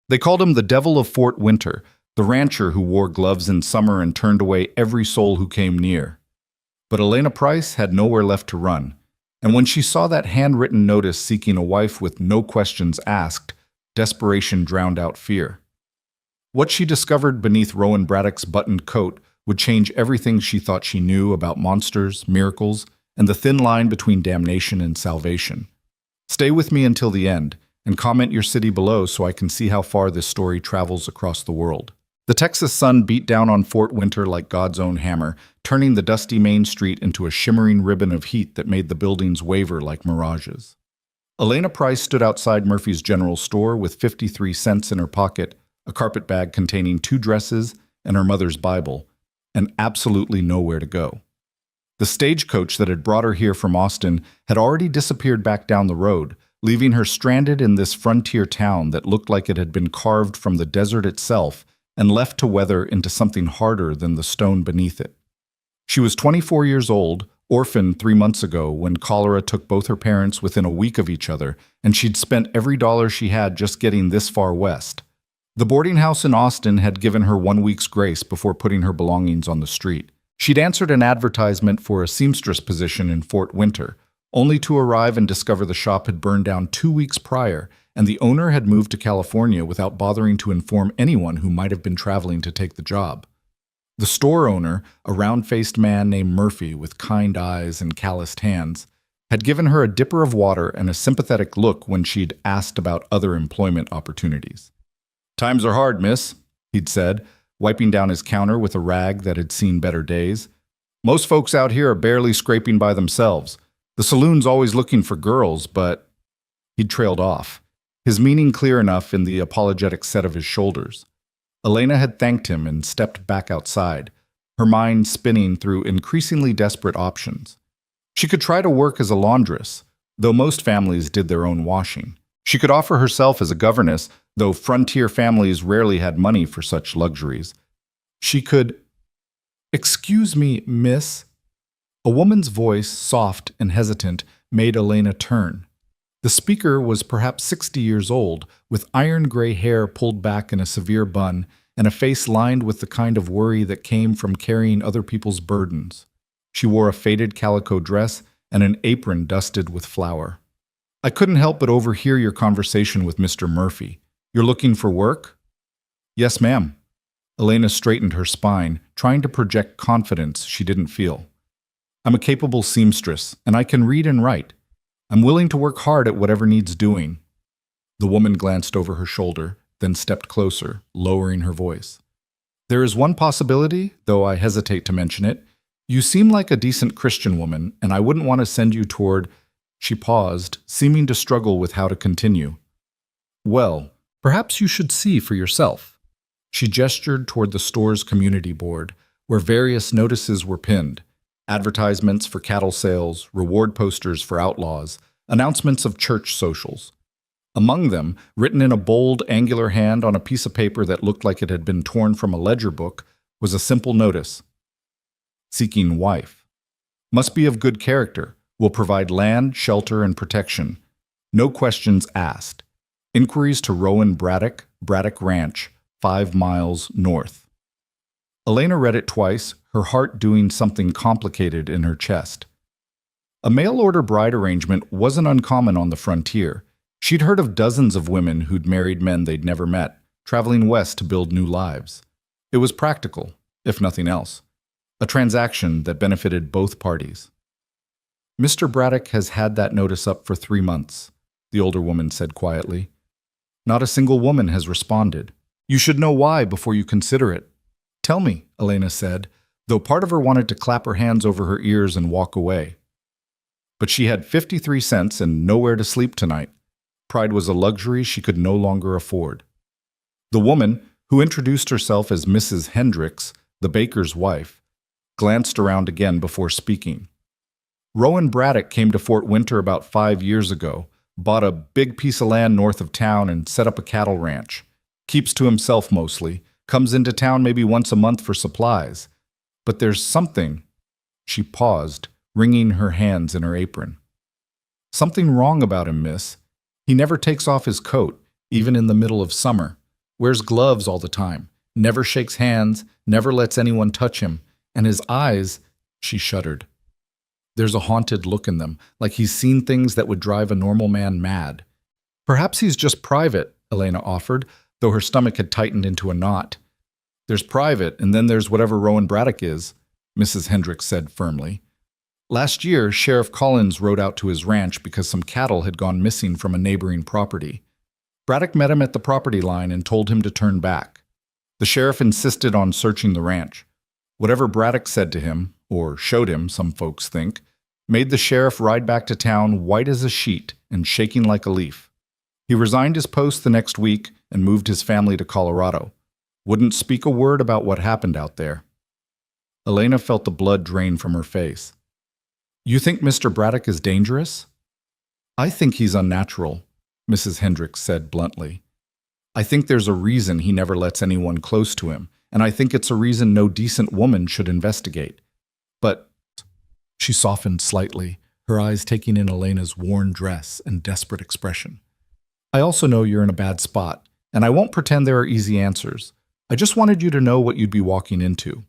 They called him the Devil of Fort Winter, the rancher who wore gloves in summer and turned away every soul who came near. But Elena Price had nowhere left to run, and when she saw that handwritten notice seeking a wife with no questions asked, desperation drowned out fear. What she discovered beneath Rowan Braddock's buttoned coat would change everything she thought she knew about monsters, miracles, and the thin line between damnation and salvation. Stay with me until the end, and comment your city below so I can see how far this story travels across the world. The Texas sun beat down on Fort Winter like God's own hammer, turning the dusty main street into a shimmering ribbon of heat that made the buildings waver like mirages. Elena Price stood outside Murphy's General Store with 53 cents in her pocket, a carpet bag containing 2 dresses, and her mother's Bible, and absolutely nowhere to go. The stagecoach that had brought her here from Austin had already disappeared back down the road, leaving her stranded in this frontier town that looked like it had been carved from the desert itself and left to weather into something harder than the stone beneath it. She was 24 years old, orphaned 3 months ago when cholera took both her parents within a week of each other, and she'd spent every dollar she had just getting this far west. The boarding house in Austin had given her 1 week's grace before putting her belongings on the street. She'd answered an advertisement for a seamstress position in Fort Winter, only to arrive and discover the shop had burned down 2 weeks prior, and the owner had moved to California without bothering to inform anyone who might have been traveling to take the job. The store owner, a round-faced man named Murphy with kind eyes and calloused hands, had given her a dipper of water and a sympathetic look when she'd asked about other employment opportunities. "Times are hard, miss," he'd said, wiping down his counter with a rag that had seen better days. "Most folks out here are barely scraping by themselves. The saloon's always looking for girls, but—" He'd trailed off, his meaning clear enough in the apologetic set of his shoulders. Elena had thanked him and stepped back outside, her mind spinning through increasingly desperate options. She could try to work as a laundress, though most families did their own washing. She could offer herself as a governess, though frontier families rarely had money for such luxuries. She could— "Excuse me, miss." A woman's voice, soft and hesitant, made Elena turn. The speaker was perhaps 60 years old, with iron-gray hair pulled back in a severe bun and a face lined with the kind of worry that came from carrying other people's burdens. She wore a faded calico dress and an apron dusted with flour. "I couldn't help but overhear your conversation with Mr. Murphy. You're looking for work?" "Yes, ma'am." Elena straightened her spine, trying to project confidence she didn't feel. "I'm a capable seamstress, and I can read and write. I'm willing to work hard at whatever needs doing." The woman glanced over her shoulder, then stepped closer, lowering her voice. "There is one possibility, though I hesitate to mention it. You seem like a decent Christian woman, and I wouldn't want to send you toward—" She paused, seeming to struggle with how to continue. "Well, perhaps you should see for yourself." She gestured toward the store's community board, where various notices were pinned. Advertisements for cattle sales, reward posters for outlaws, announcements of church socials. Among them, written in a bold, angular hand on a piece of paper that looked like it had been torn from a ledger book, was a simple notice. "Seeking wife. Must be of good character. Will provide land, shelter, and protection. No questions asked. Inquiries to Rowan Braddock, Braddock Ranch, 5 miles north." Elena read it twice, her heart doing something complicated in her chest. A mail-order bride arrangement wasn't uncommon on the frontier. She'd heard of dozens of women who'd married men they'd never met, traveling west to build new lives. It was practical, if nothing else. A transaction that benefited both parties. "Mr. Braddock has had that notice up for 3 months," the older woman said quietly. "Not a single woman has responded. You should know why before you consider it." "Tell me," Elena said, though part of her wanted to clap her hands over her ears and walk away. But she had 53 cents and nowhere to sleep tonight. Pride was a luxury she could no longer afford. The woman, who introduced herself as Mrs. Hendricks, the baker's wife, glanced around again before speaking. "Rowan Braddock came to Fort Winter about 5 years ago, bought a big piece of land north of town and set up a cattle ranch. Keeps to himself mostly, comes into town maybe once a month for supplies. But there's something—" She paused, wringing her hands in her apron. "Something wrong about him, miss. He never takes off his coat, even in the middle of summer. wears gloves all the time, never shakes hands, never lets anyone touch him, and his eyes, she shuddered. There's a haunted look in them, like he's seen things that would drive a normal man mad. Perhaps he's just private, Elena offered, though her stomach had tightened into a knot. There's private, and then there's whatever Rowan Braddock is, Mrs. Hendricks said firmly. Last year, Sheriff Collins rode out to his ranch because some cattle had gone missing from a neighboring property. Braddock met him at the property line and told him to turn back. The sheriff insisted on searching the ranch. Whatever Braddock said to him, or showed him, some folks think, made the sheriff ride back to town white as a sheet and shaking like a leaf. He resigned his post the next week and moved his family to Colorado. Wouldn't speak a word about what happened out there. Elena felt the blood drain from her face. You think Mr. Braddock is dangerous? I think he's unnatural, Mrs. Hendricks said bluntly. I think there's a reason he never lets anyone close to him, and I think it's a reason no decent woman should investigate. But she softened slightly, her eyes taking in Elena's worn dress and desperate expression. I also know you're in a bad spot, and I won't pretend there are easy answers. I just wanted you to know what you'd be walking into.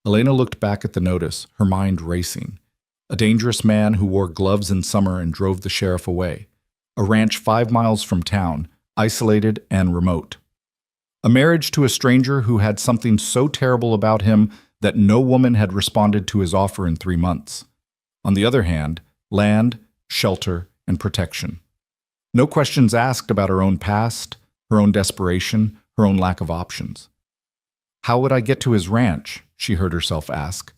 Elena looked back at the notice, her mind racing. A dangerous man who wore gloves in summer and drove the sheriff away. A ranch 5 miles from town, isolated and remote. A marriage to a stranger who had something so terrible about him that no woman had responded to his offer in 3 months. On the other hand, land, shelter, and protection. No questions asked about her own past, her own desperation, her own lack of options. How would I get to his ranch? She heard herself ask.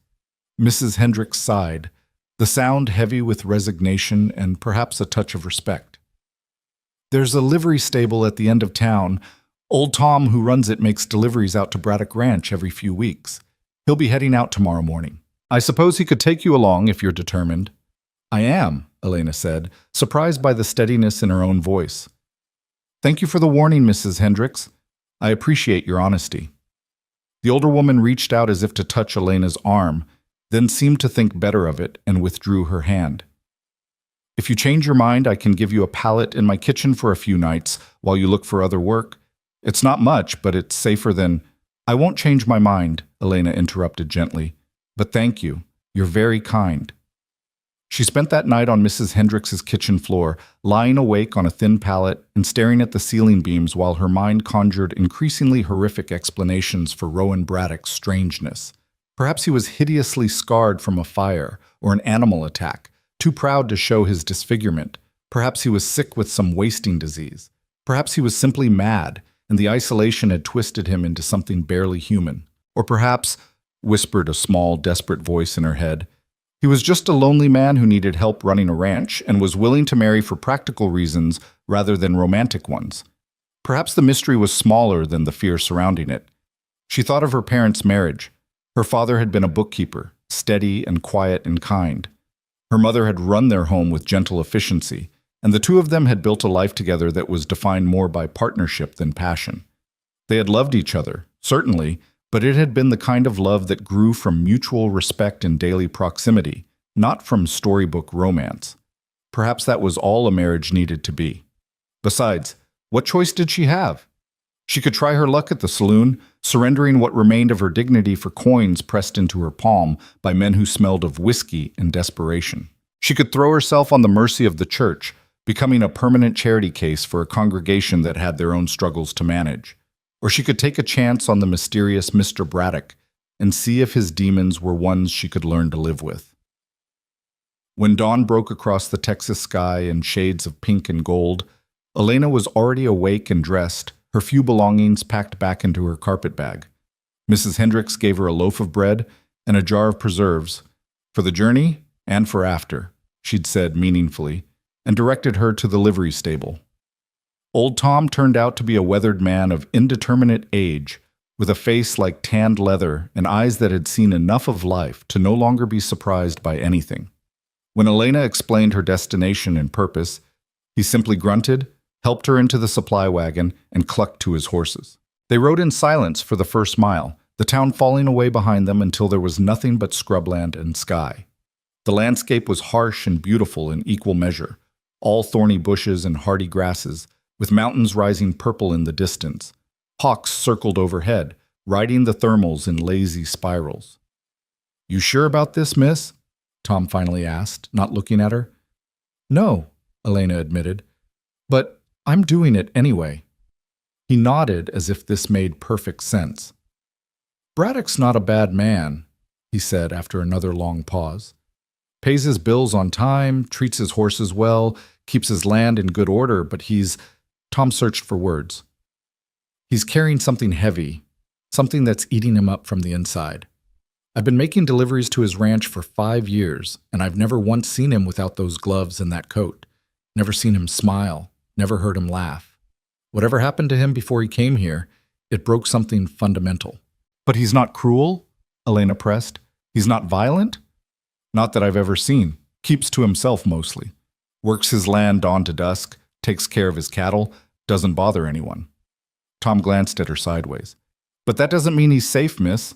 Mrs. Hendricks sighed, the sound heavy with resignation and perhaps a touch of respect. There's a livery stable at the end of town. Old Tom, who runs it, makes deliveries out to Braddock Ranch every few weeks. He'll be heading out tomorrow morning. I suppose he could take you along if you're determined. I am, Elena said, surprised by the steadiness in her own voice. Thank you for the warning, Mrs. Hendricks. I appreciate your honesty. The older woman reached out as if to touch Elena's arm, then seemed to think better of it and withdrew her hand. If you change your mind, I can give you a pallet in my kitchen for a few nights while you look for other work. It's not much, but it's safer than— I won't change my mind, Elena interrupted gently. But thank you. You're very kind. She spent that night on Mrs. Hendricks's kitchen floor, lying awake on a thin pallet and staring at the ceiling beams while her mind conjured increasingly horrific explanations for Rowan Braddock's strangeness. Perhaps he was hideously scarred from a fire or an animal attack, too proud to show his disfigurement. Perhaps he was sick with some wasting disease. Perhaps he was simply mad, and the isolation had twisted him into something barely human. Or perhaps, whispered a small, desperate voice in her head, he was just a lonely man who needed help running a ranch and was willing to marry for practical reasons rather than romantic ones. Perhaps the mystery was smaller than the fear surrounding it. She thought of her parents' marriage. Her father had been a bookkeeper, steady and quiet and kind. Her mother had run their home with gentle efficiency, and the two of them had built a life together that was defined more by partnership than passion. They had loved each other, certainly, but it had been the kind of love that grew from mutual respect and daily proximity, not from storybook romance. Perhaps that was all a marriage needed to be. Besides, what choice did she have? She could try her luck at the saloon, surrendering what remained of her dignity for coins pressed into her palm by men who smelled of whiskey and desperation. She could throw herself on the mercy of the church, becoming a permanent charity case for a congregation that had their own struggles to manage. Or she could take a chance on the mysterious Mr. Braddock and see if his demons were ones she could learn to live with. When dawn broke across the Texas sky in shades of pink and gold, Elena was already awake and dressed, her few belongings packed back into her carpet bag. Mrs. Hendricks gave her a loaf of bread and a jar of preserves, for the journey and for after, she'd said meaningfully, and directed her to the livery stable. Old Tom turned out to be a weathered man of indeterminate age, with a face like tanned leather and eyes that had seen enough of life to no longer be surprised by anything. When Elena explained her destination and purpose, he simply grunted, helped her into the supply wagon, and clucked to his horses. They rode in silence for the first mile, the town falling away behind them until there was nothing but scrubland and sky. The landscape was harsh and beautiful in equal measure, all thorny bushes and hardy grasses, with mountains rising purple in the distance. Hawks circled overhead, riding the thermals in lazy spirals. "You sure about this, miss?" Tom finally asked, not looking at her. "No," Elena admitted, "but I'm doing it anyway." He nodded as if this made perfect sense. "Braddock's not a bad man," he said after another long pause. "Pays his bills on time, treats his horses well, keeps his land in good order, but he's—" Tom searched for words. "He's carrying something heavy, something that's eating him up from the inside. I've been making deliveries to his ranch for 5 years, and I've never once seen him without those gloves and that coat. Never seen him smile, never heard him laugh. Whatever happened to him before he came here, it broke something fundamental." "But he's not cruel?" Elena pressed. "He's not violent?" "Not that I've ever seen. Keeps to himself mostly. Works his land dawn to dusk, takes care of his cattle, doesn't bother anyone." Tom glanced at her sideways. "But that doesn't mean he's safe, miss.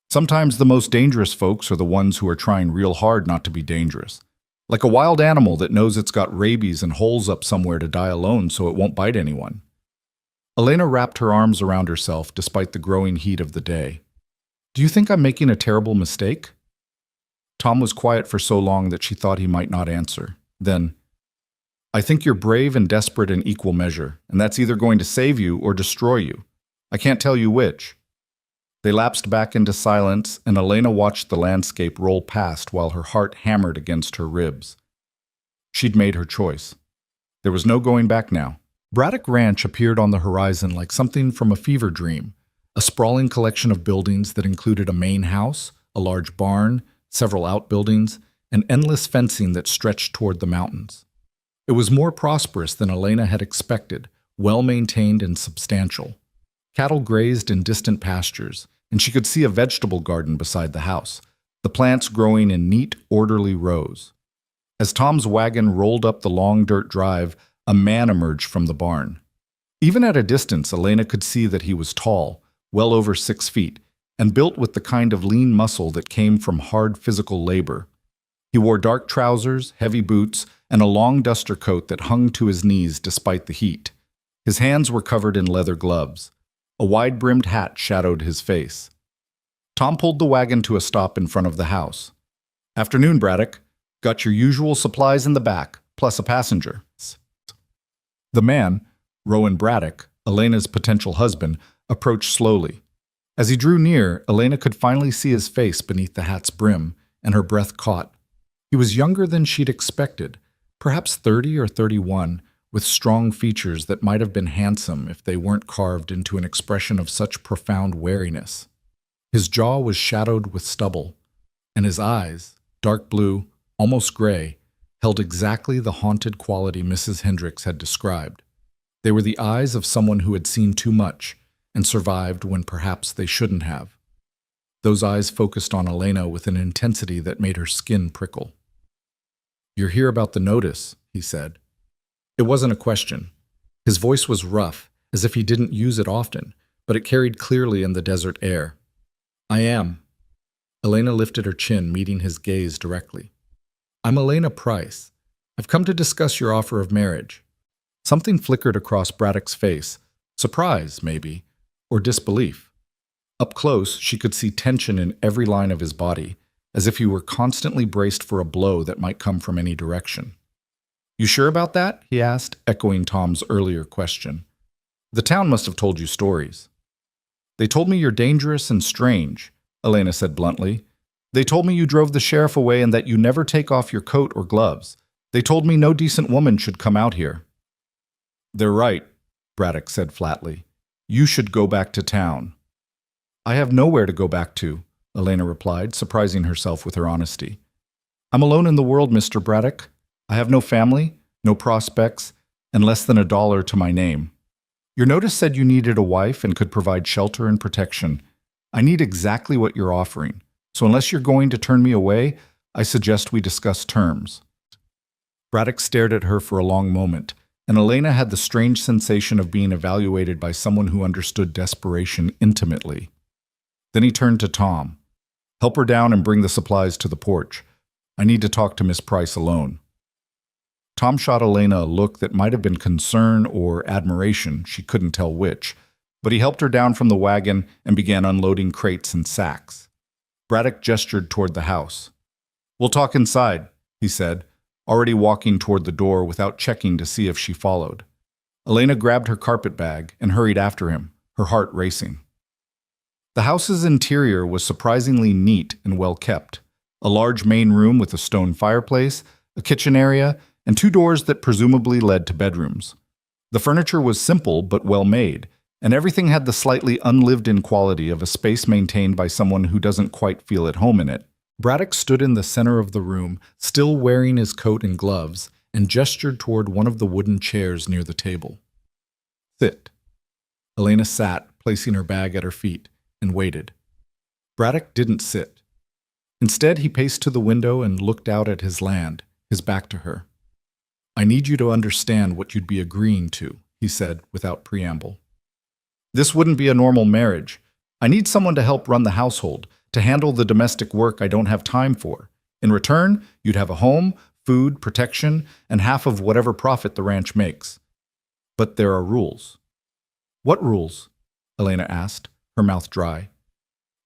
Sometimes the most dangerous folks are the ones who are trying real hard not to be dangerous. Like a wild animal that knows it's got rabies and holes up somewhere to die alone so it won't bite anyone." Elena wrapped her arms around herself despite the growing heat of the day. "Do you think I'm making a terrible mistake?" Tom was quiet for so long that she thought he might not answer. Then, "I think you're brave and desperate in equal measure, and that's either going to save you or destroy you. I can't tell you which." They lapsed back into silence, and Elena watched the landscape roll past while her heart hammered against her ribs. She'd made her choice. There was no going back now. Braddock Ranch appeared on the horizon like something from a fever dream, a sprawling collection of buildings that included a main house, a large barn, several outbuildings, and endless fencing that stretched toward the mountains. It was more prosperous than Elena had expected, well-maintained and substantial. Cattle grazed in distant pastures, and she could see a vegetable garden beside the house, the plants growing in neat, orderly rows. As Tom's wagon rolled up the long dirt drive, a man emerged from the barn. Even at a distance, Elena could see that he was tall, well over 6 feet, and built with the kind of lean muscle that came from hard physical labor. He wore dark trousers, heavy boots, and a long duster coat that hung to his knees despite the heat. His hands were covered in leather gloves. A wide-brimmed hat shadowed his face. Tom pulled the wagon to a stop in front of the house. "Afternoon, Braddock. Got your usual supplies in the back, plus a passenger." The man, Rowan Braddock, Elena's potential husband, approached slowly. As he drew near, Elena could finally see his face beneath the hat's brim, and her breath caught. He was younger than she'd expected, perhaps 30 or 31, with strong features that might have been handsome if they weren't carved into an expression of such profound wariness. His jaw was shadowed with stubble, and his eyes, dark blue, almost gray, held exactly the haunted quality Mrs. Hendricks had described. They were the eyes of someone who had seen too much and survived when perhaps they shouldn't have. Those eyes focused on Elena with an intensity that made her skin prickle. "You're here about the notice," he said. It wasn't a question. His voice was rough, as if he didn't use it often, but it carried clearly in the desert air. "I am." Elena lifted her chin, meeting his gaze directly. "I'm Elena Price. I've come to discuss your offer of marriage." Something flickered across Braddock's face, surprise, maybe, or disbelief. Up close, she could see tension in every line of his body, as if he were constantly braced for a blow that might come from any direction. "You sure about that?" he asked, echoing Tom's earlier question. "The town must have told you stories." "They told me you're dangerous and strange," Elena said bluntly. "They told me you drove the sheriff away and that you never take off your coat or gloves. They told me no decent woman should come out here." "They're right," Braddock said flatly. "You should go back to town." "I have nowhere to go back to," Elena replied, surprising herself with her honesty. "I'm alone in the world, Mr. Braddock. I have no family, no prospects, and less than $1 to my name. Your notice said you needed a wife and could provide shelter and protection. I need exactly what you're offering, so unless you're going to turn me away, I suggest we discuss terms." Braddock stared at her for a long moment, and Elena had the strange sensation of being evaluated by someone who understood desperation intimately. Then he turned to Tom. "Help her down and bring the supplies to the porch. I need to talk to Miss Price alone." Tom shot Elena a look that might have been concern or admiration, she couldn't tell which, but he helped her down from the wagon and began unloading crates and sacks. Braddock gestured toward the house. "We'll talk inside," he said, already walking toward the door without checking to see if she followed. Elena grabbed her carpet bag and hurried after him, her heart racing. The house's interior was surprisingly neat and well kept. A large main room with a stone fireplace, a kitchen area, and 2 doors that presumably led to bedrooms. The furniture was simple but well made, and everything had the slightly unlived-in quality of a space maintained by someone who doesn't quite feel at home in it. Braddock stood in the center of the room, still wearing his coat and gloves, and gestured toward one of the wooden chairs near the table. "Sit." Elena sat, placing her bag at her feet, and waited. Braddock didn't sit. Instead, he paced to the window and looked out at his land, his back to her. "I need you to understand what you'd be agreeing to," he said without preamble. "This wouldn't be a normal marriage. I need someone to help run the household, to handle the domestic work I don't have time for. In return, you'd have a home, food, protection, and half of whatever profit the ranch makes. But there are rules." "What rules?" Elena asked, her mouth dry.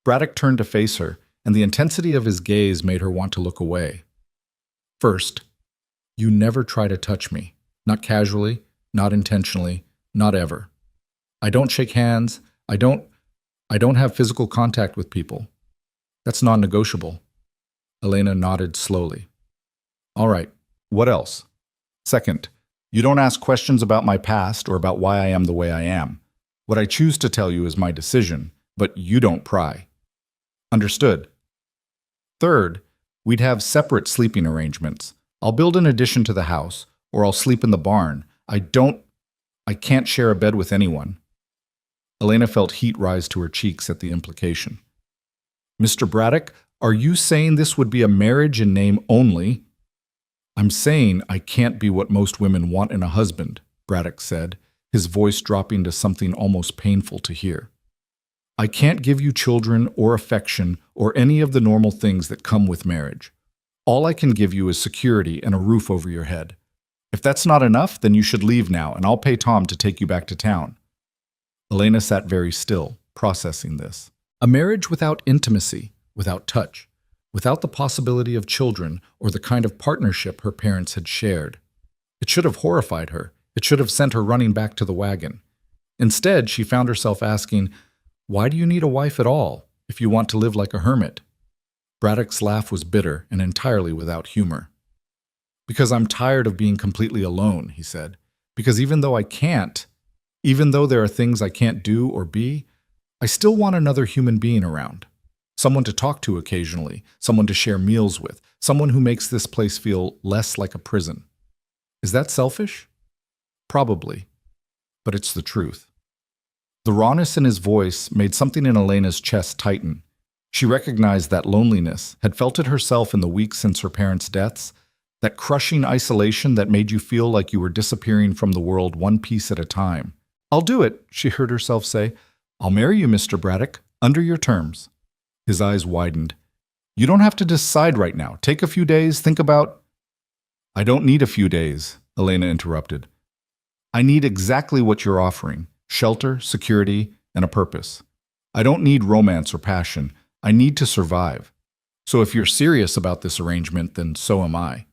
Braddock turned to face her, and the intensity of his gaze made her want to look away. "First, you never try to touch me. Not casually, not intentionally, not ever. I don't shake hands. I don't have physical contact with people. That's non-negotiable." Elena nodded slowly. "All right, what else?" "Second, you don't ask questions about my past or about why I am the way I am. What I choose to tell you is my decision, but you don't pry." "Understood." "Third, we'd have separate sleeping arrangements. I'll build an addition to the house, or I'll sleep in the barn. I can't share a bed with anyone." Elena felt heat rise to her cheeks at the implication. "Mr. Braddock, are you saying this would be a marriage in name only?" "I'm saying I can't be what most women want in a husband," Braddock said, his voice dropping to something almost painful to hear. "I can't give you children or affection or any of the normal things that come with marriage. All I can give you is security and a roof over your head. If that's not enough, then you should leave now, and I'll pay Tom to take you back to town." Elena sat very still, processing this. A marriage without intimacy, without touch, without the possibility of children or the kind of partnership her parents had shared. It should have horrified her. It should have sent her running back to the wagon. Instead, she found herself asking, "Why do you need a wife at all, if you want to live like a hermit?" Braddock's laugh was bitter and entirely without humor. "Because I'm tired of being completely alone," he said. "Because even though there are things I can't do or be, I still want another human being around. Someone to talk to occasionally, someone to share meals with, someone who makes this place feel less like a prison. Is that selfish? Probably, but it's the truth." The rawness in his voice made something in Elena's chest tighten. She recognized that loneliness, had felt it herself in the weeks since her parents' deaths, that crushing isolation that made you feel like you were disappearing from the world one piece at a time. "I'll do it," she heard herself say. "I'll marry you, Mr. Braddock, under your terms." His eyes widened. "You don't have to decide right now. Take a few days, think about—" "I don't need a few days," Elena interrupted. "I need exactly what you're offering. Shelter, security, and a purpose. I don't need romance or passion. I need to survive. So if you're serious about this arrangement, then so am I."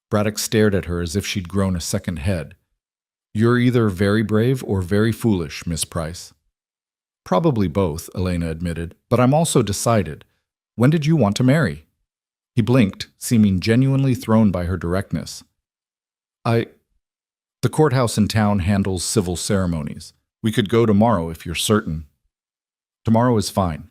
Braddock stared at her as if she'd grown a second head. "You're either very brave or very foolish, Miss Price." "Probably both," Elena admitted, "but I'm also decided. When did you want to marry?" He blinked, seeming genuinely thrown by her directness. The courthouse in town handles civil ceremonies. We could go tomorrow if you're certain." "Tomorrow is fine."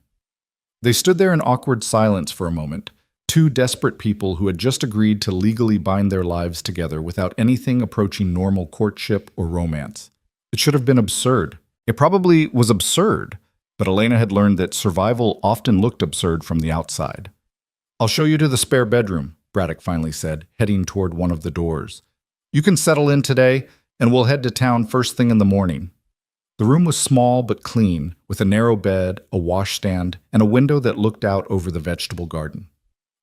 They stood there in awkward silence for a moment, 2 desperate people who had just agreed to legally bind their lives together without anything approaching normal courtship or romance. It should have been absurd. It probably was absurd, but Elena had learned that survival often looked absurd from the outside. "I'll show you to the spare bedroom," Braddock finally said, heading toward one of the doors. "You can settle in today, and we'll head to town first thing in the morning." The room was small but clean, with a narrow bed, a washstand, and a window that looked out over the vegetable garden.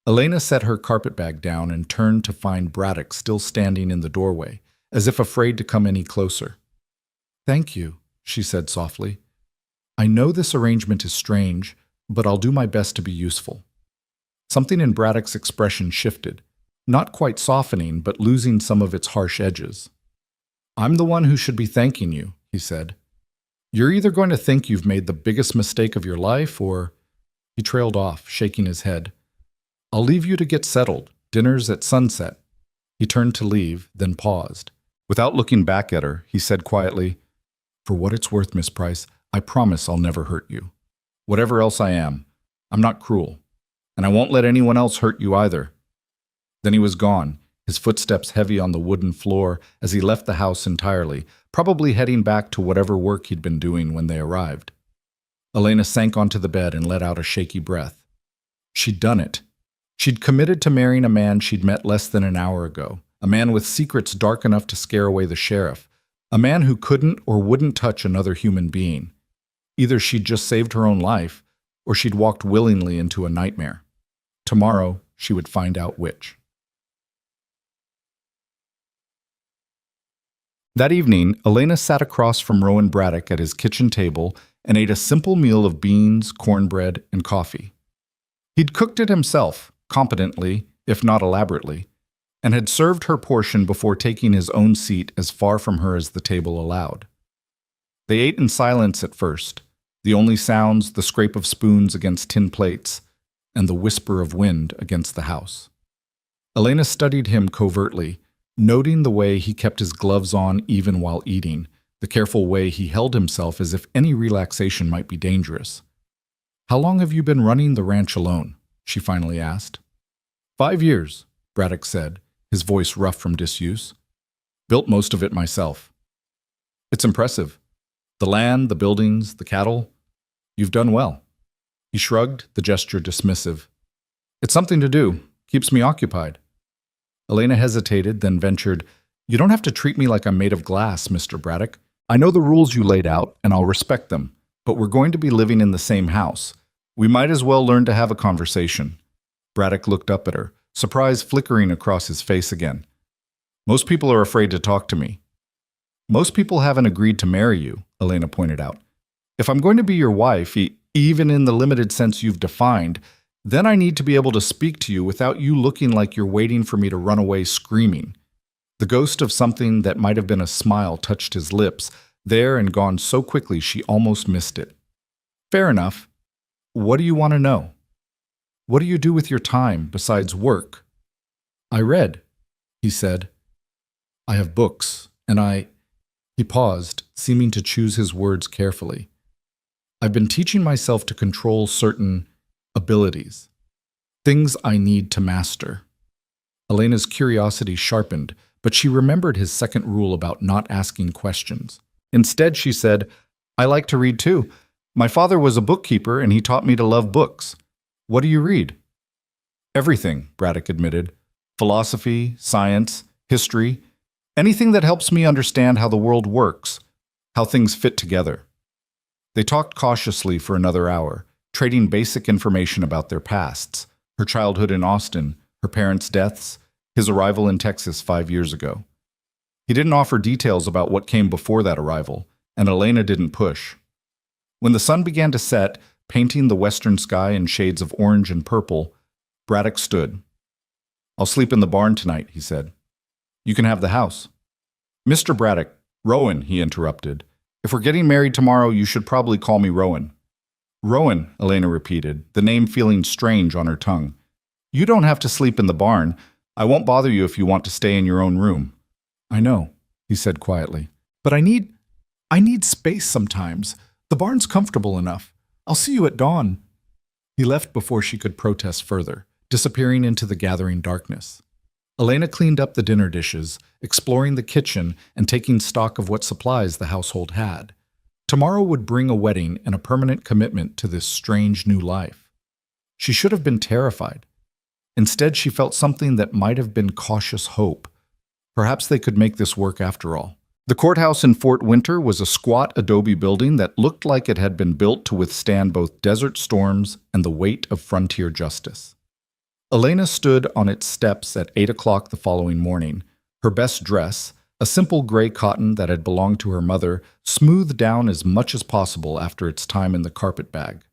Elena set her carpetbag down and turned to find Braddock still standing in the doorway, as if afraid to come any closer. "Thank you," she said softly. I know this arrangement is strange, but I'll do my best to be useful." Something in Braddock's expression shifted, not quite softening, but losing some of its harsh edges. "I'm the one who should be thanking you," he said. "You're either going to think you've made the biggest mistake of your life, or—" He trailed off, shaking his head. "I'll leave you to get settled. Dinner's at sunset." He turned to leave, then paused. Without looking back at her, he said quietly, "For what it's worth, Miss Price, I promise I'll never hurt you. Whatever else I am, I'm not cruel. And I won't let anyone else hurt you either." Then he was gone, his footsteps heavy on the wooden floor as he left the house entirely, probably heading back to whatever work he'd been doing when they arrived. Elena sank onto the bed and let out a shaky breath. She'd done it. She'd committed to marrying a man she'd met less than an hour ago, a man with secrets dark enough to scare away the sheriff, a man who couldn't or wouldn't touch another human being. Either she'd just saved her own life, or she'd walked willingly into a nightmare. Tomorrow, she would find out which. That evening, Elena sat across from Rowan Braddock at his kitchen table and ate a simple meal of beans, cornbread, and coffee. He'd cooked it himself, competently, if not elaborately, and had served her portion before taking his own seat as far from her as the table allowed. They ate in silence at first, the only sounds the scrape of spoons against tin plates and the whisper of wind against the house. Elena studied him covertly, noting the way he kept his gloves on even while eating, the careful way he held himself as if any relaxation might be dangerous. "How long have you been running the ranch alone?" she finally asked. 5 years, Braddock said, his voice rough from disuse. "Built most of it myself." "It's impressive. The land, the buildings, the cattle. You've done well." He shrugged, the gesture dismissive. "It's something to do. Keeps me occupied." Elena hesitated, then ventured, "You don't have to treat me like I'm made of glass, Mr. Braddock. I know the rules you laid out, and I'll respect them, but we're going to be living in the same house. We might as well learn to have a conversation." Braddock looked up at her, surprise flickering across his face again. "Most people are afraid to talk to me." "Most people haven't agreed to marry you," Elena pointed out. "If I'm going to be your wife, even in the limited sense you've defined, then I need to be able to speak to you without you looking like you're waiting for me to run away screaming." The ghost of something that might have been a smile touched his lips, there and gone so quickly she almost missed it. "Fair enough. What do you want to know? What do you do with your time besides work?" "I read," he said. "I have books, and He paused, seeming to choose his words carefully. "I've been teaching myself to control certain abilities, things I need to master." Elena's curiosity sharpened, but she remembered his second rule about not asking questions. Instead, she said, "I like to read too. My father was a bookkeeper, and he taught me to love books. What do you read?" "Everything," Braddock admitted. "Philosophy, science, history, anything that helps me understand how the world works, how things fit together." They talked cautiously for another hour, trading basic information about their pasts, her childhood in Austin, her parents' deaths, his arrival in Texas 5 years ago. He didn't offer details about what came before that arrival, and Elena didn't push. When the sun began to set, painting the western sky in shades of orange and purple, Braddock stood. "I'll sleep in the barn tonight," he said. "You can have the house." "Mr. Braddock, Rowan," he interrupted. "If we're getting married tomorrow, you should probably call me Rowan." "Rowan," Elena repeated, the name feeling strange on her tongue. "You don't have to sleep in the barn. I won't bother you if you want to stay in your own room." "I know," he said quietly. "But I need space sometimes. The barn's comfortable enough. I'll see you at dawn." He left before she could protest further, disappearing into the gathering darkness. Elena cleaned up the dinner dishes, exploring the kitchen and taking stock of what supplies the household had. Tomorrow would bring a wedding and a permanent commitment to this strange new life. She should have been terrified. Instead, she felt something that might have been cautious hope. Perhaps they could make this work after all. The courthouse in Fort Winter was a squat adobe building that looked like it had been built to withstand both desert storms and the weight of frontier justice. Elena stood on its steps at 8 o'clock the following morning, her best dress, a simple gray cotton that had belonged to her mother, smoothed down as much as possible after its time in the carpet bag.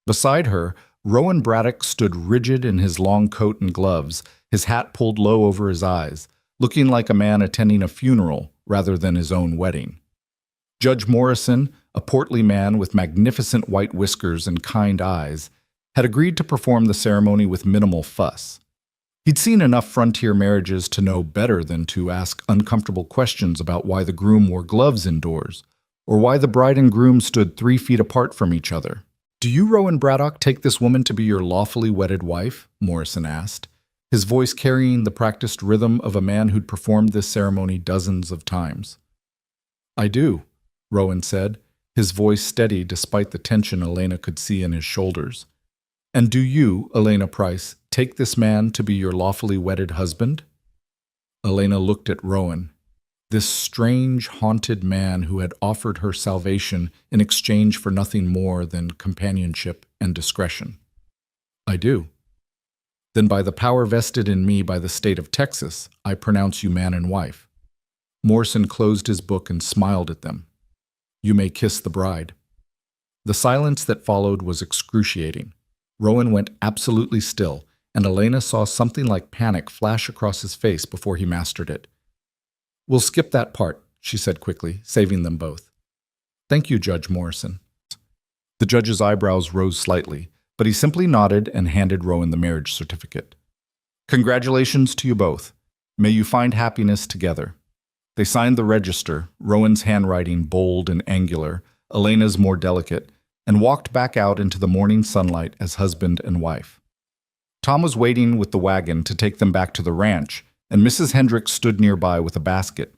Beside her, Rowan Braddock stood rigid in his long coat and gloves, his hat pulled low over his eyes, looking like a man attending a funeral rather than his own wedding. Judge Morrison, a portly man with magnificent white whiskers and kind eyes, had agreed to perform the ceremony with minimal fuss. He'd seen enough frontier marriages to know better than to ask uncomfortable questions about why the groom wore gloves indoors, or why the bride and groom stood 3 feet apart from each other. "Do you, Rowan Braddock, take this woman to be your lawfully wedded wife?" Morrison asked, his voice carrying the practiced rhythm of a man who'd performed this ceremony dozens of times. "I do," Rowan said, his voice steady despite the tension Elena could see in his shoulders. "And do you, Elena Price, take this man to be your lawfully wedded husband?" Elena looked at Rowan, this strange, haunted man who had offered her salvation in exchange for nothing more than companionship and discretion. "I do." "Then by the power vested in me by the state of Texas, I pronounce you man and wife." Morrison closed his book and smiled at them. "You may kiss the bride." The silence that followed was excruciating. Rowan went absolutely still, and Elena saw something like panic flash across his face before he mastered it. "We'll skip that part," she said quickly, saving them both. "Thank you, Judge Morrison." The judge's eyebrows rose slightly, but he simply nodded and handed Rowan the marriage certificate. "Congratulations to you both. May you find happiness together." They signed the register, Rowan's handwriting bold and angular, Elena's more delicate, and walked back out into the morning sunlight as husband and wife. Tom was waiting with the wagon to take them back to the ranch, and Mrs. Hendricks stood nearby with a basket.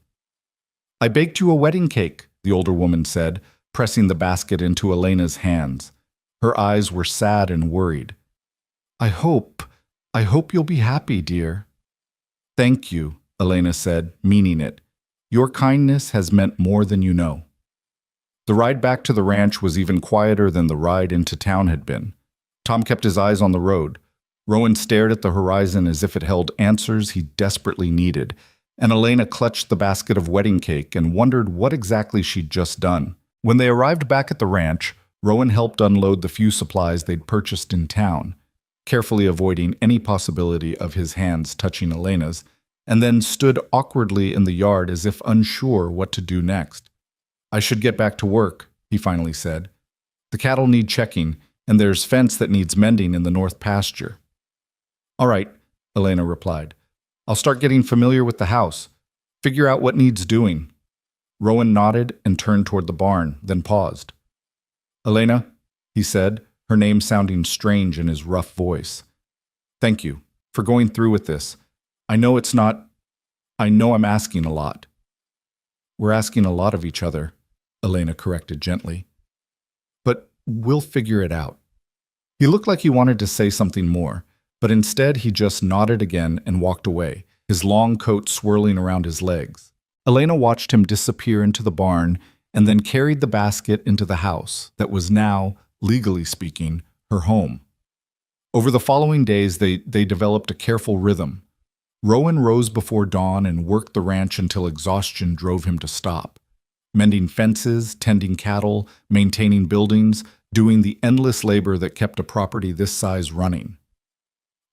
"I baked you a wedding cake," the older woman said, pressing the basket into Elena's hands. Her eyes were sad and worried. I hope you'll be happy, dear." "Thank you," Elena said, meaning it. "Your kindness has meant more than you know." The ride back to the ranch was even quieter than the ride into town had been. Tom kept his eyes on the road. Rowan stared at the horizon as if it held answers he desperately needed, and Elena clutched the basket of wedding cake and wondered what exactly she'd just done. When they arrived back at the ranch, Rowan helped unload the few supplies they'd purchased in town, carefully avoiding any possibility of his hands touching Elena's, and then stood awkwardly in the yard as if unsure what to do next. "I should get back to work," he finally said. "The cattle need checking, and there's fence that needs mending in the north pasture." "All right," Elena replied. "I'll start getting familiar with the house. Figure out what needs doing." Rowan nodded and turned toward the barn, then paused. "Elena," he said, her name sounding strange in his rough voice. "Thank you for going through with this. I know I'm asking a lot." "We're asking a lot of each other," Elena corrected gently. "But we'll figure it out." He looked like he wanted to say something more, but instead he just nodded again and walked away, his long coat swirling around his legs. Elena watched him disappear into the barn and then carried the basket into the house that was now, legally speaking, her home. Over the following days, they developed a careful rhythm. Rowan rose before dawn and worked the ranch until exhaustion drove him to stop, mending fences, tending cattle, maintaining buildings, doing the endless labor that kept a property this size running.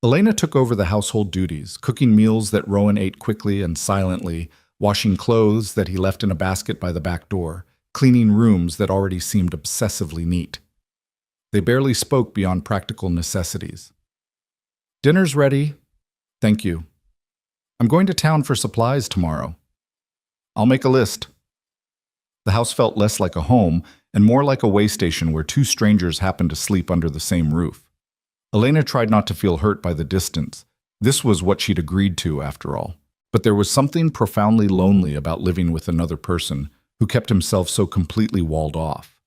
Elena took over the household duties, cooking meals that Rowan ate quickly and silently, washing clothes that he left in a basket by the back door, cleaning rooms that already seemed obsessively neat. They barely spoke beyond practical necessities. "Dinner's ready." "Thank you." "I'm going to town for supplies tomorrow." "I'll make a list." The house felt less like a home and more like a way station where two strangers happened to sleep under the same roof. Elena tried not to feel hurt by the distance. This was what she'd agreed to, after all. But there was something profoundly lonely about living with another person who kept himself so completely walled off.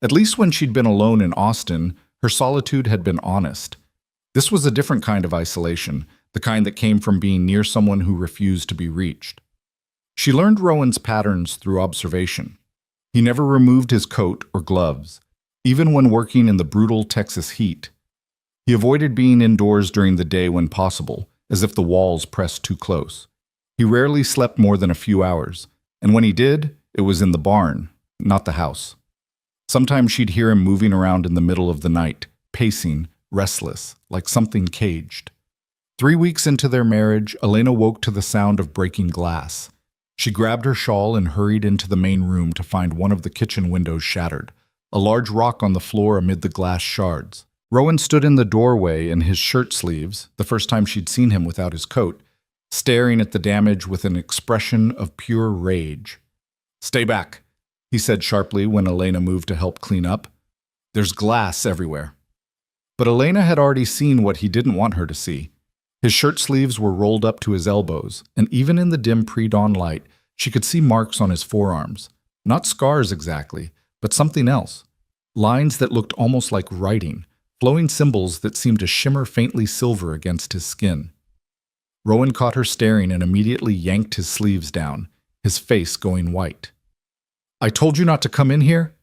At least when she'd been alone in Austin, her solitude had been honest. This was a different kind of isolation, the kind that came from being near someone who refused to be reached. She learned Rowan's patterns through observation. He never removed his coat or gloves, even when working in the brutal Texas heat. He avoided being indoors during the day when possible, as if the walls pressed too close. He rarely slept more than a few hours, and when he did, it was in the barn, not the house. Sometimes she'd hear him moving around in the middle of the night, pacing, restless, like something caged. 3 weeks into their marriage, Elena woke to the sound of breaking glass. She grabbed her shawl and hurried into the main room to find one of the kitchen windows shattered, a large rock on the floor amid the glass shards. Rowan stood in the doorway in his shirt sleeves, the first time she'd seen him without his coat, staring at the damage with an expression of pure rage. "Stay back," he said sharply when Elena moved to help clean up. "There's glass everywhere." But Elena had already seen what he didn't want her to see. His shirt sleeves were rolled up to his elbows, and even in the dim pre-dawn light, she could see marks on his forearms. Not scars exactly, but something else. Lines that looked almost like writing, flowing symbols that seemed to shimmer faintly silver against his skin. Rowan caught her staring and immediately yanked his sleeves down, his face going white. "I told you not to come in here?"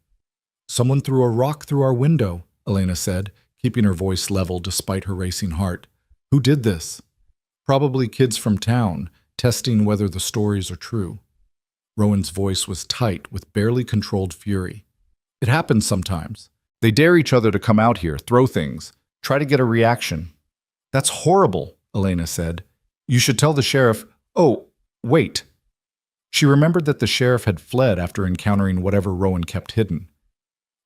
"Someone threw a rock through our window," Elena said, keeping her voice level despite her racing heart. "Who did this?" "Probably kids from town, testing whether the stories are true." Rowan's voice was tight with barely controlled fury. "It happens sometimes. They dare each other to come out here, throw things, try to get a reaction." "That's horrible," Elena said. "You should tell the sheriff." "Oh, wait." She remembered that the sheriff had fled after encountering whatever Rowan kept hidden.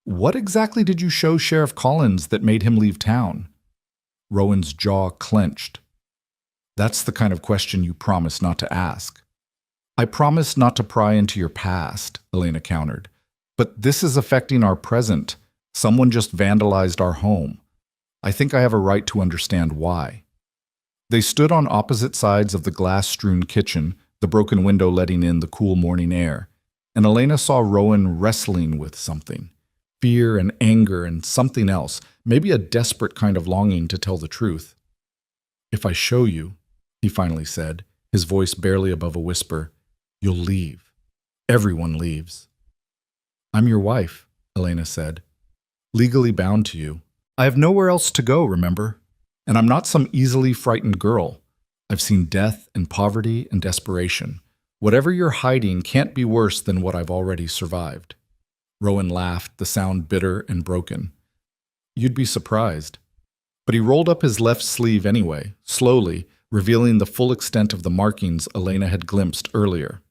"What exactly did you show Sheriff Collins that made him leave town?" Rowan's jaw clenched. "That's the kind of question you promised not to ask." "I promised not to pry into your past," Elena countered. "But this is affecting our present. Someone just vandalized our home. I think I have a right to understand why." They stood on opposite sides of the glass-strewn kitchen, the broken window letting in the cool morning air, and Elena saw Rowan wrestling with something. Fear and anger and something else, maybe a desperate kind of longing to tell the truth. "If I show you," he finally said, his voice barely above a whisper, "you'll leave. Everyone leaves." "I'm your wife," Elena said. "Legally bound to you. I have nowhere else to go, remember? And I'm not some easily frightened girl. I've seen death and poverty and desperation. Whatever you're hiding can't be worse than what I've already survived." Rowan laughed, the sound bitter and broken. "You'd be surprised." But he rolled up his left sleeve anyway, slowly, revealing the full extent of the markings Elena had glimpsed earlier.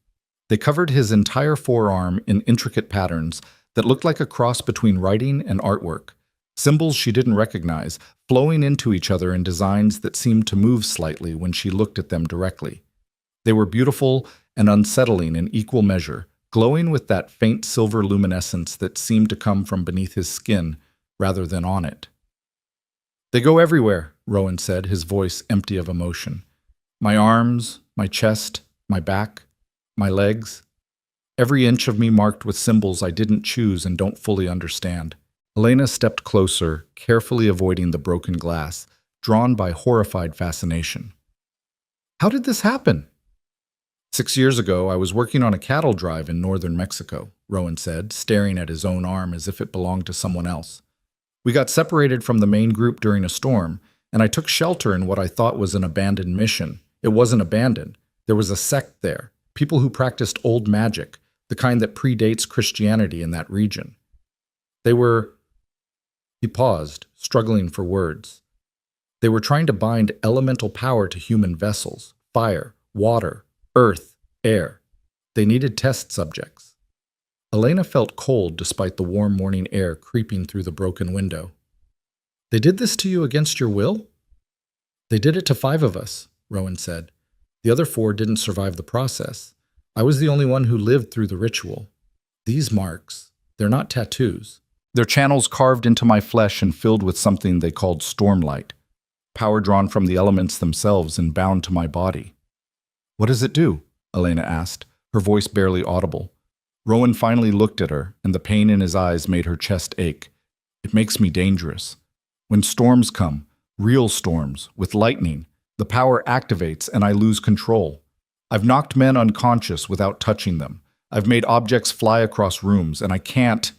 They covered his entire forearm in intricate patterns that looked like a cross between writing and artwork, symbols she didn't recognize, flowing into each other in designs that seemed to move slightly when she looked at them directly. They were beautiful and unsettling in equal measure, glowing with that faint silver luminescence that seemed to come from beneath his skin rather than on it. "They go everywhere," Rowan said, his voice empty of emotion. "My arms, my chest, my back, my legs. Every inch of me marked with symbols I didn't choose and don't fully understand." Elena stepped closer, carefully avoiding the broken glass, drawn by horrified fascination. "How did this happen?" 6 years ago, I was working on a cattle drive in northern Mexico," Rowan said, staring at his own arm as if it belonged to someone else. "We got separated from the main group during a storm, and I took shelter in what I thought was an abandoned mission. It wasn't abandoned. There was a sect there, people who practiced old magic, the kind that predates Christianity in that region. They were..." He paused, struggling for words. "They were trying to bind elemental power to human vessels, fire, water, earth, air. They needed test subjects." Elena felt cold despite the warm morning air creeping through the broken window. "They did this to you against your will?" "They did it to 5 of us," Rowan said. "The other 4 didn't survive the process. I was the only one who lived through the ritual. These marks, they're not tattoos. They're channels carved into my flesh and filled with something they called stormlight, power drawn from the elements themselves and bound to my body." "What does it do?" Elena asked, her voice barely audible. Rowan finally looked at her, and the pain in his eyes made her chest ache. "It makes me dangerous. When storms come, real storms, with lightning, the power activates and I lose control. I've knocked men unconscious without touching them. I've made objects fly across rooms, and I can't..."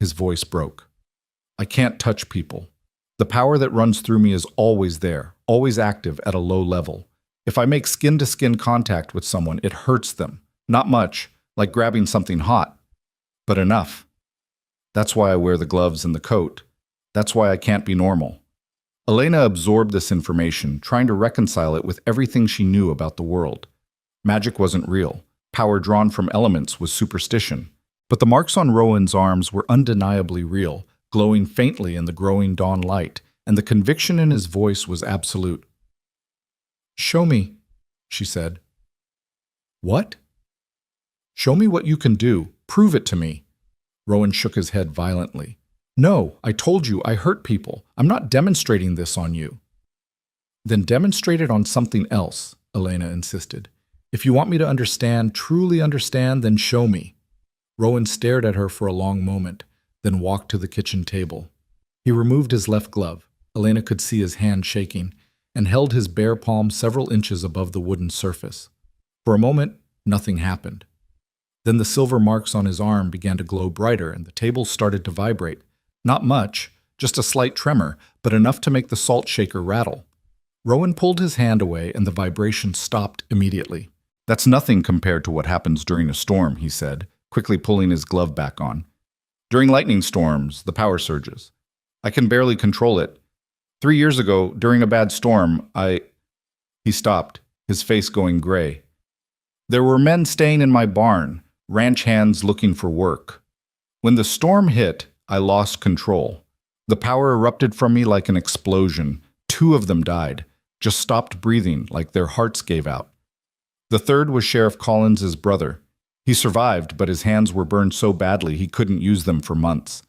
His voice broke. "I can't touch people. The power that runs through me is always there, always active at a low level. If I make skin-to-skin contact with someone, it hurts them. Not much, like grabbing something hot, but enough. That's why I wear the gloves and the coat. That's why I can't be normal. Elena absorbed this information, trying to reconcile it with everything she knew about the world. Magic wasn't real. Power drawn from elements was superstition. But the marks on Rowan's arms were undeniably real, glowing faintly in the growing dawn light, and the conviction in his voice was absolute. "Show me," she said. "What?" "Show me what you can do. Prove it to me." Rowan shook his head violently. "No, I told you I hurt people. I'm not demonstrating this on you." "Then demonstrate it on something else," Elena insisted. "If you want me to understand, truly understand, then show me." Rowan stared at her for a long moment, then walked to the kitchen table. He removed his left glove. Elena could see his hand shaking, and held his bare palm several inches above the wooden surface. For a moment, nothing happened. Then the silver marks on his arm began to glow brighter, and the table started to vibrate. Not much, just a slight tremor, but enough to make the salt shaker rattle. Rowan pulled his hand away, and the vibration stopped immediately. "That's nothing compared to what happens during a storm," he said, quickly pulling his glove back on. "During lightning storms, the power surges. I can barely control it. 3 years ago, during a bad storm, He stopped, his face going gray. "There were men staying in my barn, ranch hands looking for work. When the storm hit, I lost control. The power erupted from me like an explosion. 2 of them died, just stopped breathing like their hearts gave out. The third was Sheriff Collins's brother. He survived, but his hands were burned so badly he couldn't use them for months.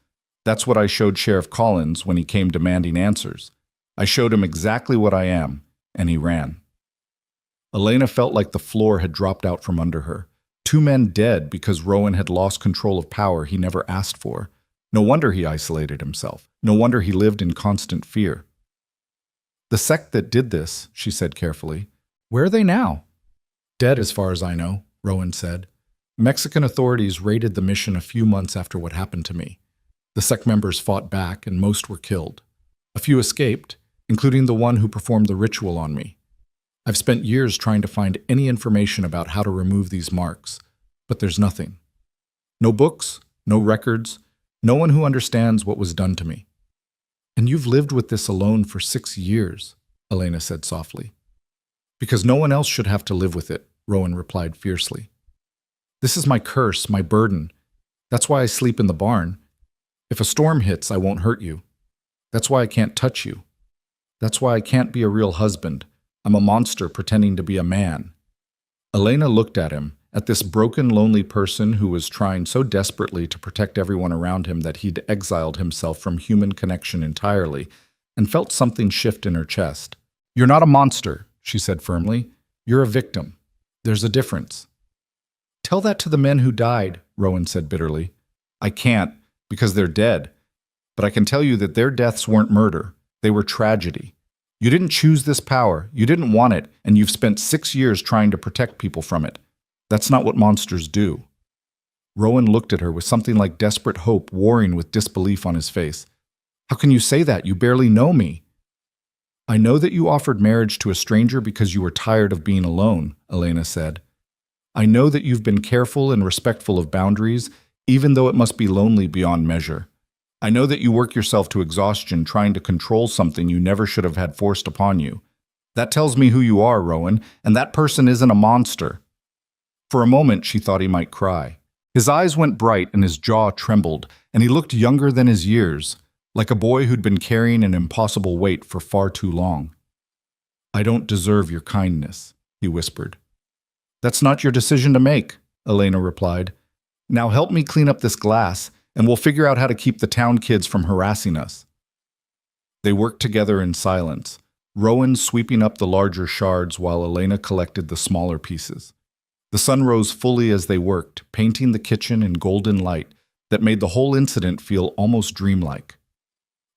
That's what I showed Sheriff Collins when he came demanding answers. I showed him exactly what I am, and he ran." Elena felt like the floor had dropped out from under her. 2 men dead because Rowan had lost control of power he never asked for. No wonder he isolated himself. No wonder he lived in constant fear. "The sect that did this," she said carefully, "where are they now?" "Dead as far as I know," Rowan said. "Mexican authorities raided the mission a few months after what happened to me. The sect members fought back, and most were killed. A few escaped, including the one who performed the ritual on me. I've spent years trying to find any information about how to remove these marks, but there's nothing. No books, no records, no one who understands what was done to me." "And you've lived with this alone for 6 years," Elena said softly. "Because no one else should have to live with it," Rowan replied fiercely. "This is my curse, my burden. That's why I sleep in the barn. If a storm hits, I won't hurt you. That's why I can't touch you. That's why I can't be a real husband. I'm a monster pretending to be a man." Elena looked at him, at this broken, lonely person who was trying so desperately to protect everyone around him that he'd exiled himself from human connection entirely, and felt something shift in her chest. "You're not a monster," she said firmly. "You're a victim. There's a difference." "Tell that to the men who died," Rowan said bitterly. "I can't, because they're dead. But I can tell you that their deaths weren't murder. They were tragedy. You didn't choose this power, you didn't want it, and you've spent 6 years trying to protect people from it. That's not what monsters do." Rowan looked at her with something like desperate hope warring with disbelief on his face. "How can you say that? You barely know me." "I know that you offered marriage to a stranger because you were tired of being alone," Elena said. "I know that you've been careful and respectful of boundaries, even though it must be lonely beyond measure. I know that you work yourself to exhaustion trying to control something you never should have had forced upon you. That tells me who you are, Rowan, and that person isn't a monster." For a moment, she thought he might cry. His eyes went bright and his jaw trembled, and he looked younger than his years, like a boy who'd been carrying an impossible weight for far too long. "I don't deserve your kindness," he whispered. "That's not your decision to make," Elena replied. "Now help me clean up this glass, and we'll figure out how to keep the town kids from harassing us." They worked together in silence, Rowan sweeping up the larger shards while Elena collected the smaller pieces. The sun rose fully as they worked, painting the kitchen in golden light that made the whole incident feel almost dreamlike.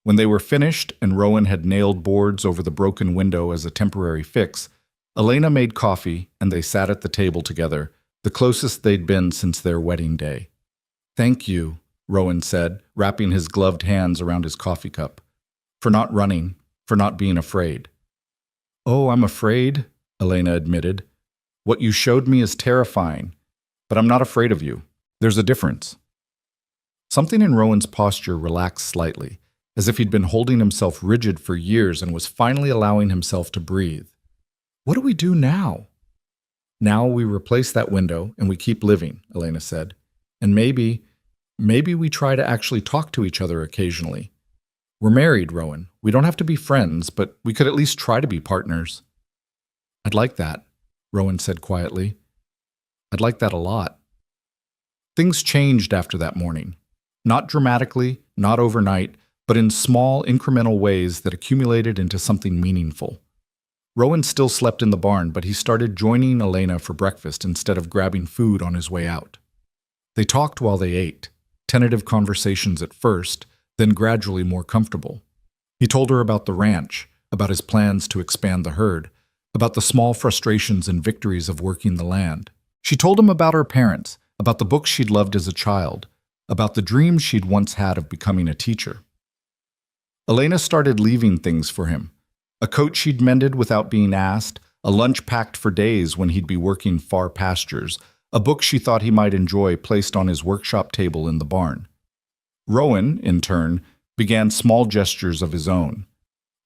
When they were finished and Rowan had nailed boards over the broken window as a temporary fix, Elena made coffee and they sat at the table together, the closest they'd been since their wedding day. "Thank you," Rowan said, wrapping his gloved hands around his coffee cup. "For not running, for not being afraid." "Oh, I'm afraid?" Elena admitted. What you showed me is terrifying, but I'm not afraid of you. There's a difference. Something in Rowan's posture relaxed slightly, as if he'd been holding himself rigid for years and was finally allowing himself to breathe. What do we do now? Now we replace that window and we keep living, Elena said. And maybe we try to actually talk to each other occasionally. We're married, Rowan. We don't have to be friends, but we could at least try to be partners. I'd like that, Rowan said quietly. I'd like that a lot. Things changed after that morning. Not dramatically, not overnight, but in small, incremental ways that accumulated into something meaningful. Rowan still slept in the barn, but he started joining Elena for breakfast instead of grabbing food on his way out. They talked while they ate, tentative conversations at first, then gradually more comfortable. He told her about the ranch, about his plans to expand the herd, about the small frustrations and victories of working the land. She told him about her parents, about the books she'd loved as a child, about the dreams she'd once had of becoming a teacher. Elena started leaving things for him. A coat she'd mended without being asked, a lunch packed for days when he'd be working far pastures, a book she thought he might enjoy placed on his workshop table in the barn. Rowan, in turn, began small gestures of his own.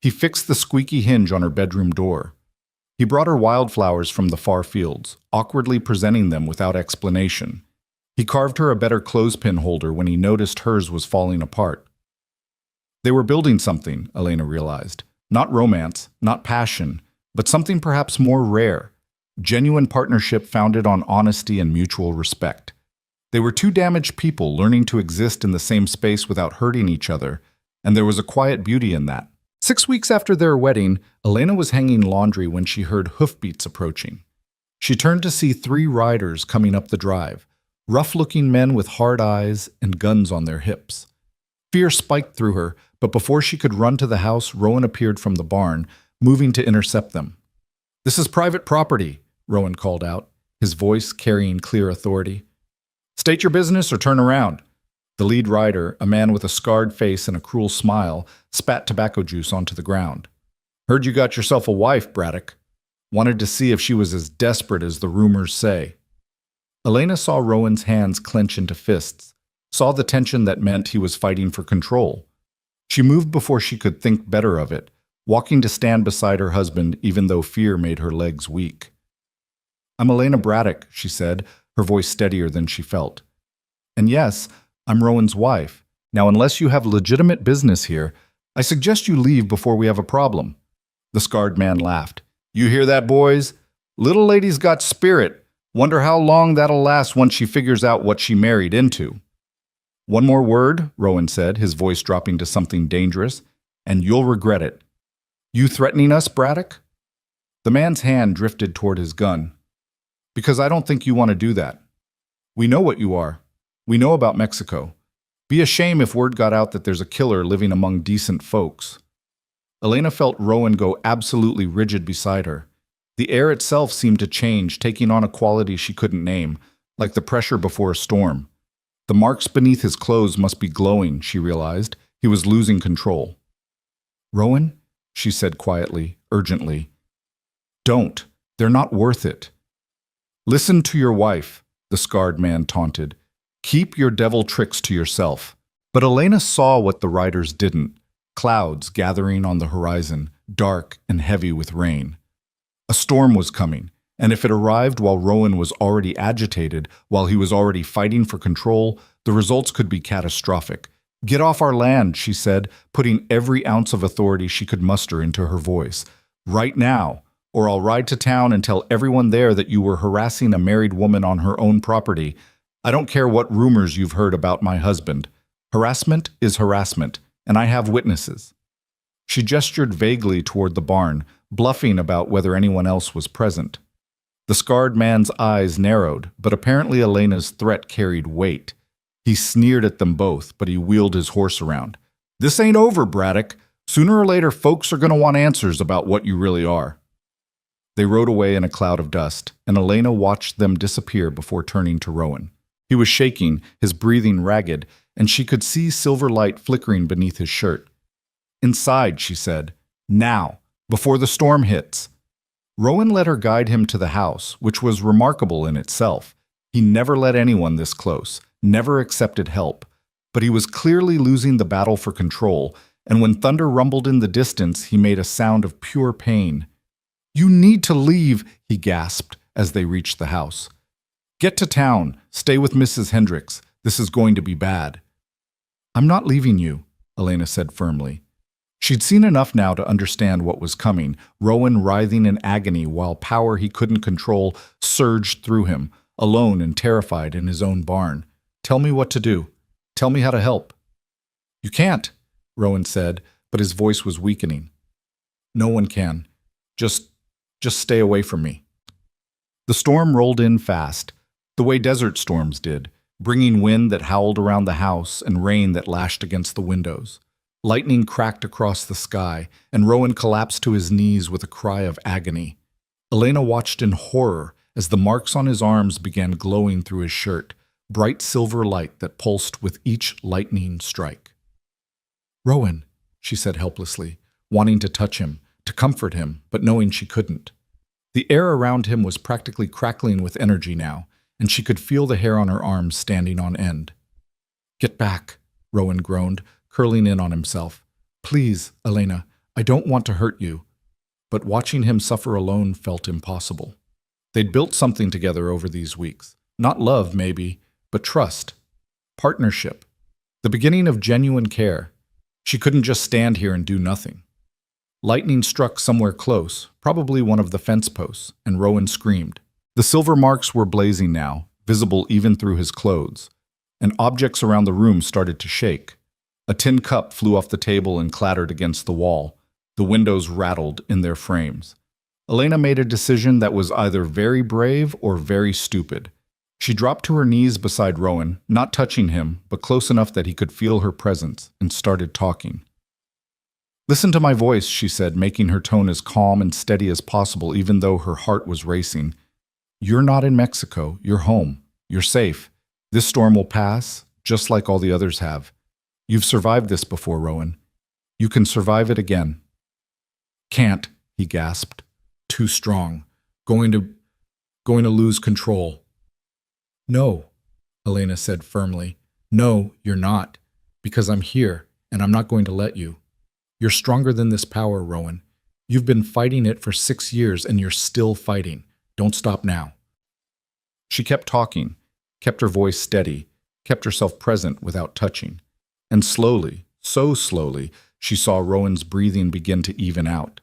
He fixed the squeaky hinge on her bedroom door. He brought her wildflowers from the far fields, awkwardly presenting them without explanation. He carved her a better clothespin holder when he noticed hers was falling apart. They were building something, Elena realized. Not romance, not passion, but something perhaps more rare. Genuine partnership founded on honesty and mutual respect. They were two damaged people learning to exist in the same space without hurting each other, and there was a quiet beauty in that. 6 weeks after their wedding, Elena was hanging laundry when she heard hoofbeats approaching. She turned to see 3 riders coming up the drive, rough-looking men with hard eyes and guns on their hips. Fear spiked through her, but before she could run to the house, Rowan appeared from the barn, moving to intercept them. "This is private property," Rowan called out, his voice carrying clear authority. "State your business or turn around." The lead rider, a man with a scarred face and a cruel smile, spat tobacco juice onto the ground. "Heard you got yourself a wife, Braddock. Wanted to see if she was as desperate as the rumors say." Elena saw Rowan's hands clench into fists, saw the tension that meant he was fighting for control. She moved before she could think better of it, walking to stand beside her husband even though fear made her legs weak. "I'm Elena Braddock," she said, her voice steadier than she felt. "And yes, I'm Rowan's wife. Now, unless you have legitimate business here, I suggest you leave before we have a problem." The scarred man laughed. "You hear that, boys? Little lady's got spirit. Wonder how long that'll last once she figures out what she married into." "One more word," Rowan said, his voice dropping to something dangerous, "and you'll regret it." "You threatening us, Braddock?" The man's hand drifted toward his gun. "Because I don't think you want to do that. We know what you are. We know about Mexico. Be a shame if word got out that there's a killer living among decent folks." Elena felt Rowan go absolutely rigid beside her. The air itself seemed to change, taking on a quality she couldn't name, like the pressure before a storm. The marks beneath his clothes must be glowing, she realized. He was losing control. "Rowan," she said quietly, urgently. "Don't. They're not worth it." "Listen to your wife," the scarred man taunted. "Keep your devil tricks to yourself." But Elena saw what the riders didn't. Clouds gathering on the horizon, dark and heavy with rain. A storm was coming, and if it arrived while Rowan was already agitated, while he was already fighting for control, the results could be catastrophic. "Get off our land," she said, putting every ounce of authority she could muster into her voice. "Right now, or I'll ride to town and tell everyone there that you were harassing a married woman on her own property. I don't care what rumors you've heard about my husband. Harassment is harassment, and I have witnesses." She gestured vaguely toward the barn, bluffing about whether anyone else was present. The scarred man's eyes narrowed, but apparently Elena's threat carried weight. He sneered at them both, but he wheeled his horse around. "This ain't over, Braddock. Sooner or later, folks are going to want answers about what you really are." They rode away in a cloud of dust, and Elena watched them disappear before turning to Rowan. He was shaking, his breathing ragged, and she could see silver light flickering beneath his shirt. "Inside," she said. "Now, before the storm hits." Rowan let her guide him to the house, which was remarkable in itself. He never let anyone this close, never accepted help. But he was clearly losing the battle for control, and when thunder rumbled in the distance, he made a sound of pure pain. "You need to leave," he gasped as they reached the house. "Get to town. Stay with Mrs. Hendricks. This is going to be bad." "I'm not leaving you," Elena said firmly. She'd seen enough now to understand what was coming, Rowan writhing in agony while power he couldn't control surged through him, alone and terrified in his own barn. "Tell me what to do. Tell me how to help." "You can't," Rowan said, but his voice was weakening. "No one can. Just stay away from me." The storm rolled in fast, the way desert storms did, bringing wind that howled around the house and rain that lashed against the windows. Lightning cracked across the sky, and Rowan collapsed to his knees with a cry of agony. Elena watched in horror as the marks on his arms began glowing through his shirt, bright silver light that pulsed with each lightning strike. "Rowan," she said helplessly, wanting to touch him, to comfort him, but knowing she couldn't. The air around him was practically crackling with energy now, and she could feel the hair on her arms standing on end. "Get back," Rowan groaned, curling in on himself. "Please, Elena, I don't want to hurt you." But watching him suffer alone felt impossible. They'd built something together over these weeks. Not love, maybe, but trust. Partnership. The beginning of genuine care. She couldn't just stand here and do nothing. Lightning struck somewhere close, probably one of the fence posts, and Rowan screamed. The silver marks were blazing now, visible even through his clothes, and objects around the room started to shake. A tin cup flew off the table and clattered against the wall. The windows rattled in their frames. Elena made a decision that was either very brave or very stupid. She dropped to her knees beside Rowan, not touching him, but close enough that he could feel her presence, and started talking. "Listen to my voice," she said, making her tone as calm and steady as possible, even though her heart was racing. "You're not in Mexico. You're home. You're safe. This storm will pass, just like all the others have. You've survived this before, Rowan. You can survive it again." "Can't," he gasped. "Too strong. Going to lose control." "No," Elena said firmly. "No, you're not. Because I'm here, and I'm not going to let you. You're stronger than this power, Rowan. You've been fighting it for 6 years, and you're still fighting. Don't stop now." She kept talking, kept her voice steady, kept herself present without touching. And slowly, so slowly, she saw Rowan's breathing begin to even out.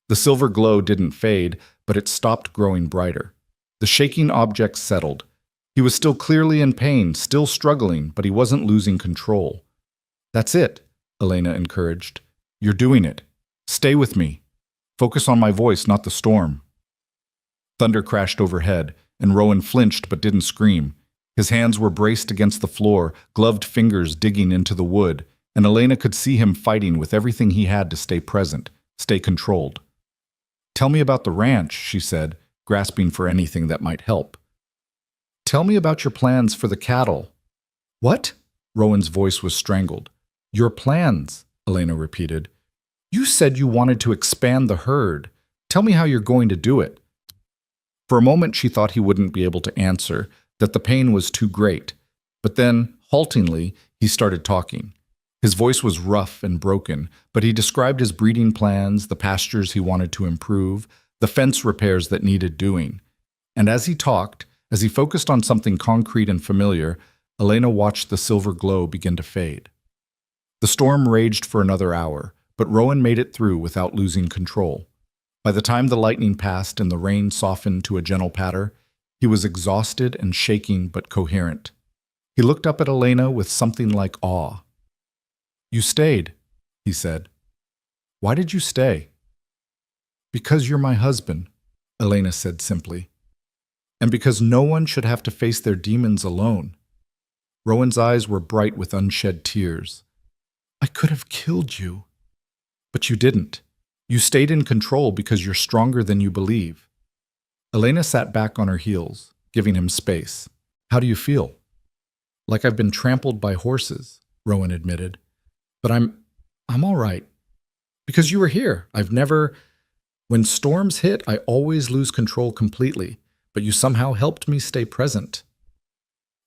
The silver glow didn't fade, but it stopped growing brighter. The shaking object settled. He was still clearly in pain, still struggling, but he wasn't losing control. "That's it," Elena encouraged. "You're doing it. Stay with me. Focus on my voice, not the storm." Thunder crashed overhead, and Rowan flinched but didn't scream. His hands were braced against the floor, gloved fingers digging into the wood, and Elena could see him fighting with everything he had to stay present, stay controlled. "Tell me about the ranch," she said, grasping for anything that might help. "Tell me about your plans for the cattle." "What?" Rowan's voice was strangled. "Your plans," Elena repeated. "You said you wanted to expand the herd. Tell me how you're going to do it." For a moment she thought he wouldn't be able to answer, that the pain was too great. But then, haltingly, he started talking. His voice was rough and broken, but he described his breeding plans, the pastures he wanted to improve, the fence repairs that needed doing. And as he talked, as he focused on something concrete and familiar, Elena watched the silver glow begin to fade. The storm raged for another hour, but Rowan made it through without losing control. By the time the lightning passed and the rain softened to a gentle patter, he was exhausted and shaking but coherent. He looked up at Elena with something like awe. "You stayed," he said. "Why did you stay?" "Because you're my husband," Elena said simply. "And because no one should have to face their demons alone." Rowan's eyes were bright with unshed tears. "I could have killed you." "But you didn't. You stayed in control because you're stronger than you believe." Elena sat back on her heels, giving him space. "How do you feel?" "Like I've been trampled by horses," Rowan admitted. "But I'm all right. Because you were here. I've never When storms hit, I always lose control completely, but you somehow helped me stay present.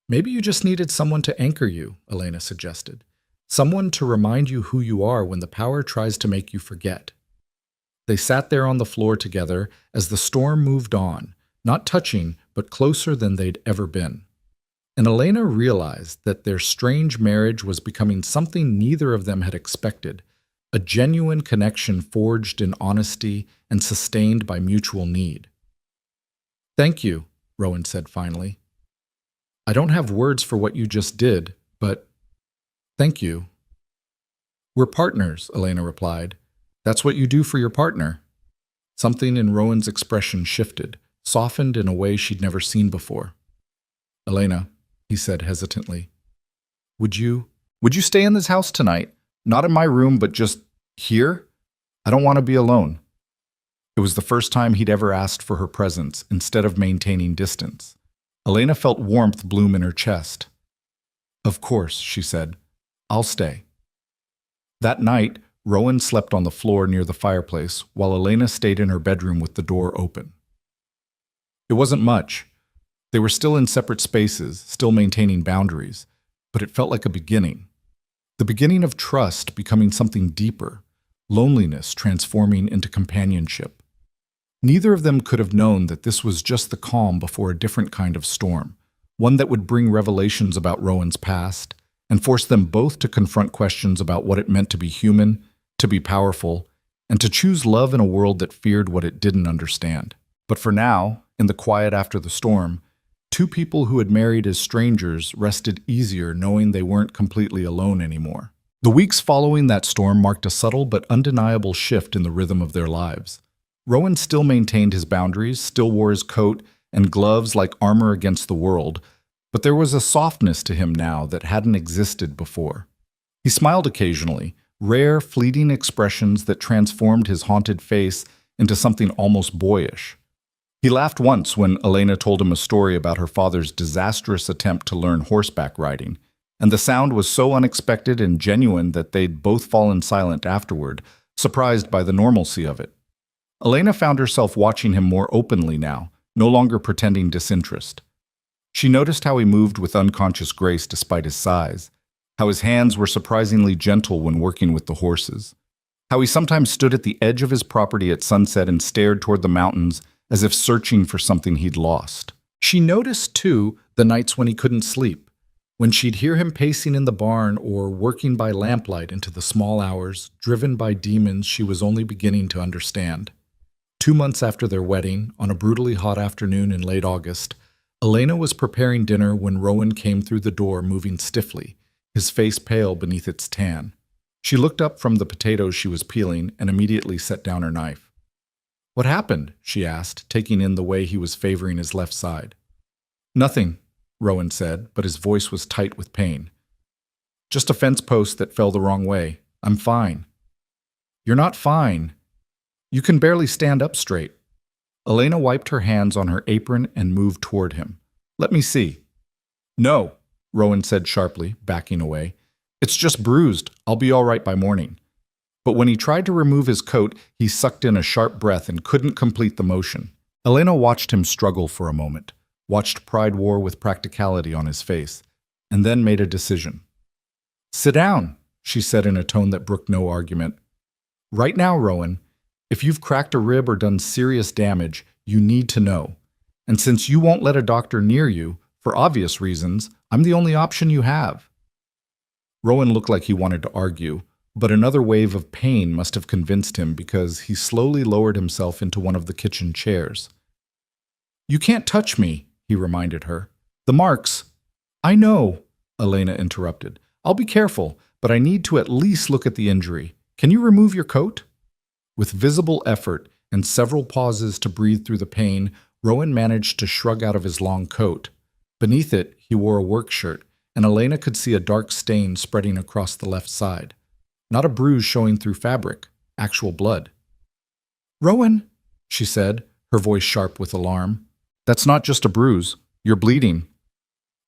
Maybe you just needed someone to anchor you, Elena suggested. Someone to remind you who you are when the power tries to make you forget. They sat there on the floor together as the storm moved on, not touching, but closer than they'd ever been. And Elena realized that their strange marriage was becoming something neither of them had expected, a genuine connection forged in honesty and sustained by mutual need. "Thank you," Rowan said finally. "I don't have words for what you just did, but thank you." "We're partners," Elena replied. "That's what you do for your partner." Something in Rowan's expression shifted, softened in a way she'd never seen before. "Elena," he said hesitantly, Would you stay in this house tonight? Not in my room, but just here? I don't want to be alone." It was the first time he'd ever asked for her presence instead of maintaining distance. Elena felt warmth bloom in her chest. "Of course," she said. "I'll stay." That night, Rowan slept on the floor near the fireplace while Elena stayed in her bedroom with the door open. It wasn't much. They were still in separate spaces, still maintaining boundaries, but it felt like a beginning. The beginning of trust becoming something deeper, loneliness transforming into companionship. Neither of them could have known that this was just the calm before a different kind of storm, one that would bring revelations about Rowan's past and force them both to confront questions about what it meant to be human, to be powerful, and to choose love in a world that feared what it didn't understand. But for now, in the quiet after the storm, two people who had married as strangers rested easier knowing they weren't completely alone anymore. The weeks following that storm marked a subtle but undeniable shift in the rhythm of their lives. Rowan still maintained his boundaries, still wore his coat and gloves like armor against the world, but there was a softness to him now that hadn't existed before. He smiled occasionally, rare, fleeting expressions that transformed his haunted face into something almost boyish. He laughed once when Elena told him a story about her father's disastrous attempt to learn horseback riding, and the sound was so unexpected and genuine that they'd both fallen silent afterward, surprised by the normalcy of it. Elena found herself watching him more openly now, no longer pretending disinterest. She noticed how he moved with unconscious grace despite his size, how his hands were surprisingly gentle when working with the horses, how he sometimes stood at the edge of his property at sunset and stared toward the mountains as if searching for something he'd lost. She noticed, too, the nights when he couldn't sleep, when she'd hear him pacing in the barn or working by lamplight into the small hours, driven by demons she was only beginning to understand. 2 months after their wedding, on a brutally hot afternoon in late August, Elena was preparing dinner when Rowan came through the door moving stiffly, his face pale beneath its tan. She looked up from the potatoes she was peeling and immediately set down her knife. "What happened?" she asked, taking in the way he was favoring his left side. "Nothing," Rowan said, but his voice was tight with pain. "Just a fence post that fell the wrong way. I'm fine." "You're not fine. You can barely stand up straight." Elena wiped her hands on her apron and moved toward him. "Let me see." "No," Rowan said sharply, backing away. "It's just bruised. I'll be all right by morning." But when he tried to remove his coat, he sucked in a sharp breath and couldn't complete the motion. Elena watched him struggle for a moment, watched pride war with practicality on his face, and then made a decision. "Sit down," she said in a tone that brooked no argument. "Right now, Rowan, if you've cracked a rib or done serious damage, you need to know. And since you won't let a doctor near you, for obvious reasons, I'm the only option you have." Rowan looked like he wanted to argue, but another wave of pain must have convinced him because he slowly lowered himself into one of the kitchen chairs. "You can't touch me," he reminded her. "The marks—" "I know," Elena interrupted. "I'll be careful, but I need to at least look at the injury. Can you remove your coat?" With visible effort and several pauses to breathe through the pain, Rowan managed to shrug out of his long coat. Beneath it, he wore a work shirt, and Elena could see a dark stain spreading across the left side. Not a bruise showing through fabric, actual blood. "Rowan," she said, her voice sharp with alarm. "That's not just a bruise. You're bleeding."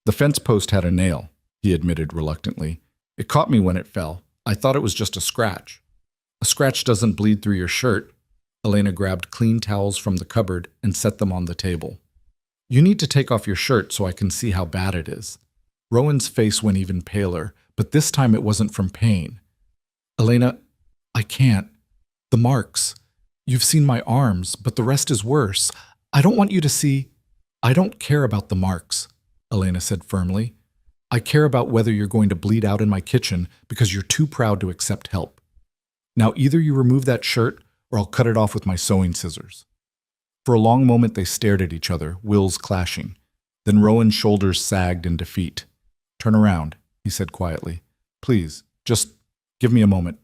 "The fence post had a nail," he admitted reluctantly. "It caught me when it fell. I thought it was just a scratch." "A scratch doesn't bleed through your shirt." Elena grabbed clean towels from the cupboard and set them on the table. You need to take off your shirt so I can see how bad it is. Rowan's face went even paler, but this time it wasn't from pain. Elena, I can't. The marks. You've seen my arms, but the rest is worse. I don't want you to see. I don't care about the marks, Elena said firmly. I care about whether you're going to bleed out in my kitchen because you're too proud to accept help. Now either you remove that shirt or I'll cut it off with my sewing scissors. For a long moment they stared at each other, wills clashing. Then Rowan's shoulders sagged in defeat. Turn around, he said quietly. Please, just give me a moment.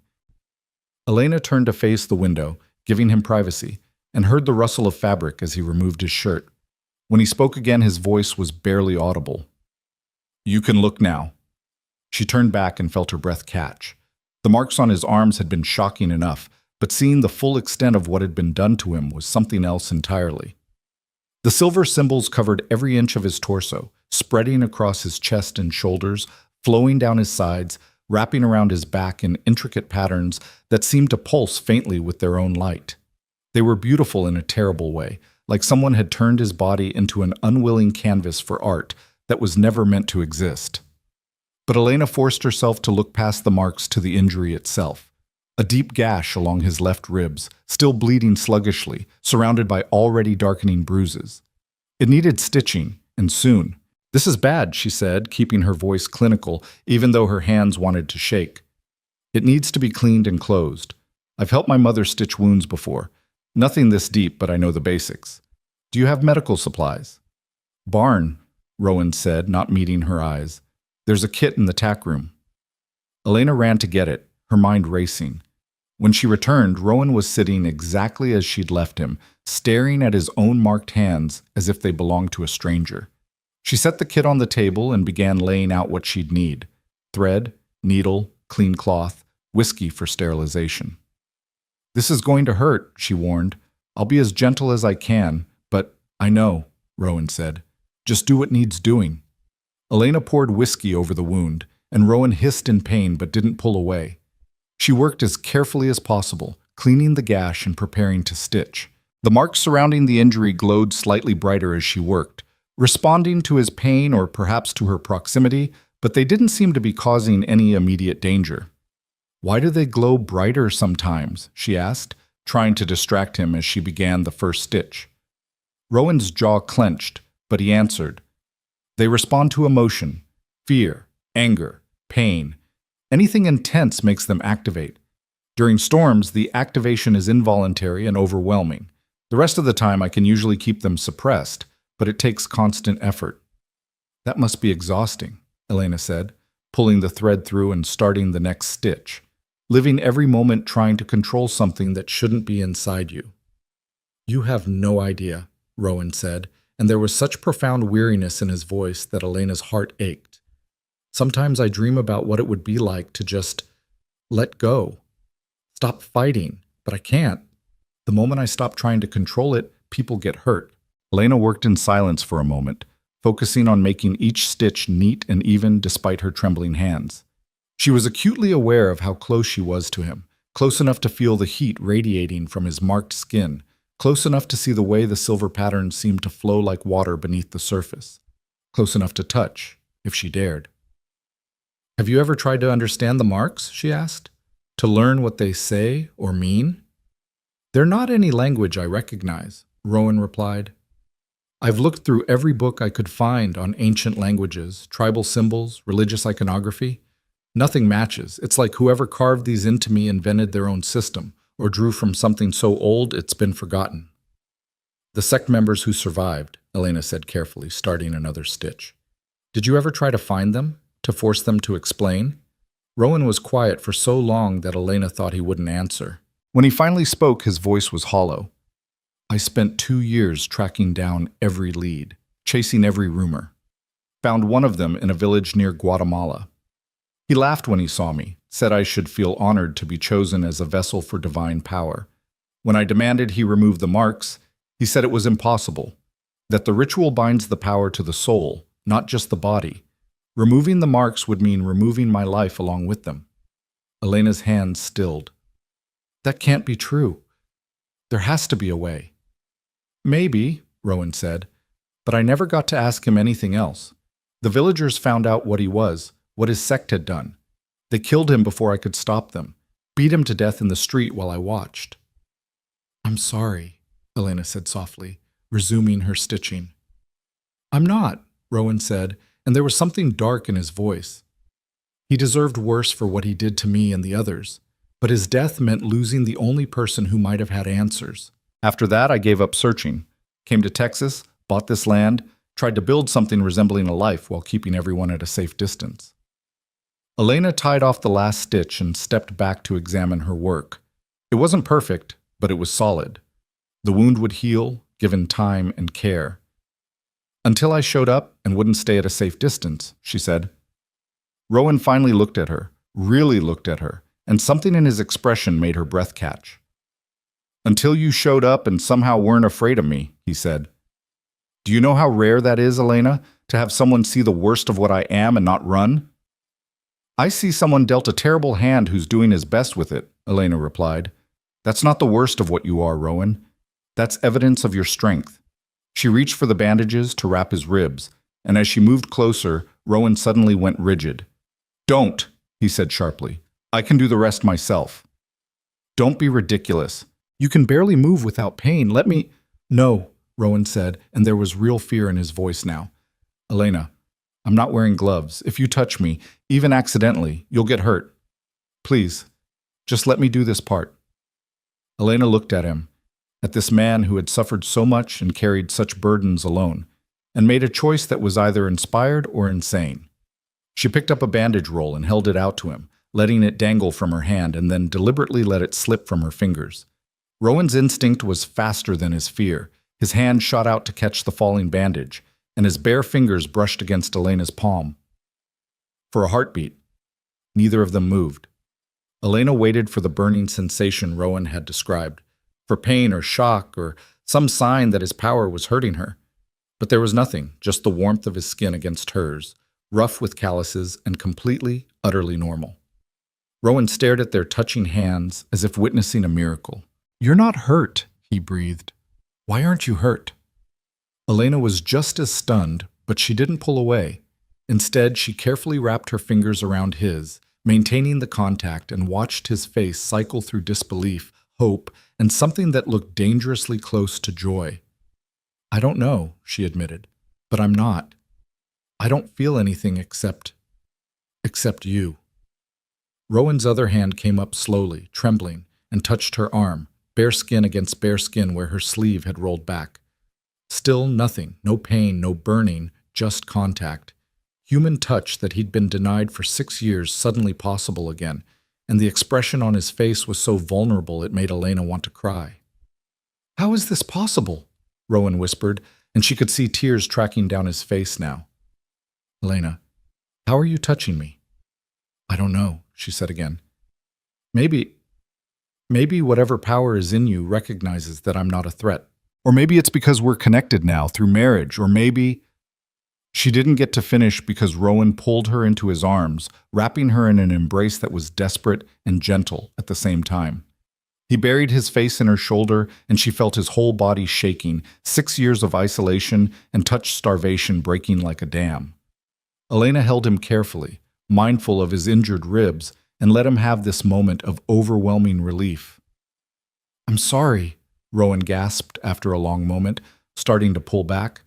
Elena turned to face the window, giving him privacy, and heard the rustle of fabric as he removed his shirt. When he spoke again, his voice was barely audible. You can look now. She turned back and felt her breath catch. The marks on his arms had been shocking enough, but seeing the full extent of what had been done to him was something else entirely. The silver symbols covered every inch of his torso, spreading across his chest and shoulders, flowing down his sides, wrapping around his back in intricate patterns that seemed to pulse faintly with their own light. They were beautiful in a terrible way, like someone had turned his body into an unwilling canvas for art that was never meant to exist. But Elena forced herself to look past the marks to the injury itself. A deep gash along his left ribs, still bleeding sluggishly, surrounded by already darkening bruises. It needed stitching, and soon. This is bad, she said, keeping her voice clinical, even though her hands wanted to shake. It needs to be cleaned and closed. I've helped my mother stitch wounds before. Nothing this deep, but I know the basics. Do you have medical supplies? Barn, Rowan said, not meeting her eyes. There's a kit in the tack room. Elena ran to get it, her mind racing. When she returned, Rowan was sitting exactly as she'd left him, staring at his own marked hands as if they belonged to a stranger. She set the kit on the table and began laying out what she'd need. Thread, needle, clean cloth, whiskey for sterilization. This is going to hurt, she warned. I'll be as gentle as I can, but I know, Rowan said. Just do what needs doing. Elena poured whiskey over the wound, and Rowan hissed in pain but didn't pull away. She worked as carefully as possible, cleaning the gash and preparing to stitch. The marks surrounding the injury glowed slightly brighter as she worked, responding to his pain or perhaps to her proximity, but they didn't seem to be causing any immediate danger. Why do they glow brighter sometimes? She asked, trying to distract him as she began the first stitch. Rowan's jaw clenched, but he answered. They respond to emotion, fear, anger, pain. Anything intense makes them activate. During storms, the activation is involuntary and overwhelming. The rest of the time, I can usually keep them suppressed, but it takes constant effort. That must be exhausting, Elena said, pulling the thread through and starting the next stitch, living every moment trying to control something that shouldn't be inside you. You have no idea, Rowan said, and there was such profound weariness in his voice that Elena's heart ached. Sometimes I dream about what it would be like to just let go. Stop fighting, but I can't. The moment I stop trying to control it, people get hurt. Elena worked in silence for a moment, focusing on making each stitch neat and even despite her trembling hands. She was acutely aware of how close she was to him, close enough to feel the heat radiating from his marked skin, close enough to see the way the silver patterns seemed to flow like water beneath the surface, close enough to touch, if she dared. Have you ever tried to understand the marks? She asked. To learn what they say or mean? They're not any language I recognize, Rowan replied. I've looked through every book I could find on ancient languages, tribal symbols, religious iconography. Nothing matches. It's like whoever carved these into me invented their own system, or drew from something so old it's been forgotten. The sect members who survived, Elena said carefully, starting another stitch. Did you ever try to find them? To force them to explain? Rowan was quiet for so long that Elena thought he wouldn't answer. When he finally spoke, his voice was hollow. I spent 2 years tracking down every lead, chasing every rumor. Found one of them in a village near Guatemala. He laughed when he saw me, said I should feel honored to be chosen as a vessel for divine power. When I demanded he remove the marks, he said it was impossible, that the ritual binds the power to the soul, not just the body. Removing the marks would mean removing my life along with them. Elena's hands stilled. That can't be true. There has to be a way. Maybe, Rowan said, but I never got to ask him anything else. The villagers found out what he was, what his sect had done. They killed him before I could stop them, beat him to death in the street while I watched. I'm sorry, Elena said softly, resuming her stitching. I'm not, Rowan said, and there was something dark in his voice. He deserved worse for what he did to me and the others, but his death meant losing the only person who might have had answers. After that, I gave up searching, came to Texas, bought this land, tried to build something resembling a life while keeping everyone at a safe distance. Elena tied off the last stitch and stepped back to examine her work. It wasn't perfect, but it was solid. The wound would heal, given time and care. Until I showed up and wouldn't stay at a safe distance, she said. Rowan finally looked at her, really looked at her, and something in his expression made her breath catch. Until you showed up and somehow weren't afraid of me, he said. Do you know how rare that is, Elena, to have someone see the worst of what I am and not run? I see someone dealt a terrible hand who's doing his best with it, Elena replied. That's not the worst of what you are, Rowan. That's evidence of your strength. She reached for the bandages to wrap his ribs, and as she moved closer, Rowan suddenly went rigid. Don't, he said sharply. I can do the rest myself. Don't be ridiculous. You can barely move without pain. Let me... No, Rowan said, and there was real fear in his voice now. Elena, I'm not wearing gloves. If you touch me, even accidentally, you'll get hurt. Please, just let me do this part. Elena looked at him, at this man who had suffered so much and carried such burdens alone, and made a choice that was either inspired or insane. She picked up a bandage roll and held it out to him, letting it dangle from her hand and then deliberately let it slip from her fingers. Rowan's instinct was faster than his fear. His hand shot out to catch the falling bandage, and his bare fingers brushed against Elena's palm. For a heartbeat, neither of them moved. Elena waited for the burning sensation Rowan had described, for pain or shock or some sign that his power was hurting her. But there was nothing, just the warmth of his skin against hers, rough with calluses and completely, utterly normal. Rowan stared at their touching hands as if witnessing a miracle. You're not hurt, he breathed. Why aren't you hurt? Elena was just as stunned, but she didn't pull away. Instead, she carefully wrapped her fingers around his, maintaining the contact, and watched his face cycle through disbelief, hope, and something that looked dangerously close to joy. I don't know, she admitted, but I'm not. I don't feel anything except you. Rowan's other hand came up slowly, trembling, and touched her arm, bare skin against bare skin where her sleeve had rolled back. Still nothing, no pain, no burning, just contact. Human touch that he'd been denied for 6 years suddenly possible again, and the expression on his face was so vulnerable it made Elena want to cry. How is this possible? Rowan whispered, and she could see tears tracking down his face now. Elena, how are you touching me? I don't know, she said again. Maybe whatever power is in you recognizes that I'm not a threat. Or maybe it's because we're connected now through marriage, or maybe... She didn't get to finish because Rowan pulled her into his arms, wrapping her in an embrace that was desperate and gentle at the same time. He buried his face in her shoulder, and she felt his whole body shaking, 6 years of isolation and touch starvation breaking like a dam. Elena held him carefully, mindful of his injured ribs, and let him have this moment of overwhelming relief. I'm sorry, Rowan gasped after a long moment, starting to pull back.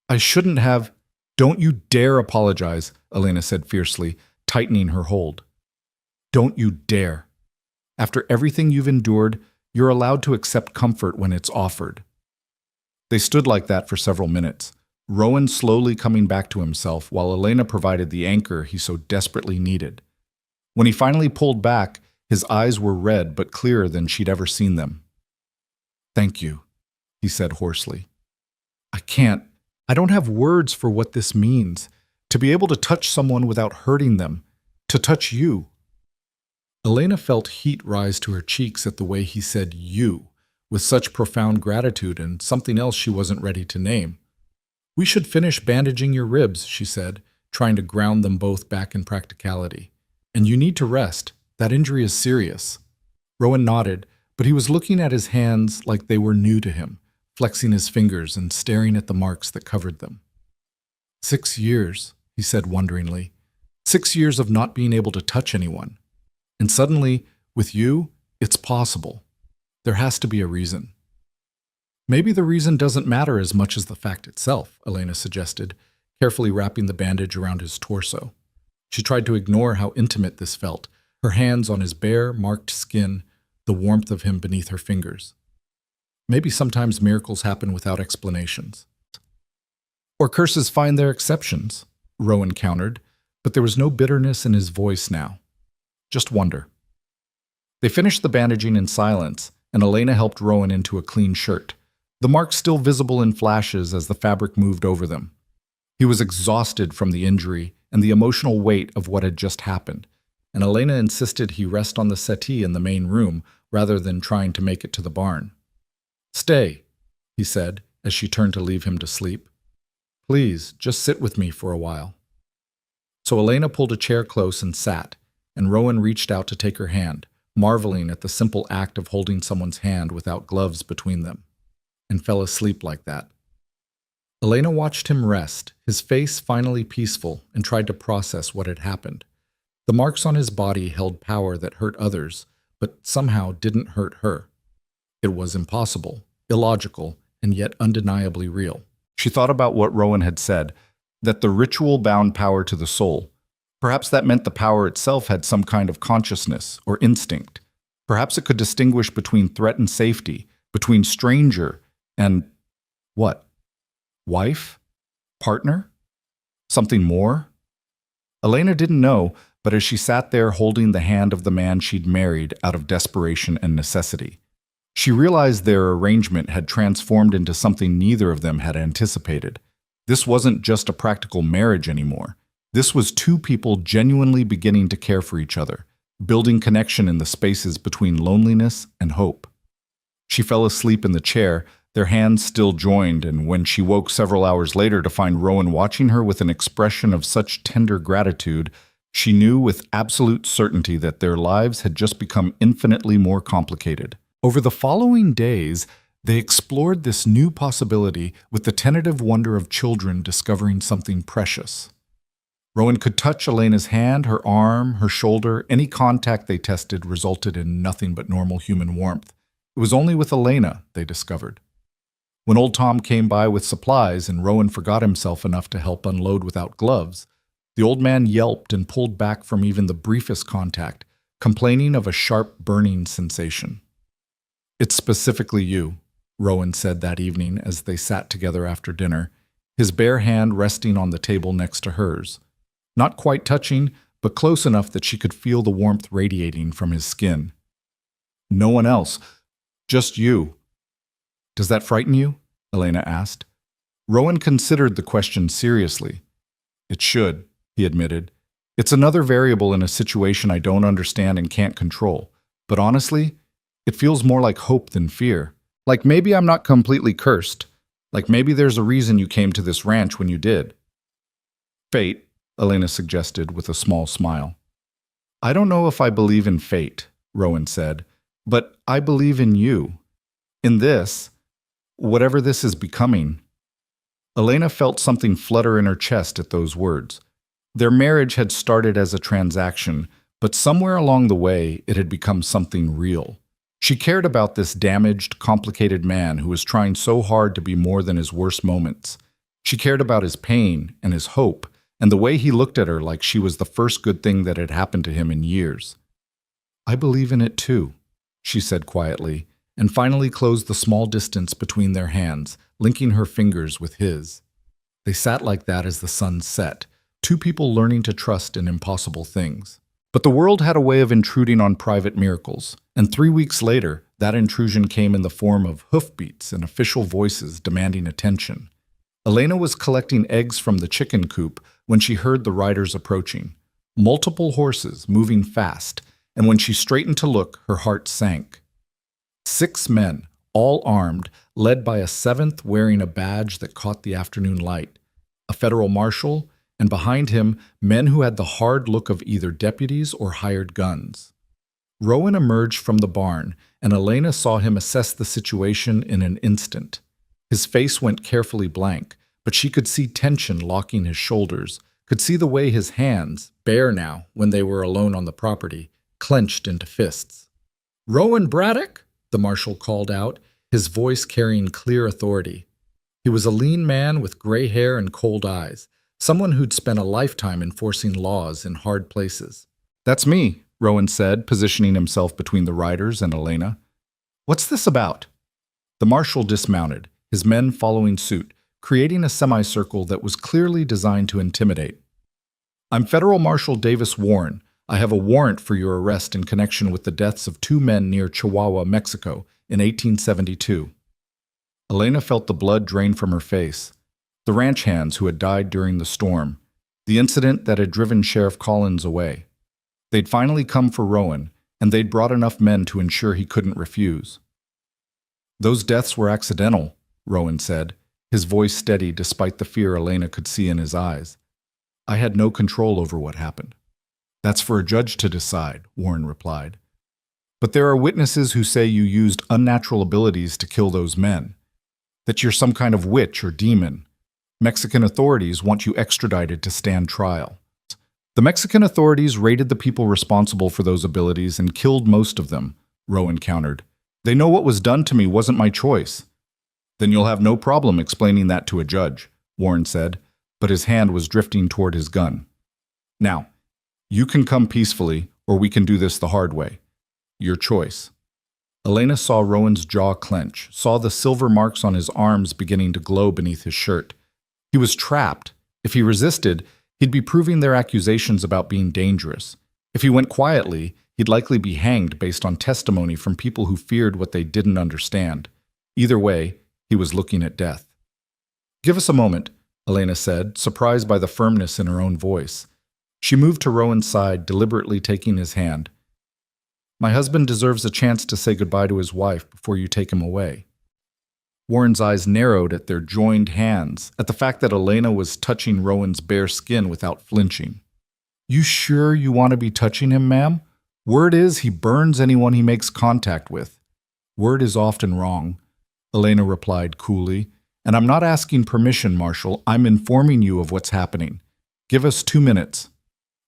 I shouldn't have... Don't you dare apologize, Elena said fiercely, tightening her hold. Don't you dare. After everything you've endured, you're allowed to accept comfort when it's offered. They stood like that for several minutes, Rowan slowly coming back to himself while Elena provided the anchor he so desperately needed. When he finally pulled back, his eyes were red but clearer than she'd ever seen them. Thank you, he said hoarsely. I don't have words for what this means. To be able to touch someone without hurting them. To touch you. Elena felt heat rise to her cheeks at the way he said you, with such profound gratitude and something else she wasn't ready to name. We should finish bandaging your ribs, she said, trying to ground them both back in practicality. And you need to rest. That injury is serious. Rowan nodded, but he was looking at his hands like they were new to him, flexing his fingers and staring at the marks that covered them. 6 years, he said wonderingly. 6 years of not being able to touch anyone. And suddenly, with you, it's possible. There has to be a reason. Maybe the reason doesn't matter as much as the fact itself, Elena suggested, carefully wrapping the bandage around his torso. She tried to ignore how intimate this felt, her hands on his bare, marked skin, the warmth of him beneath her fingers. Maybe sometimes miracles happen without explanations. Or curses find their exceptions, Rowan countered, but there was no bitterness in his voice now. Just wonder. They finished the bandaging in silence, and Elena helped Rowan into a clean shirt, the marks still visible in flashes as the fabric moved over them. He was exhausted from the injury and the emotional weight of what had just happened, and Elena insisted he rest on the settee in the main room rather than trying to make it to the barn. "Stay," he said as she turned to leave him to sleep. "Please, just sit with me for a while." So Elena pulled a chair close and sat, and Rowan reached out to take her hand, marveling at the simple act of holding someone's hand without gloves between them, and fell asleep like that. Elena watched him rest, his face finally peaceful, and tried to process what had happened. The marks on his body held power that hurt others, but somehow didn't hurt her. It was impossible, illogical, and yet undeniably real. She thought about what Rowan had said, that the ritual bound power to the soul. Perhaps that meant the power itself had some kind of consciousness or instinct. Perhaps it could distinguish between threat and safety, between stranger and what? Wife? Partner? Something more? Elena didn't know, but as she sat there holding the hand of the man she'd married out of desperation and necessity, she realized their arrangement had transformed into something neither of them had anticipated. This wasn't just a practical marriage anymore. This was two people genuinely beginning to care for each other, building connection in the spaces between loneliness and hope. She fell asleep in the chair, their hands still joined, and when she woke several hours later to find Rowan watching her with an expression of such tender gratitude, she knew with absolute certainty that their lives had just become infinitely more complicated. Over the following days, they explored this new possibility with the tentative wonder of children discovering something precious. Rowan could touch Elena's hand, her arm, her shoulder. Any contact they tested resulted in nothing but normal human warmth. It was only with Elena, they discovered. When old Tom came by with supplies and Rowan forgot himself enough to help unload without gloves, the old man yelped and pulled back from even the briefest contact, complaining of a sharp burning sensation. "It's specifically you," Rowan said that evening as they sat together after dinner, his bare hand resting on the table next to hers. Not quite touching, but close enough that she could feel the warmth radiating from his skin. "No one else, just you." "Does that frighten you?" Elena asked. Rowan considered the question seriously. "It should," he admitted. "It's another variable in a situation I don't understand and can't control. But honestly, it feels more like hope than fear. Like maybe I'm not completely cursed. Like maybe there's a reason you came to this ranch when you did." "Fate," Elena suggested with a small smile. "I don't know if I believe in fate," Rowan said, "but I believe in you. In this, whatever this is becoming." Elena felt something flutter in her chest at those words. Their marriage had started as a transaction, but somewhere along the way it had become something real. She cared about this damaged, complicated man who was trying so hard to be more than his worst moments. She cared about his pain and his hope, and the way he looked at her like she was the first good thing that had happened to him in years. "I believe in it too," she said quietly, and finally closed the small distance between their hands, linking her fingers with his. They sat like that as the sun set, two people learning to trust in impossible things. But the world had a way of intruding on private miracles, and 3 weeks later, that intrusion came in the form of hoofbeats and official voices demanding attention. Elena was collecting eggs from the chicken coop when she heard the riders approaching. Multiple horses, moving fast, and when she straightened to look, her heart sank. 6 men, all armed, led by a 7th wearing a badge that caught the afternoon light, a federal marshal, and behind him, men who had the hard look of either deputies or hired guns. Rowan emerged from the barn, and Elena saw him assess the situation in an instant. His face went carefully blank, but she could see tension locking his shoulders, could see the way his hands, bare now when they were alone on the property, clenched into fists. "Rowan Braddock?" the marshal called out, his voice carrying clear authority. He was a lean man with gray hair and cold eyes, someone who'd spent a lifetime enforcing laws in hard places. "That's me," Rowan said, positioning himself between the riders and Elena. "What's this about?" The marshal dismounted, his men following suit, creating a semicircle that was clearly designed to intimidate. "I'm Federal Marshal Davis Warren. I have a warrant for your arrest in connection with the deaths of 2 men near Chihuahua, Mexico, in 1872. Elena felt the blood drain from her face. The ranch hands who had died during the storm, the incident that had driven Sheriff Collins away. They'd finally come for Rowan, and they'd brought enough men to ensure he couldn't refuse. "Those deaths were accidental," Rowan said, his voice steady despite the fear Elena could see in his eyes. "I had no control over what happened." "That's for a judge to decide," Warren replied. "But there are witnesses who say you used unnatural abilities to kill those men, that you're some kind of witch or demon. Mexican authorities want you extradited to stand trial." "The Mexican authorities raided the people responsible for those abilities and killed most of them," Rowan countered. "They know what was done to me wasn't my choice." "Then you'll have no problem explaining that to a judge," Warren said, but his hand was drifting toward his gun. "Now, you can come peacefully, or we can do this the hard way. Your choice." Elena saw Rowan's jaw clench, saw the silver marks on his arms beginning to glow beneath his shirt. He was trapped. If he resisted, he'd be proving their accusations about being dangerous. If he went quietly, he'd likely be hanged based on testimony from people who feared what they didn't understand. Either way, he was looking at death. "Give us a moment," Elena said, surprised by the firmness in her own voice. She moved to Rowan's side, deliberately taking his hand. "My husband deserves a chance to say goodbye to his wife before you take him away." Warren's eyes narrowed at their joined hands, at the fact that Elena was touching Rowan's bare skin without flinching. "You sure you want to be touching him, ma'am? Word is he burns anyone he makes contact with." "Word is often wrong," Elena replied coolly. "And I'm not asking permission, Marshal. I'm informing you of what's happening. Give us 2 minutes."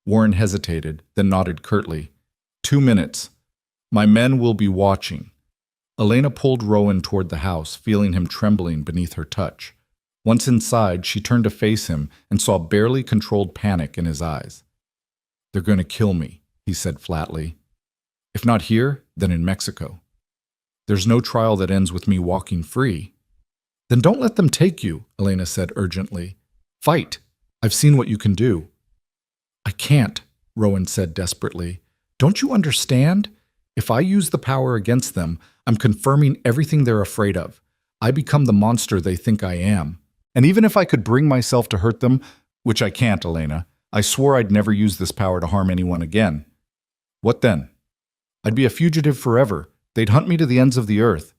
Warren hesitated, then nodded curtly. 2 minutes. My men will be watching." Elena pulled Rowan toward the house, feeling him trembling beneath her touch. Once inside, she turned to face him and saw barely controlled panic in his eyes. "They're going to kill me," he said flatly. "If not here, then in Mexico. There's no trial that ends with me walking free." "Then don't let them take you," Elena said urgently. "Fight. I've seen what you can do." "I can't," Rowan said desperately. "Don't you understand? If I use the power against them, I'm confirming everything they're afraid of. I become the monster they think I am. And even if I could bring myself to hurt them, which I can't, Elena, I swore I'd never use this power to harm anyone again. What then? I'd be a fugitive forever. They'd hunt me to the ends of the earth."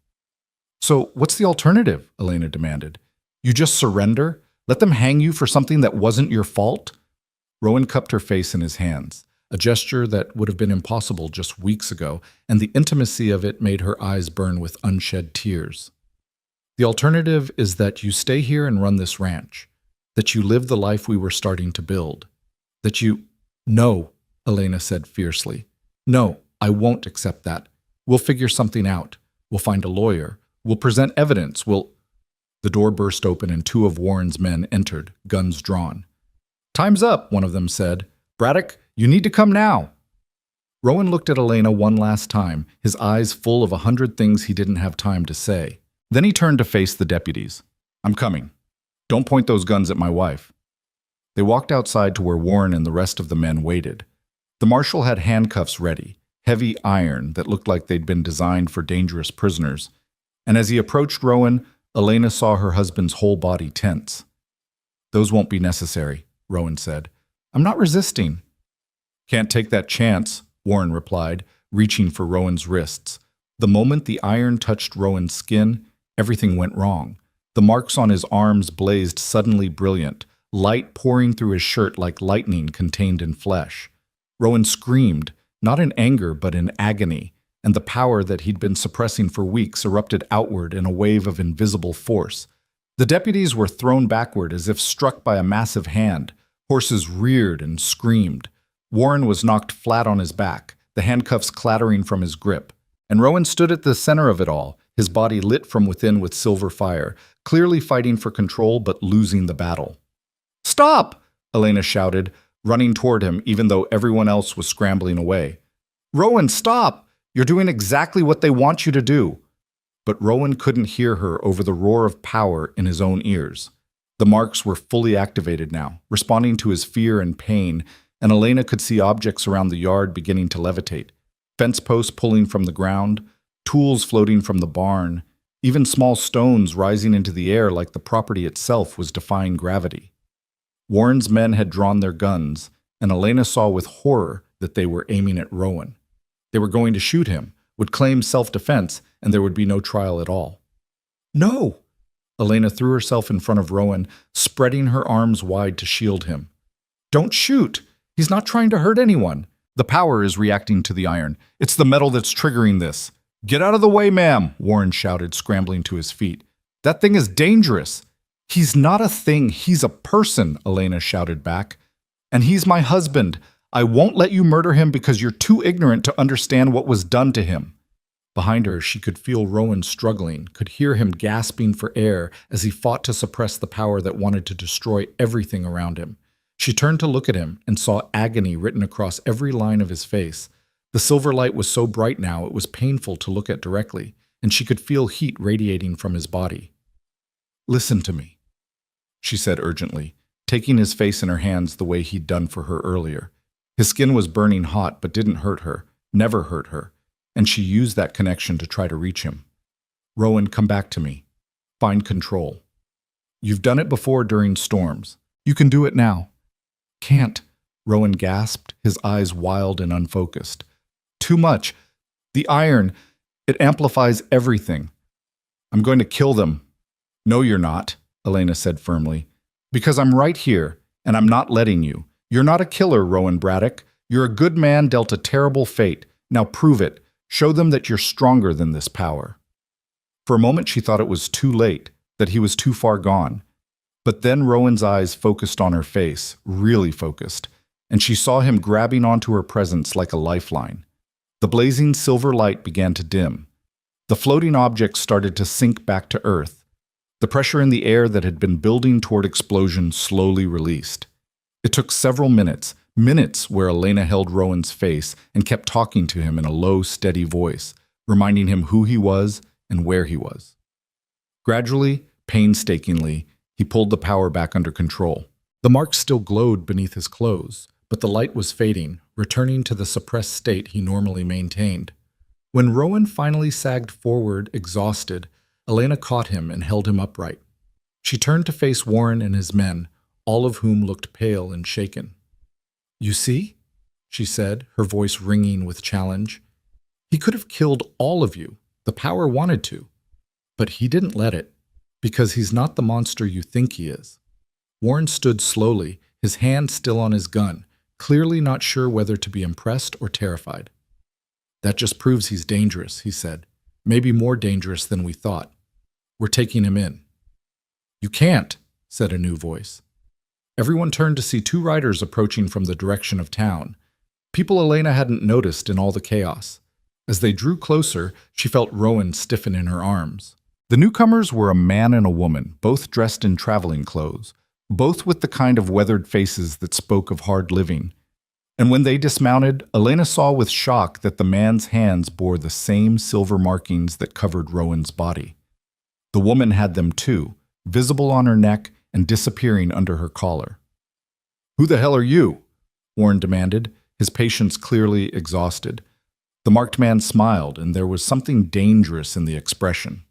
"So what's the alternative?" Elena demanded. "You just surrender? Let them hang you for something that wasn't your fault?" Rowan cupped her face in his hands, a gesture that would have been impossible just weeks ago, and the intimacy of it made her eyes burn with unshed tears. "The alternative is that you stay here and run this ranch, that you live the life we were starting to build, that you—" "No," Elena said fiercely. "No, I won't accept that. We'll figure something out. We'll find a lawyer. We'll present evidence. We'll—" The door burst open and 2 of Warren's men entered, guns drawn. "Time's up," one of them said. "Braddock, you need to come now." Rowan looked at Elena one last time, his eyes full of 100 things he didn't have time to say. Then he turned to face the deputies. "I'm coming. Don't point those guns at my wife." They walked outside to where Warren and the rest of the men waited. The marshal had handcuffs ready, heavy iron that looked like they'd been designed for dangerous prisoners. And as he approached Rowan, Elena saw her husband's whole body tense. "Those won't be necessary," Rowan said. "I'm not resisting." "Can't take that chance," Warren replied, reaching for Rowan's wrists. The moment the iron touched Rowan's skin, everything went wrong. The marks on his arms blazed suddenly brilliant, light pouring through his shirt like lightning contained in flesh. Rowan screamed, not in anger but in agony, and the power that he'd been suppressing for weeks erupted outward in a wave of invisible force. The deputies were thrown backward as if struck by a massive hand. Horses reared and screamed. Warren was knocked flat on his back, the handcuffs clattering from his grip. And Rowan stood at the center of it all, his body lit from within with silver fire, clearly fighting for control but losing the battle. "Stop!" Elena shouted, running toward him even though everyone else was scrambling away. "Rowan, stop! You're doing exactly what they want you to do." But Rowan couldn't hear her over the roar of power in his own ears. The marks were fully activated now, responding to his fear and pain, and Elena could see objects around the yard beginning to levitate. Fence posts pulling from the ground, tools floating from the barn, even small stones rising into the air like the property itself was defying gravity. Warren's men had drawn their guns, and Elena saw with horror that they were aiming at Rowan. They were going to shoot him, would claim self-defense, and there would be no trial at all. "No!" Elena threw herself in front of Rowan, spreading her arms wide to shield him. "Don't shoot! He's not trying to hurt anyone. The power is reacting to the iron. It's the metal that's triggering this." "Get out of the way, ma'am!" Warren shouted, scrambling to his feet. "That thing is dangerous." "He's not a thing, he's a person," Elena shouted back. "And he's my husband. I won't let you murder him because you're too ignorant to understand what was done to him." Behind her, she could feel Rowan struggling, could hear him gasping for air as he fought to suppress the power that wanted to destroy everything around him. She turned to look at him and saw agony written across every line of his face. The silver light was so bright now it was painful to look at directly, and she could feel heat radiating from his body. "Listen to me," she said urgently, taking his face in her hands the way he'd done for her earlier. His skin was burning hot but didn't hurt her, never hurt her, and she used that connection to try to reach him. "Rowan, come back to me. Find control. You've done it before during storms. You can do it now." "Can't," Rowan gasped, his eyes wild and unfocused. "Too much. The iron, it amplifies everything. I'm going to kill them." "No, you're not," Elena said firmly. "Because I'm right here, and I'm not letting you. You're not a killer, Rowan Braddock. You're a good man dealt a terrible fate. Now prove it. Show them that you're stronger than this power." For a moment she thought it was too late, that he was too far gone. But then Rowan's eyes focused on her face, really focused, and she saw him grabbing onto her presence like a lifeline. The blazing silver light began to dim. The floating objects started to sink back to earth. The pressure in the air that had been building toward explosion slowly released. It took several minutes where Elena held Rowan's face and kept talking to him in a low, steady voice, reminding him who he was and where he was. Gradually, painstakingly, he pulled the power back under control. The marks still glowed beneath his clothes, but the light was fading, returning to the suppressed state he normally maintained. When Rowan finally sagged forward, exhausted, Elena caught him and held him upright. She turned to face Warren and his men, all of whom looked pale and shaken. "You see?" she said, her voice ringing with challenge. "He could have killed all of you. The power wanted to. But he didn't let it, because he's not the monster you think he is." Warren stood slowly, his hand still on his gun, clearly not sure whether to be impressed or terrified. "That just proves he's dangerous," he said. "Maybe more dangerous than we thought. We're taking him in." "You can't," said a new voice. Everyone turned to see two riders approaching from the direction of town. People Elena hadn't noticed in all the chaos. As they drew closer, she felt Rowan stiffen in her arms. The newcomers were a man and a woman, both dressed in traveling clothes, both with the kind of weathered faces that spoke of hard living. And when they dismounted, Elena saw with shock that the man's hands bore the same silver markings that covered Rowan's body. The woman had them too, visible on her neck and disappearing under her collar. "Who the hell are you?" Warren demanded, his patience clearly exhausted. The marked man smiled, and there was something dangerous in the expression.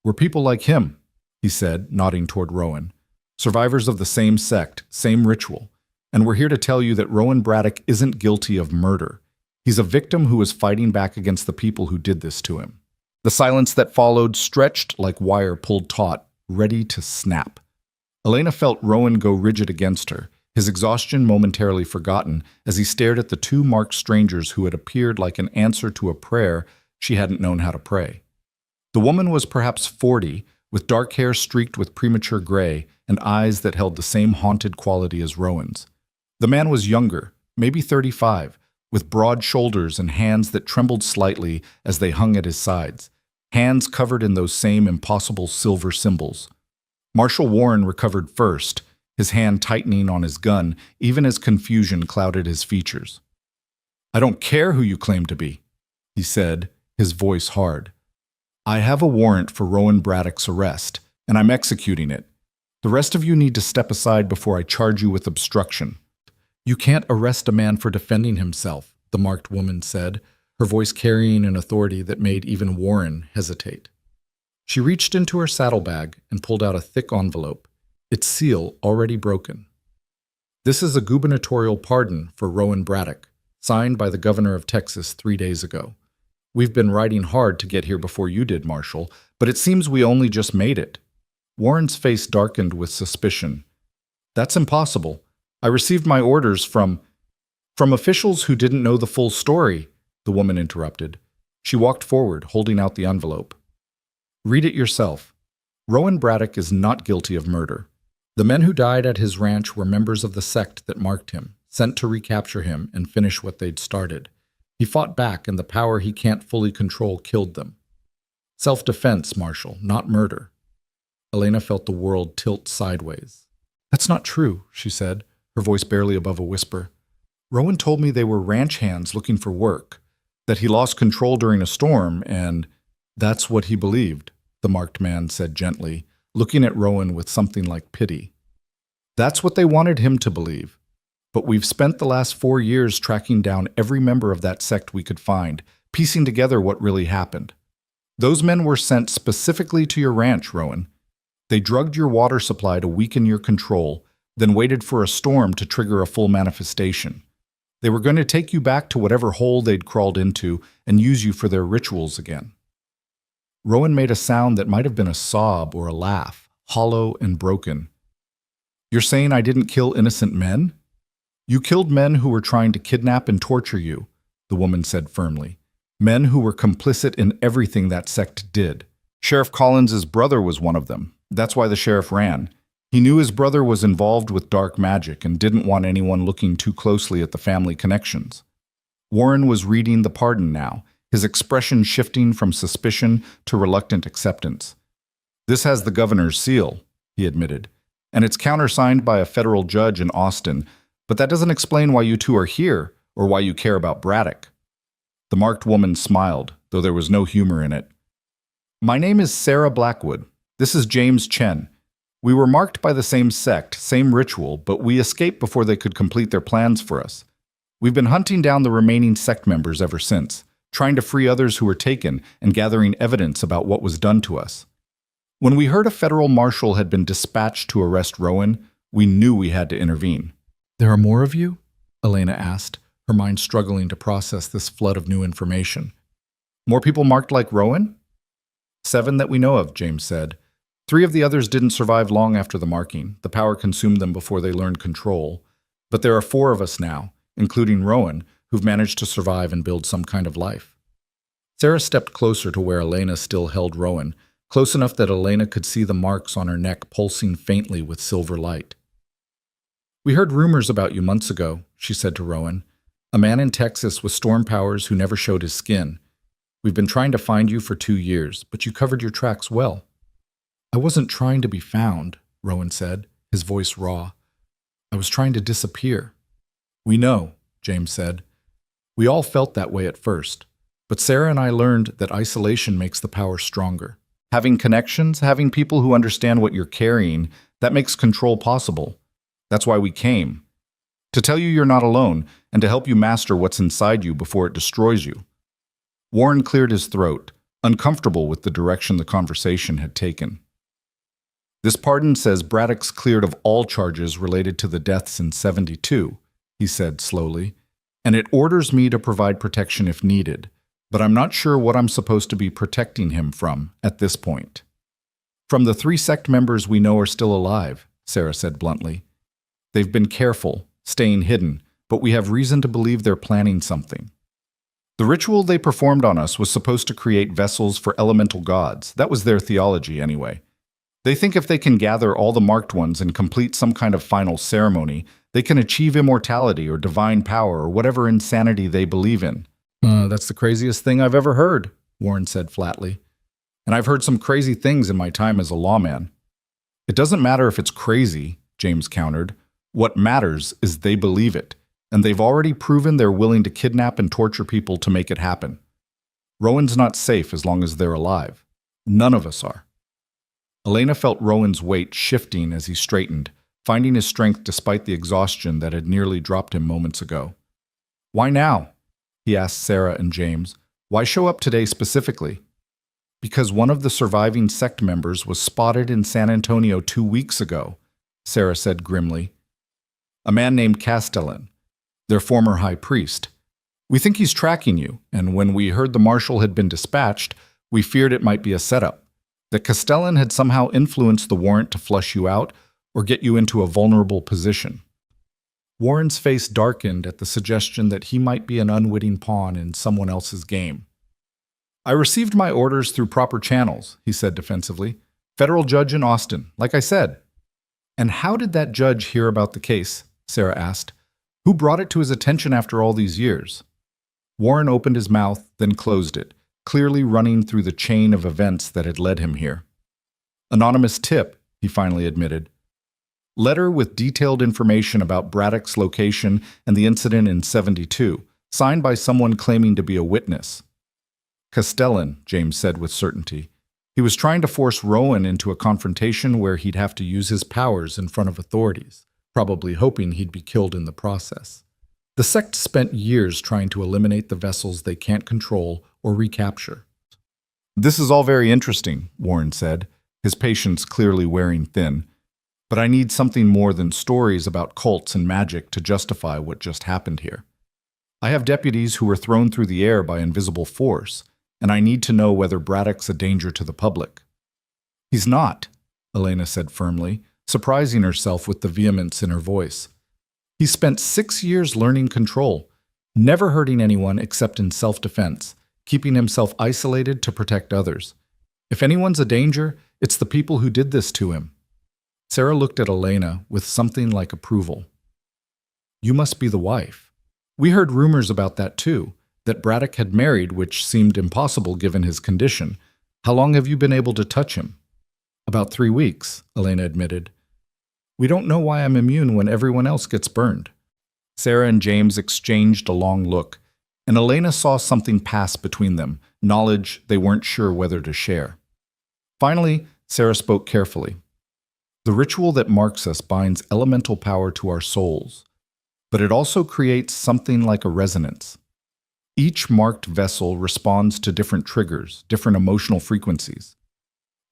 "We're people like him," he said, nodding toward Rowan. "Survivors of the same sect, same ritual. And we're here to tell you that Rowan Braddock isn't guilty of murder. He's a victim who is fighting back against the people who did this to him." The silence that followed stretched like wire pulled taut, ready to snap. Elena felt Rowan go rigid against her, his exhaustion momentarily forgotten as he stared at the two marked strangers who had appeared like an answer to a prayer she hadn't known how to pray. The woman was perhaps 40, with dark hair streaked with premature gray and eyes that held the same haunted quality as Rowan's. The man was younger, maybe 35, with broad shoulders and hands that trembled slightly as they hung at his sides, hands covered in those same impossible silver symbols. Marshal Warren recovered first, his hand tightening on his gun even as confusion clouded his features. "I don't care who you claim to be," he said, his voice hard. "I have a warrant for Rowan Braddock's arrest, and I'm executing it. The rest of you need to step aside before I charge you with obstruction." "You can't arrest a man for defending himself," the marked woman said, her voice carrying an authority that made even Warren hesitate. She reached into her saddlebag and pulled out a thick envelope, its seal already broken. "This is a gubernatorial pardon for Rowan Braddock, signed by the governor of Texas 3 days ago. We've been riding hard to get here before you did, Marshal, but it seems we only just made it." Warren's face darkened with suspicion. "That's impossible. I received my orders from officials who didn't know the full story," the woman interrupted. She walked forward, holding out the envelope. "Read it yourself. Rowan Braddock is not guilty of murder. The men who died at his ranch were members of the sect that marked him, sent to recapture him and finish what they'd started. He fought back, and the power he can't fully control killed them. Self-defense, Marshal, not murder." Elena felt the world tilt sideways. "That's not true," she said, her voice barely above a whisper. "Rowan told me they were ranch hands looking for work, that he lost control during a storm, and that's what he believed," the marked man said gently, looking at Rowan with something like pity. "That's what they wanted him to believe. But we've spent the last 4 years tracking down every member of that sect we could find, piecing together what really happened. Those men were sent specifically to your ranch, Rowan. They drugged your water supply to weaken your control, then waited for a storm to trigger a full manifestation. They were going to take you back to whatever hole they'd crawled into and use you for their rituals again." Rowan made a sound that might have been a sob or a laugh, hollow and broken. "You're saying I didn't kill innocent men?" "You killed men who were trying to kidnap and torture you," the woman said firmly. "Men who were complicit in everything that sect did. Sheriff Collins's brother was one of them. That's why the sheriff ran. He knew his brother was involved with dark magic and didn't want anyone looking too closely at the family connections." Warren was reading the pardon now, his expression shifting from suspicion to reluctant acceptance. "This has the governor's seal," he admitted, "and it's countersigned by a federal judge in Austin, but that doesn't explain why you two are here or why you care about Braddock." The marked woman smiled, though there was no humor in it. "My name is Sarah Blackwood. This is James Chen. We were marked by the same sect, same ritual, but we escaped before they could complete their plans for us. We've been hunting down the remaining sect members ever since, trying to free others who were taken and gathering evidence about what was done to us. When we heard a federal marshal had been dispatched to arrest Rowan, we knew we had to intervene." "There are more of you?" Elena asked, her mind struggling to process this flood of new information. "More people marked like Rowan?" "7 that we know of," James said. 3 of the others didn't survive long after the marking. The power consumed them before they learned control. But there are 4 of us now, including Rowan, who've managed to survive and build some kind of life." Sarah stepped closer to where Elena still held Rowan, close enough that Elena could see the marks on her neck pulsing faintly with silver light. "We heard rumors about you months ago," she said to Rowan. "A man in Texas with storm powers who never showed his skin. We've been trying to find you for 2 years, but you covered your tracks well." "I wasn't trying to be found," Rowan said, his voice raw. "I was trying to disappear." "We know," James said. "We all felt that way at first, but Sarah and I learned that isolation makes the power stronger. Having connections, having people who understand what you're carrying, that makes control possible. That's why we came. To tell you you're not alone, and to help you master what's inside you before it destroys you." Warren cleared his throat, uncomfortable with the direction the conversation had taken. "This pardon says Braddock's cleared of all charges related to the deaths in 72, he said slowly, "and it orders me to provide protection if needed, but I'm not sure what I'm supposed to be protecting him from at this point." "From the 3 sect members we know are still alive," Sarah said bluntly. They've been careful, staying hidden, but we have reason to believe they're planning something. The ritual they performed on us was supposed to create vessels for elemental gods. That was their theology, anyway. They think if they can gather all the marked ones and complete some kind of final ceremony, they can achieve immortality or divine power or whatever insanity they believe in. That's the craziest thing I've ever heard, Warren said flatly. And I've heard some crazy things in my time as a lawman. It doesn't matter if it's crazy, James countered. What matters is they believe it, and they've already proven they're willing to kidnap and torture people to make it happen. Rowan's not safe as long as they're alive. None of us are. Elena felt Rowan's weight shifting as he straightened, finding his strength despite the exhaustion that had nearly dropped him moments ago. Why now? He asked Sarah and James. Why show up today specifically? Because one of the surviving sect members was spotted in San Antonio 2 weeks ago, Sarah said grimly. A man named Castellan, their former high priest. We think he's tracking you, and when we heard the marshal had been dispatched, we feared it might be a setup, that Castellan had somehow influenced the warrant to flush you out or get you into a vulnerable position. Warren's face darkened at the suggestion that he might be an unwitting pawn in someone else's game. I received my orders through proper channels, he said defensively. Federal judge in Austin, like I said. And how did that judge hear about the case? Sarah asked. Who brought it to his attention after all these years? Warren opened his mouth, then closed it, clearly running through the chain of events that had led him here. Anonymous tip, he finally admitted. Letter with detailed information about Braddock's location and the incident in 72, signed by someone claiming to be a witness. Castellan, James said with certainty. He was trying to force Rowan into a confrontation where he'd have to use his powers in front of authorities, probably hoping he'd be killed in the process. The sect spent years trying to eliminate the vessels they can't control or recapture. This is all very interesting, Warren said, his patience clearly wearing thin. But I need something more than stories about cults and magic to justify what just happened here. I have deputies who were thrown through the air by invisible force, and I need to know whether Braddock's a danger to the public. He's not, Elena said firmly, surprising herself with the vehemence in her voice. He spent 6 years learning control, never hurting anyone except in self-defense, keeping himself isolated to protect others. If anyone's a danger, it's the people who did this to him. Sarah looked at Elena with something like approval. You must be the wife. We heard rumors about that too, that Braddock had married, which seemed impossible given his condition. How long have you been able to touch him? About 3 weeks, Elena admitted. We don't know why I'm immune when everyone else gets burned. Sarah and James exchanged a long look, and Elena saw something pass between them, knowledge they weren't sure whether to share. Finally, Sarah spoke carefully. The ritual that marks us binds elemental power to our souls, but it also creates something like a resonance. Each marked vessel responds to different triggers, different emotional frequencies.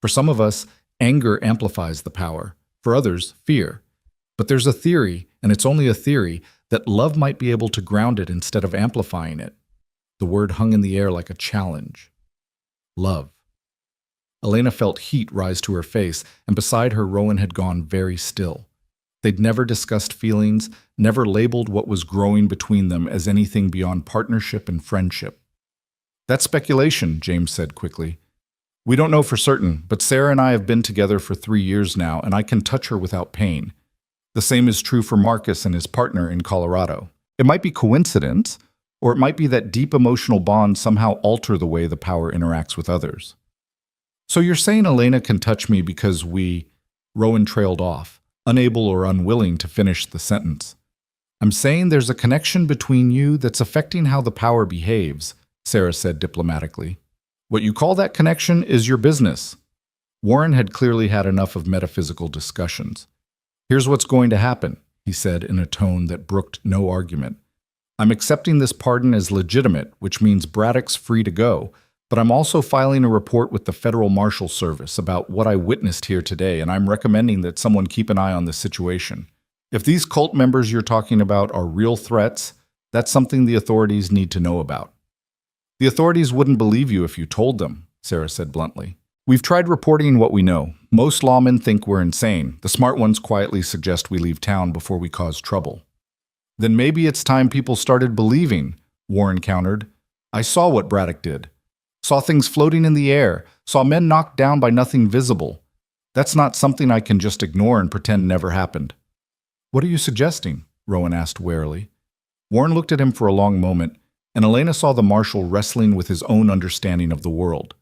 For some of us, anger amplifies the power. For others, fear. But there's a theory, and it's only a theory, that love might be able to ground it instead of amplifying it. The word hung in the air like a challenge. Love. Elena felt heat rise to her face, and beside her Rowan had gone very still. They'd never discussed feelings, never labeled what was growing between them as anything beyond partnership and friendship. That's speculation, James said quickly. We don't know for certain, but Sarah and I have been together for 3 years now, and I can touch her without pain. The same is true for Marcus and his partner in Colorado. It might be coincidence, or it might be that deep emotional bonds somehow alter the way the power interacts with others. So you're saying Elena can touch me because Rowan trailed off, unable or unwilling to finish the sentence. I'm saying there's a connection between you that's affecting how the power behaves, Sarah said diplomatically. What you call that connection is your business. Warren had clearly had enough of metaphysical discussions. Here's what's going to happen, he said in a tone that brooked no argument. I'm accepting this pardon as legitimate, which means Braddock's free to go, but I'm also filing a report with the Federal Marshal Service about what I witnessed here today, and I'm recommending that someone keep an eye on this situation. If these cult members you're talking about are real threats, that's something the authorities need to know about. The authorities wouldn't believe you if you told them, Sarah said bluntly. We've tried reporting what we know, Most lawmen think we're insane. The smart ones quietly suggest we leave town before we cause trouble. Then maybe it's time people started believing, Warren countered. I saw what Braddock did. Saw things floating in the air. Saw men knocked down by nothing visible. That's not something I can just ignore and pretend never happened. What are you suggesting? Rowan asked warily. Warren looked at him for a long moment, and Elena saw the marshal wrestling with his own understanding of the world.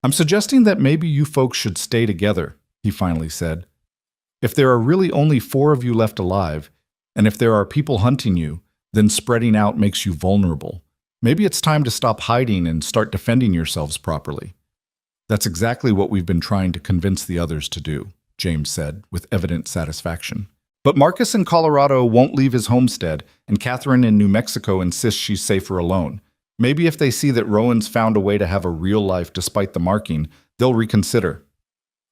I'm suggesting that maybe you folks should stay together, he finally said. If there are really only 4 of you left alive, and if there are people hunting you, then spreading out makes you vulnerable. Maybe it's time to stop hiding and start defending yourselves properly. That's exactly what we've been trying to convince the others to do, James said, with evident satisfaction. But Marcus in Colorado won't leave his homestead, and Catherine in New Mexico insists she's safer alone. Maybe if they see that Rowan's found a way to have a real life despite the marking, they'll reconsider.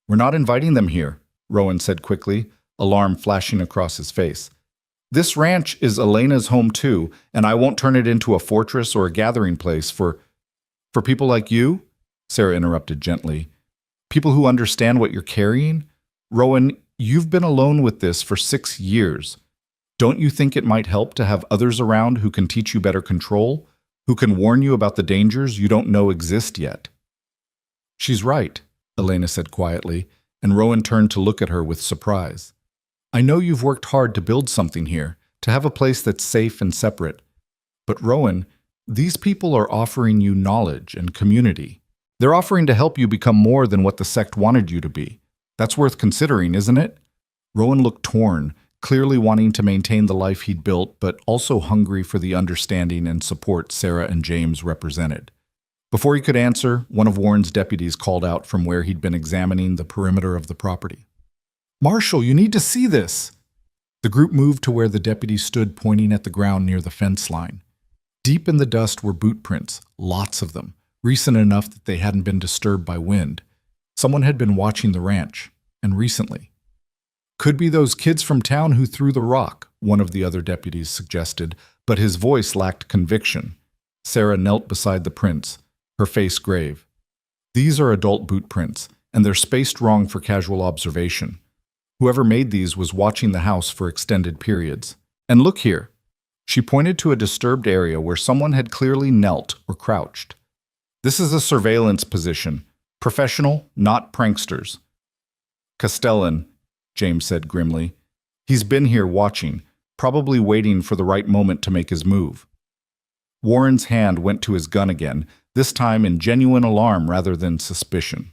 We're not inviting them here, Rowan said quickly, alarm flashing across his face. This ranch is Elena's home too, and I won't turn it into a fortress or a gathering place for people like you, Sarah interrupted gently. People who understand what you're carrying? Rowan, you've been alone with this for 6 years. Don't you think it might help to have others around who can teach you better control, who can warn you about the dangers you don't know exist yet? She's right, Elena said quietly, and Rowan turned to look at her with surprise. I know you've worked hard to build something here, to have a place that's safe and separate. But Rowan, these people are offering you knowledge and community. They're offering to help you become more than what the sect wanted you to be. That's worth considering, isn't it? Rowan looked torn, clearly wanting to maintain the life he'd built, but also hungry for the understanding and support Sarah and James represented. Before he could answer, one of Warren's deputies called out from where he'd been examining the perimeter of the property. Marshal, you need to see this! The group moved to where the deputy stood pointing at the ground near the fence line. Deep in the dust were boot prints, lots of them, recent enough that they hadn't been disturbed by wind. Someone had been watching the ranch, and recently. Could be those kids from town who threw the rock, one of the other deputies suggested, but his voice lacked conviction. Sarah knelt beside the prints, her face grave. These are adult boot prints, and they're spaced wrong for casual observation. Whoever made these was watching the house for extended periods. And look here. She pointed to a disturbed area where someone had clearly knelt or crouched. This is a surveillance position. Professional, not pranksters. Castellan, James said grimly. He's been here watching, probably waiting for the right moment to make his move. Warren's hand went to his gun again, this time in genuine alarm rather than suspicion.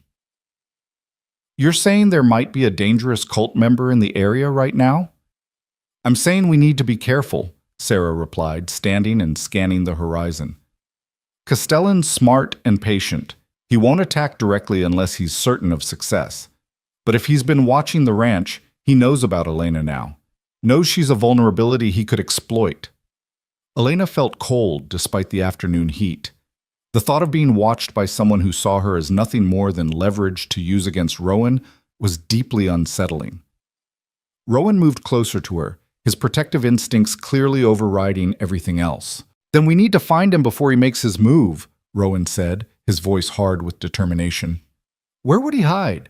You're saying there might be a dangerous cult member in the area right now? I'm saying we need to be careful, Sarah replied, standing and scanning the horizon. Castellan's smart and patient. He won't attack directly unless he's certain of success. But if he's been watching the ranch, he knows about Elena now. Knows she's a vulnerability he could exploit. Elena felt cold despite the afternoon heat. The thought of being watched by someone who saw her as nothing more than leverage to use against Rowan was deeply unsettling. Rowan moved closer to her, his protective instincts clearly overriding everything else. Then we need to find him before he makes his move, Rowan said, his voice hard with determination. Where would he hide?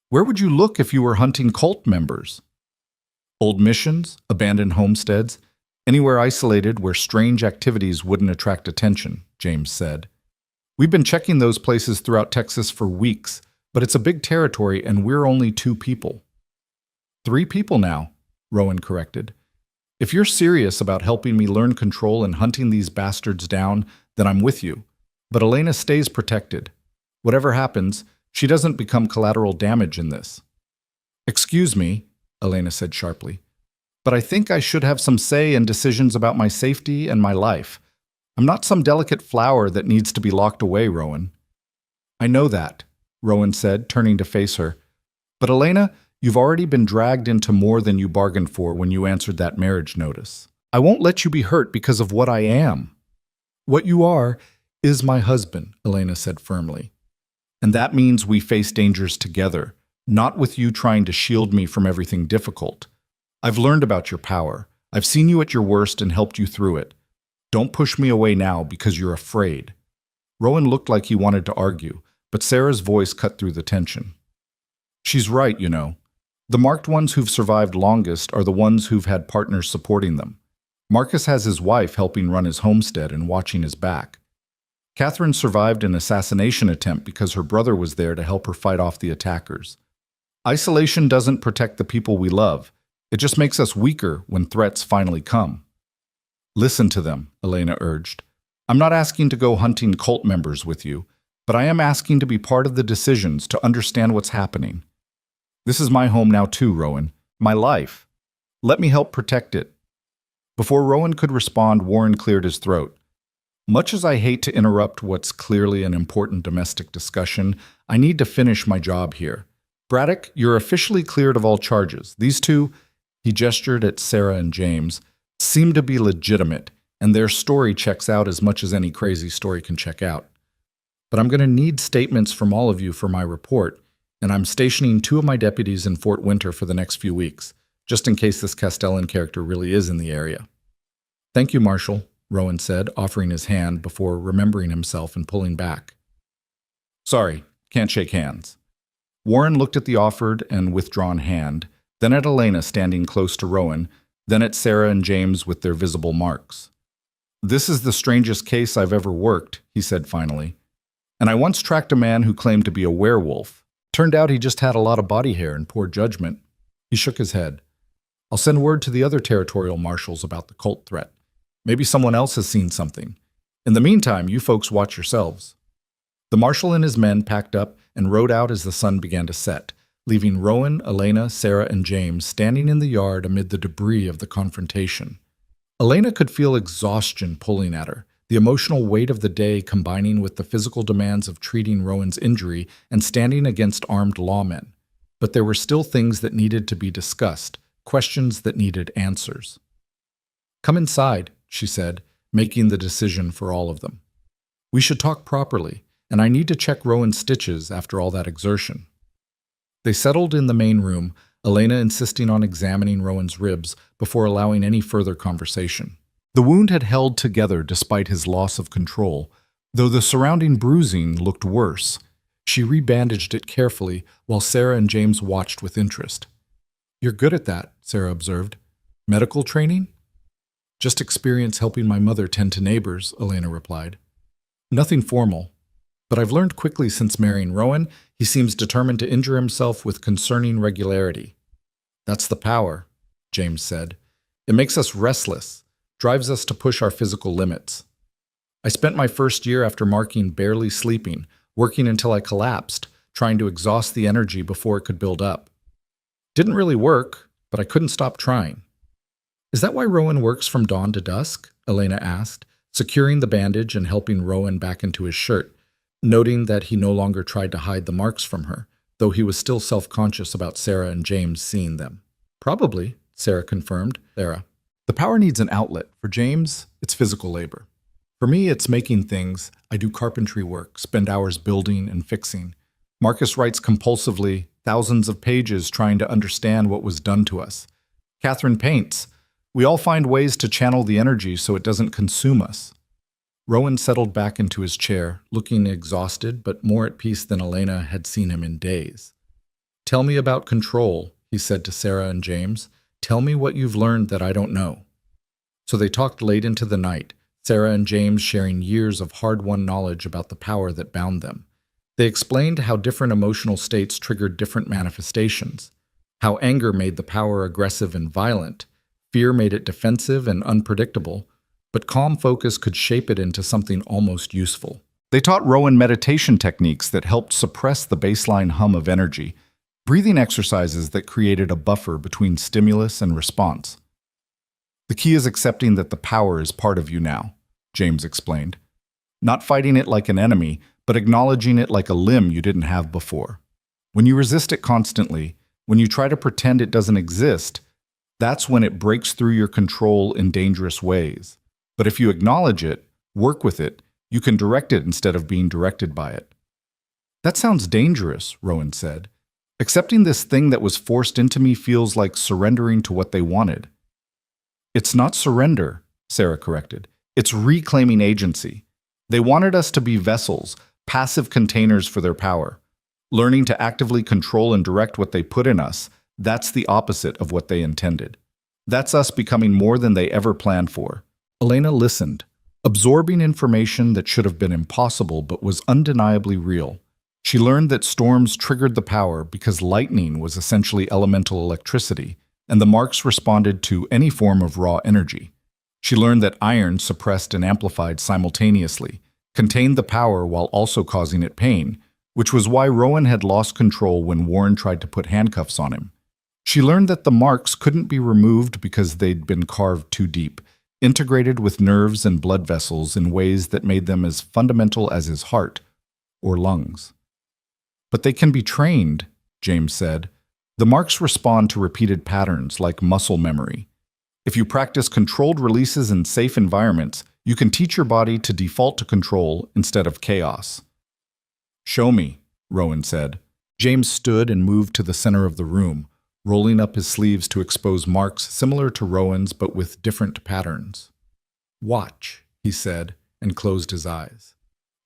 Where would you look if you were hunting cult members? Old missions, abandoned homesteads, anywhere isolated where strange activities wouldn't attract attention, James said. We've been checking those places throughout Texas for weeks, but it's a big territory and we're only 2 people. 3 people now, Rowan corrected. If you're serious about helping me learn control and hunting these bastards down, then I'm with you. But Elena stays protected. Whatever happens, she doesn't become collateral damage in this. Excuse me, Elena said sharply, but I think I should have some say in decisions about my safety and my life. I'm not some delicate flower that needs to be locked away, Rowan. I know that, Rowan said, turning to face her. But Elena, you've already been dragged into more than you bargained for when you answered that marriage notice. I won't let you be hurt because of what I am. What you are is my husband, Elena said firmly. And that means we face dangers together, not with you trying to shield me from everything difficult. I've learned about your power. I've seen you at your worst and helped you through it. Don't push me away now because you're afraid. Rowan looked like he wanted to argue, but Sarah's voice cut through the tension. She's right, you know. The marked ones who've survived longest are the ones who've had partners supporting them. Marcus has his wife helping run his homestead and watching his back. Catherine survived an assassination attempt because her brother was there to help her fight off the attackers. Isolation doesn't protect the people we love. It just makes us weaker when threats finally come. Listen to them, Elena urged. I'm not asking to go hunting cult members with you, but I am asking to be part of the decisions, to understand what's happening. This is my home now too, Rowan. My life. Let me help protect it. Before Rowan could respond, Warren cleared his throat. Much as I hate to interrupt what's clearly an important domestic discussion, I need to finish my job here. Braddock, you're officially cleared of all charges. These two, he gestured at Sarah and James, seem to be legitimate, and their story checks out as much as any crazy story can check out. But I'm going to need statements from all of you for my report, and I'm stationing 2 of my deputies in Fort Winter for the next few weeks, just in case this Castellan character really is in the area. Thank you, Marshal, Rowan said, offering his hand before remembering himself and pulling back. Sorry, can't shake hands. Warren looked at the offered and withdrawn hand, then at Elena standing close to Rowan, then at Sarah and James with their visible marks. This is the strangest case I've ever worked, he said finally. And I once tracked a man who claimed to be a werewolf. Turned out he just had a lot of body hair and poor judgment. He shook his head. I'll send word to the other territorial marshals about the cult threat. Maybe someone else has seen something. In the meantime, you folks watch yourselves. The marshal and his men packed up and rode out as the sun began to set, leaving Rowan, Elena, Sarah, and James standing in the yard amid the debris of the confrontation. Elena could feel exhaustion pulling at her, the emotional weight of the day combining with the physical demands of treating Rowan's injury and standing against armed lawmen. But there were still things that needed to be discussed, questions that needed answers. Come inside, she said, making the decision for all of them. We should talk properly, and I need to check Rowan's stitches after all that exertion. They settled in the main room, Elena insisting on examining Rowan's ribs before allowing any further conversation. The wound had held together despite his loss of control, though the surrounding bruising looked worse. She rebandaged it carefully while Sarah and James watched with interest. You're good at that, Sarah observed. Medical training? Just experience helping my mother tend to neighbors, Elena replied. Nothing formal, but I've learned quickly since marrying Rowan, he seems determined to injure himself with concerning regularity. That's the power, James said. It makes us restless, drives us to push our physical limits. I spent my first year after marking barely sleeping, working until I collapsed, trying to exhaust the energy before it could build up. Didn't really work, but I couldn't stop trying. Is that why Rowan works from dawn to dusk? Elena asked, securing the bandage and helping Rowan back into his shirt, noting that he no longer tried to hide the marks from her, though he was still self-conscious about Sarah and James seeing them. Probably, Sarah confirmed. Sarah. The power needs an outlet. For James, it's physical labor. For me, it's making things. I do carpentry work, spend hours building and fixing. Marcus writes compulsively, thousands of pages trying to understand what was done to us. Catherine paints. We all find ways to channel the energy so it doesn't consume us. Rowan settled back into his chair, looking exhausted but more at peace than Elena had seen him in days. Tell me about control, he said to Sarah and James. Tell me what you've learned that I don't know. So they talked late into the night, Sarah and James sharing years of hard-won knowledge about the power that bound them. They explained how different emotional states triggered different manifestations, how anger made the power aggressive and violent, fear made it defensive and unpredictable, but calm focus could shape it into something almost useful. They taught Rowan meditation techniques that helped suppress the baseline hum of energy, breathing exercises that created a buffer between stimulus and response. The key is accepting that the power is part of you now, James explained. Not fighting it like an enemy, but acknowledging it like a limb you didn't have before. When you resist it constantly, when you try to pretend it doesn't exist, that's when it breaks through your control in dangerous ways. But if you acknowledge it, work with it, you can direct it instead of being directed by it. That sounds dangerous, Rowan said. Accepting this thing that was forced into me feels like surrendering to what they wanted. It's not surrender, Sarah corrected. It's reclaiming agency. They wanted us to be vessels, passive containers for their power. Learning to actively control and direct what they put in us, that's the opposite of what they intended. That's us becoming more than they ever planned for. Elena listened, absorbing information that should have been impossible but was undeniably real. She learned that storms triggered the power because lightning was essentially elemental electricity, and the marks responded to any form of raw energy. She learned that iron, suppressed and amplified simultaneously, contained the power while also causing it pain, which was why Rowan had lost control when Warren tried to put handcuffs on him. She learned that the marks couldn't be removed because they'd been carved too deep, integrated with nerves and blood vessels in ways that made them as fundamental as his heart or lungs. But they can be trained, James said. The marks respond to repeated patterns like muscle memory. If you practice controlled releases in safe environments, you can teach your body to default to control instead of chaos. Show me, Rowan said. James stood and moved to the center of the room, rolling up his sleeves to expose marks similar to Rowan's but with different patterns. Watch, he said, and closed his eyes.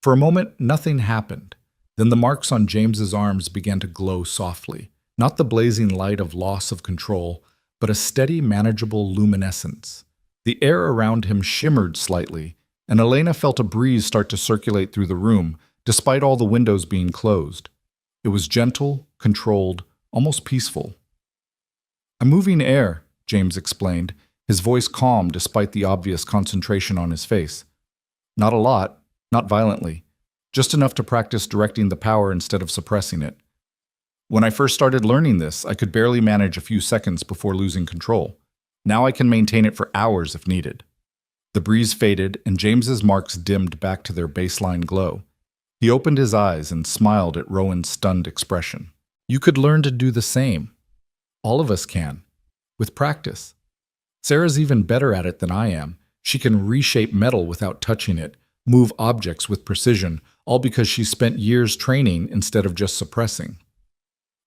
For a moment, nothing happened. Then the marks on James's arms began to glow softly, not the blazing light of loss of control, but a steady, manageable luminescence. The air around him shimmered slightly, and Elena felt a breeze start to circulate through the room, despite all the windows being closed. It was gentle, controlled, almost peaceful. "I'm moving air," James explained, his voice calm despite the obvious concentration on his face. "Not a lot, not violently, just enough to practice directing the power instead of suppressing it. When I first started learning this, I could barely manage a few seconds before losing control. Now I can maintain it for hours if needed." The breeze faded, and James's marks dimmed back to their baseline glow. He opened his eyes and smiled at Rowan's stunned expression. "You could learn to do the same. All of us can, with practice. Sarah's even better at it than I am. She can reshape metal without touching it, move objects with precision, all because she spent years training instead of just suppressing."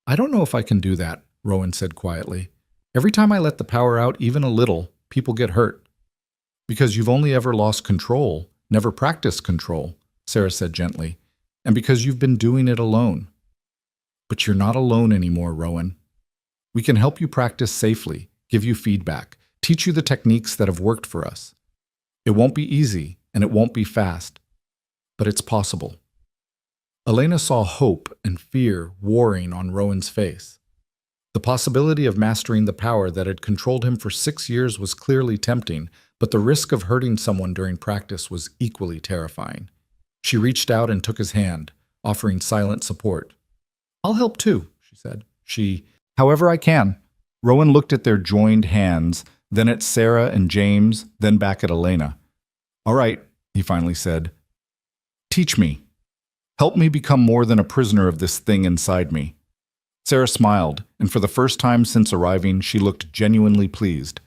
"I don't know if I can do that," Rowan said quietly. "Every time I let the power out even a little, people get hurt." "Because you've only ever lost control, never practiced control," Sarah said gently, "and because you've been doing it alone." "But you're not alone anymore, Rowan. We can help you practice safely, give you feedback, teach you the techniques that have worked for us. It won't be easy, and it won't be fast, but it's possible." Elena saw hope and fear warring on Rowan's face. The possibility of mastering the power that had controlled him for 6 years was clearly tempting, but the risk of hurting someone during practice was equally terrifying. She reached out and took his hand, offering silent support. "I'll help too," she said. "However I can." Rowan looked at their joined hands, then at Sarah and James, then back at Elena. "All right," he finally said. "Teach me. Help me become more than a prisoner of this thing inside me." Sarah smiled, and for the first time since arriving, she looked genuinely pleased.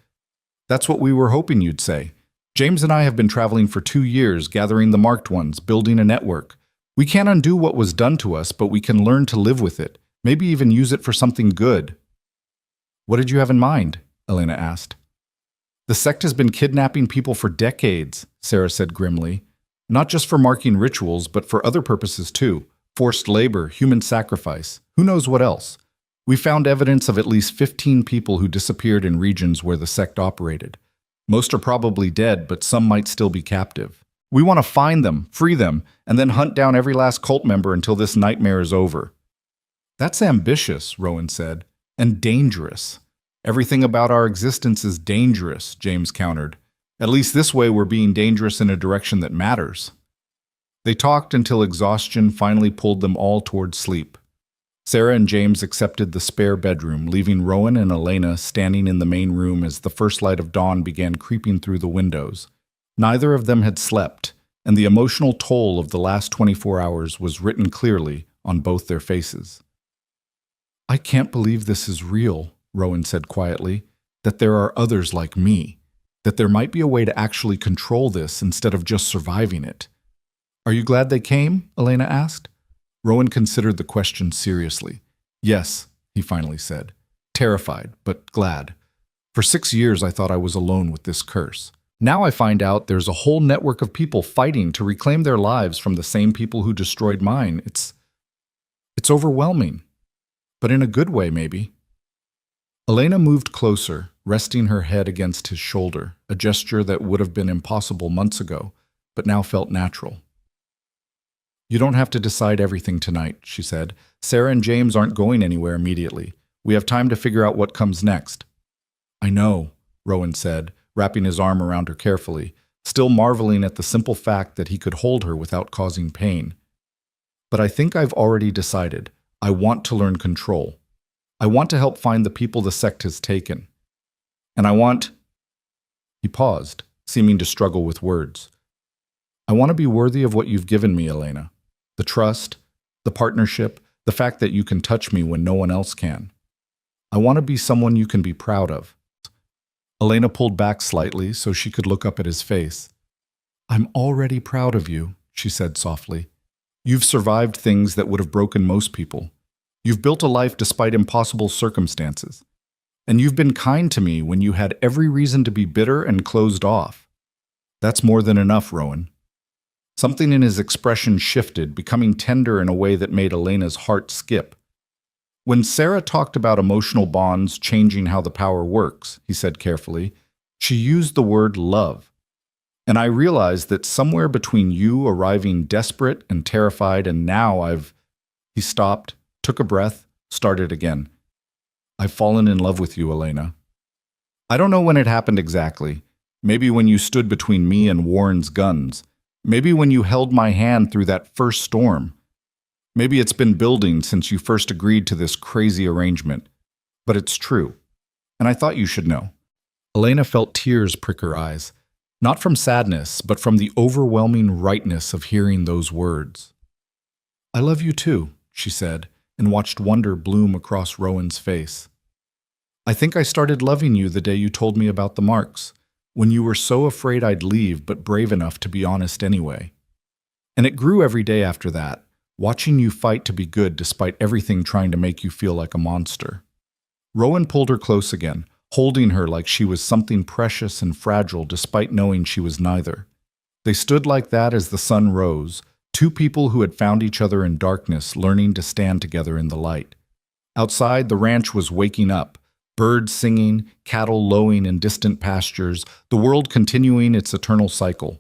"That's what we were hoping you'd say. James and I have been traveling for 2 years, gathering the marked ones, building a network. We can't undo what was done to us, but we can learn to live with it, maybe even use it for something good." "What did you have in mind?" Elena asked. "The sect has been kidnapping people for decades," Sarah said grimly. "Not just for marking rituals, but for other purposes too. Forced labor, human sacrifice, who knows what else. We found evidence of at least 15 people who disappeared in regions where the sect operated. Most are probably dead, but some might still be captive. We want to find them, free them, and then hunt down every last cult member until this nightmare is over." "That's ambitious," Rowan said, "and dangerous." "Everything about our existence is dangerous," James countered. "At least this way we're being dangerous in a direction that matters." They talked until exhaustion finally pulled them all towards sleep. Sarah and James accepted the spare bedroom, leaving Rowan and Elena standing in the main room as the first light of dawn began creeping through the windows. Neither of them had slept, and the emotional toll of the last 24 hours was written clearly on both their faces. "I can't believe this is real," Rowan said quietly, "that there are others like me, that there might be a way to actually control this instead of just surviving it." "Are you glad they came?" Elena asked. Rowan considered the question seriously. "Yes," he finally said. "Terrified, but glad. For 6 years I thought I was alone with this curse. Now I find out there's a whole network of people fighting to reclaim their lives from the same people who destroyed mine. It's It's overwhelming, but in a good way, maybe. Elena moved closer, resting her head against his shoulder, a gesture that would have been impossible months ago, but now felt natural. You don't have to decide everything tonight, she said. Sarah and James aren't going anywhere immediately. We have time to figure out what comes next. I know, Rowan said, wrapping his arm around her carefully, still marveling at the simple fact that he could hold her without causing pain. But I think I've already decided. I want to learn control. I want to help find the people the sect has taken. And I want... He paused, seeming to struggle with words. I want to be worthy of what you've given me, Elena. The trust, the partnership, the fact that you can touch me when no one else can. I want to be someone you can be proud of. Elena pulled back slightly so she could look up at his face. I'm already proud of you, she said softly. You've survived things that would have broken most people. You've built a life despite impossible circumstances. And you've been kind to me when you had every reason to be bitter and closed off. That's more than enough, Rowan. Something in his expression shifted, becoming tender in a way that made Elena's heart skip. When Sarah talked about emotional bonds changing how the power works, he said carefully, she used the word love. And I realized that somewhere between you arriving desperate and terrified and now He stopped, took a breath, started again. I've fallen in love with you, Elena. I don't know when it happened exactly. Maybe when you stood between me and Warren's guns. Maybe when you held my hand through that first storm. Maybe it's been building since you first agreed to this crazy arrangement. But it's true. And I thought you should know. Elena felt tears prick her eyes. Not from sadness, but from the overwhelming rightness of hearing those words. I love you too, she said, and watched wonder bloom across Rowan's face. I think I started loving you the day you told me about the marks, when you were so afraid I'd leave but brave enough to be honest anyway. And it grew every day after that, watching you fight to be good despite everything trying to make you feel like a monster. Rowan pulled her close again, holding her like she was something precious and fragile despite knowing she was neither. They stood like that as the sun rose, two people who had found each other in darkness learning to stand together in the light. Outside, the ranch was waking up, birds singing, cattle lowing in distant pastures, the world continuing its eternal cycle.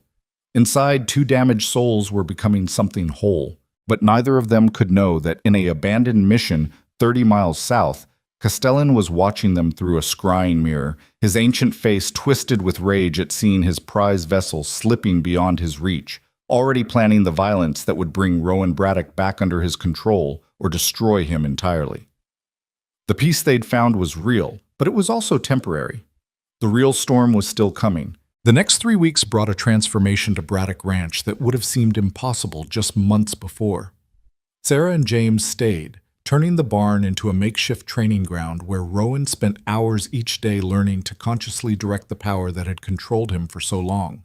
Inside, two damaged souls were becoming something whole, but neither of them could know that in an abandoned mission 30 miles south, Castellan was watching them through a scrying mirror, his ancient face twisted with rage at seeing his prize vessel slipping beyond his reach, already planning the violence that would bring Rowan Braddock back under his control or destroy him entirely. The peace they'd found was real, but it was also temporary. The real storm was still coming. The next 3 weeks brought a transformation to Braddock Ranch that would have seemed impossible just months before. Sarah and James stayed, turning the barn into a makeshift training ground where Rowan spent hours each day learning to consciously direct the power that had controlled him for so long.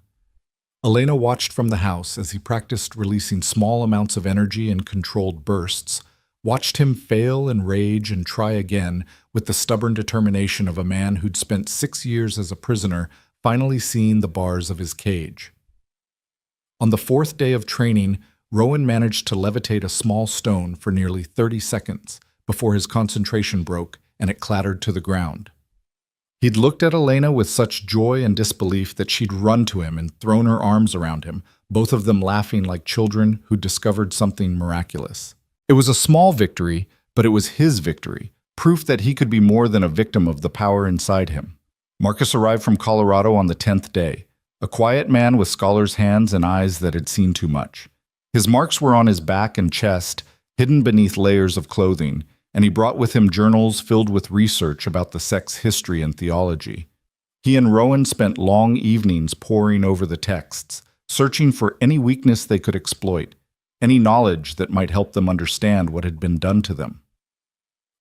Elena watched from the house as he practiced releasing small amounts of energy in controlled bursts, watched him fail and rage and try again with the stubborn determination of a man who'd spent 6 years as a prisoner finally seeing the bars of his cage. On the 4th day of training, Rowan managed to levitate a small stone for nearly 30 seconds before his concentration broke and it clattered to the ground. He'd looked at Elena with such joy and disbelief that she'd run to him and thrown her arms around him, both of them laughing like children who'd discovered something miraculous. It was a small victory, but it was his victory, proof that he could be more than a victim of the power inside him. Marcus arrived from Colorado on the 10th day, a quiet man with scholar's hands and eyes that had seen too much. His marks were on his back and chest, hidden beneath layers of clothing, and he brought with him journals filled with research about the sect's history and theology. He and Rowan spent long evenings poring over the texts, searching for any weakness they could exploit, any knowledge that might help them understand what had been done to them.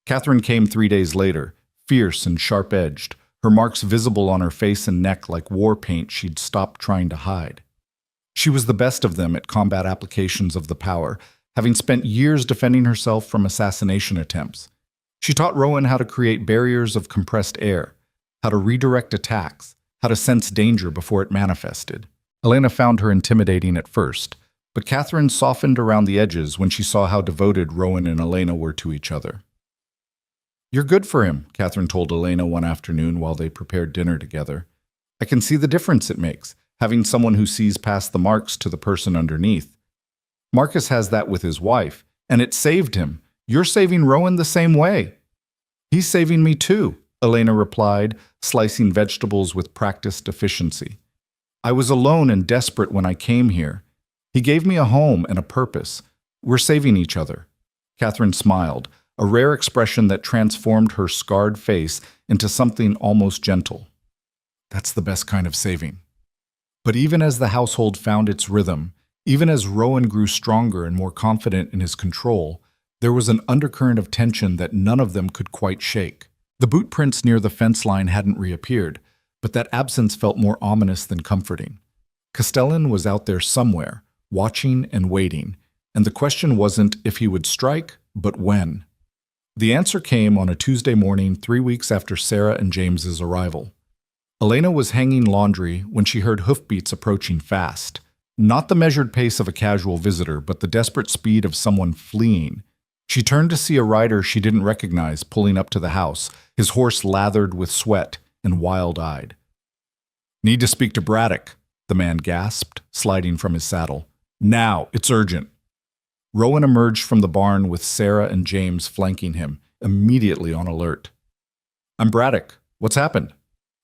Catherine came 3 days later, fierce and sharp-edged, her marks visible on her face and neck like war paint she'd stopped trying to hide. She was the best of them at combat applications of the power, having spent years defending herself from assassination attempts. She taught Rowan how to create barriers of compressed air, how to redirect attacks, how to sense danger before it manifested. Elena found her intimidating at first, but Catherine softened around the edges when she saw how devoted Rowan and Elena were to each other. "You're good for him," Catherine told Elena one afternoon while they prepared dinner together. "I can see the difference it makes, having someone who sees past the marks to the person underneath. Marcus has that with his wife, and it saved him. You're saving Rowan the same way." "He's saving me too," Elena replied, slicing vegetables with practiced efficiency. "I was alone and desperate when I came here. He gave me a home and a purpose. We're saving each other." Catherine smiled, a rare expression that transformed her scarred face into something almost gentle. "That's the best kind of saving." But even as the household found its rhythm, even as Rowan grew stronger and more confident in his control, there was an undercurrent of tension that none of them could quite shake. The boot prints near the fence line hadn't reappeared, but that absence felt more ominous than comforting. Castellan was out there somewhere, watching and waiting, and the question wasn't if he would strike, but when. The answer came on a Tuesday morning 3 weeks after Sarah and James's arrival. Elena was hanging laundry when she heard hoofbeats approaching fast. Not the measured pace of a casual visitor, but the desperate speed of someone fleeing. She turned to see a rider she didn't recognize pulling up to the house, his horse lathered with sweat and wild-eyed. "Need to speak to Braddock," the man gasped, sliding from his saddle. "Now, it's urgent." Rowan emerged from the barn with Sarah and James flanking him, immediately on alert. "I'm Braddock. What's happened?"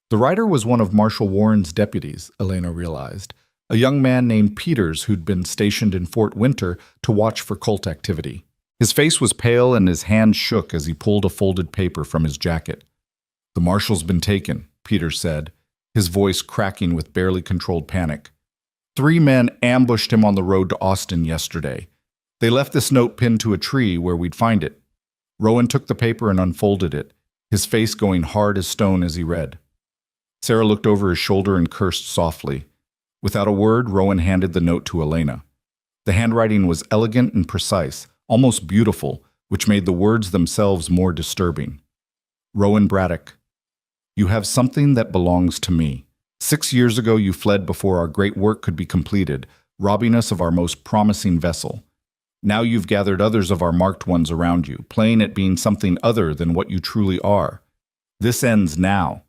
The rider was one of Marshal Warren's deputies, Elena realized, a young man named Peters who'd been stationed in Fort Winter to watch for cult activity. His face was pale and his hand shook as he pulled a folded paper from his jacket. "The marshal's been taken," Peters said, his voice cracking with barely controlled panic. 3 men ambushed him on the road to Austin yesterday. They left this note pinned to a tree where we'd find it. Rowan took the paper and unfolded it, his face going hard as stone as he read. Sarah looked over his shoulder and cursed softly. Without a word, Rowan handed the note to Elena. The handwriting was elegant and precise, almost beautiful, which made the words themselves more disturbing. "Rowan Braddock, you have something that belongs to me. 6 years ago you fled before our great work could be completed, robbing us of our most promising vessel. Now you've gathered others of our marked ones around you, playing at being something other than what you truly are. This ends now.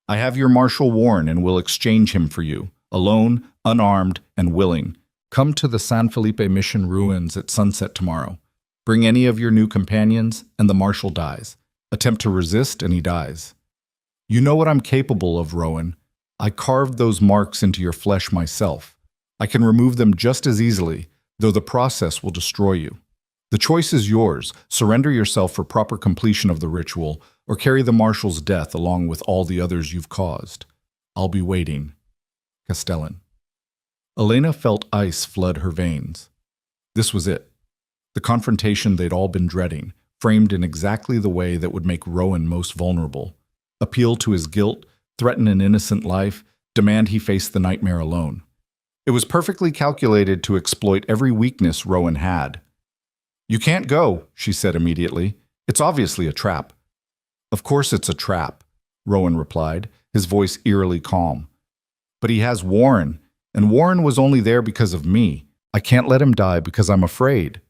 I have your Marshal Warren and will exchange him for you, alone, unarmed, and willing. Come to the San Felipe Mission ruins at sunset tomorrow. Bring any of your new companions, and the Marshal dies. Attempt to resist, and he dies. You know what I'm capable of, Rowan. I carved those marks into your flesh myself. I can remove them just as easily, though the process will destroy you. The choice is yours. Surrender yourself for proper completion of the ritual, or carry the Marshal's death along with all the others you've caused. I'll be waiting. Castellan. Elena felt ice flood her veins. This was it. The confrontation they'd all been dreading, framed in exactly the way that would make Rowan most vulnerable. Appeal to his guilt, threaten an innocent life, demand he face the nightmare alone. It was perfectly calculated to exploit every weakness Rowan had. You can't go, she said immediately. It's obviously a trap. Of course it's a trap, Rowan replied, his voice eerily calm. But he has Warren, and Warren was only there because of me. I can't let him die because I'm afraid.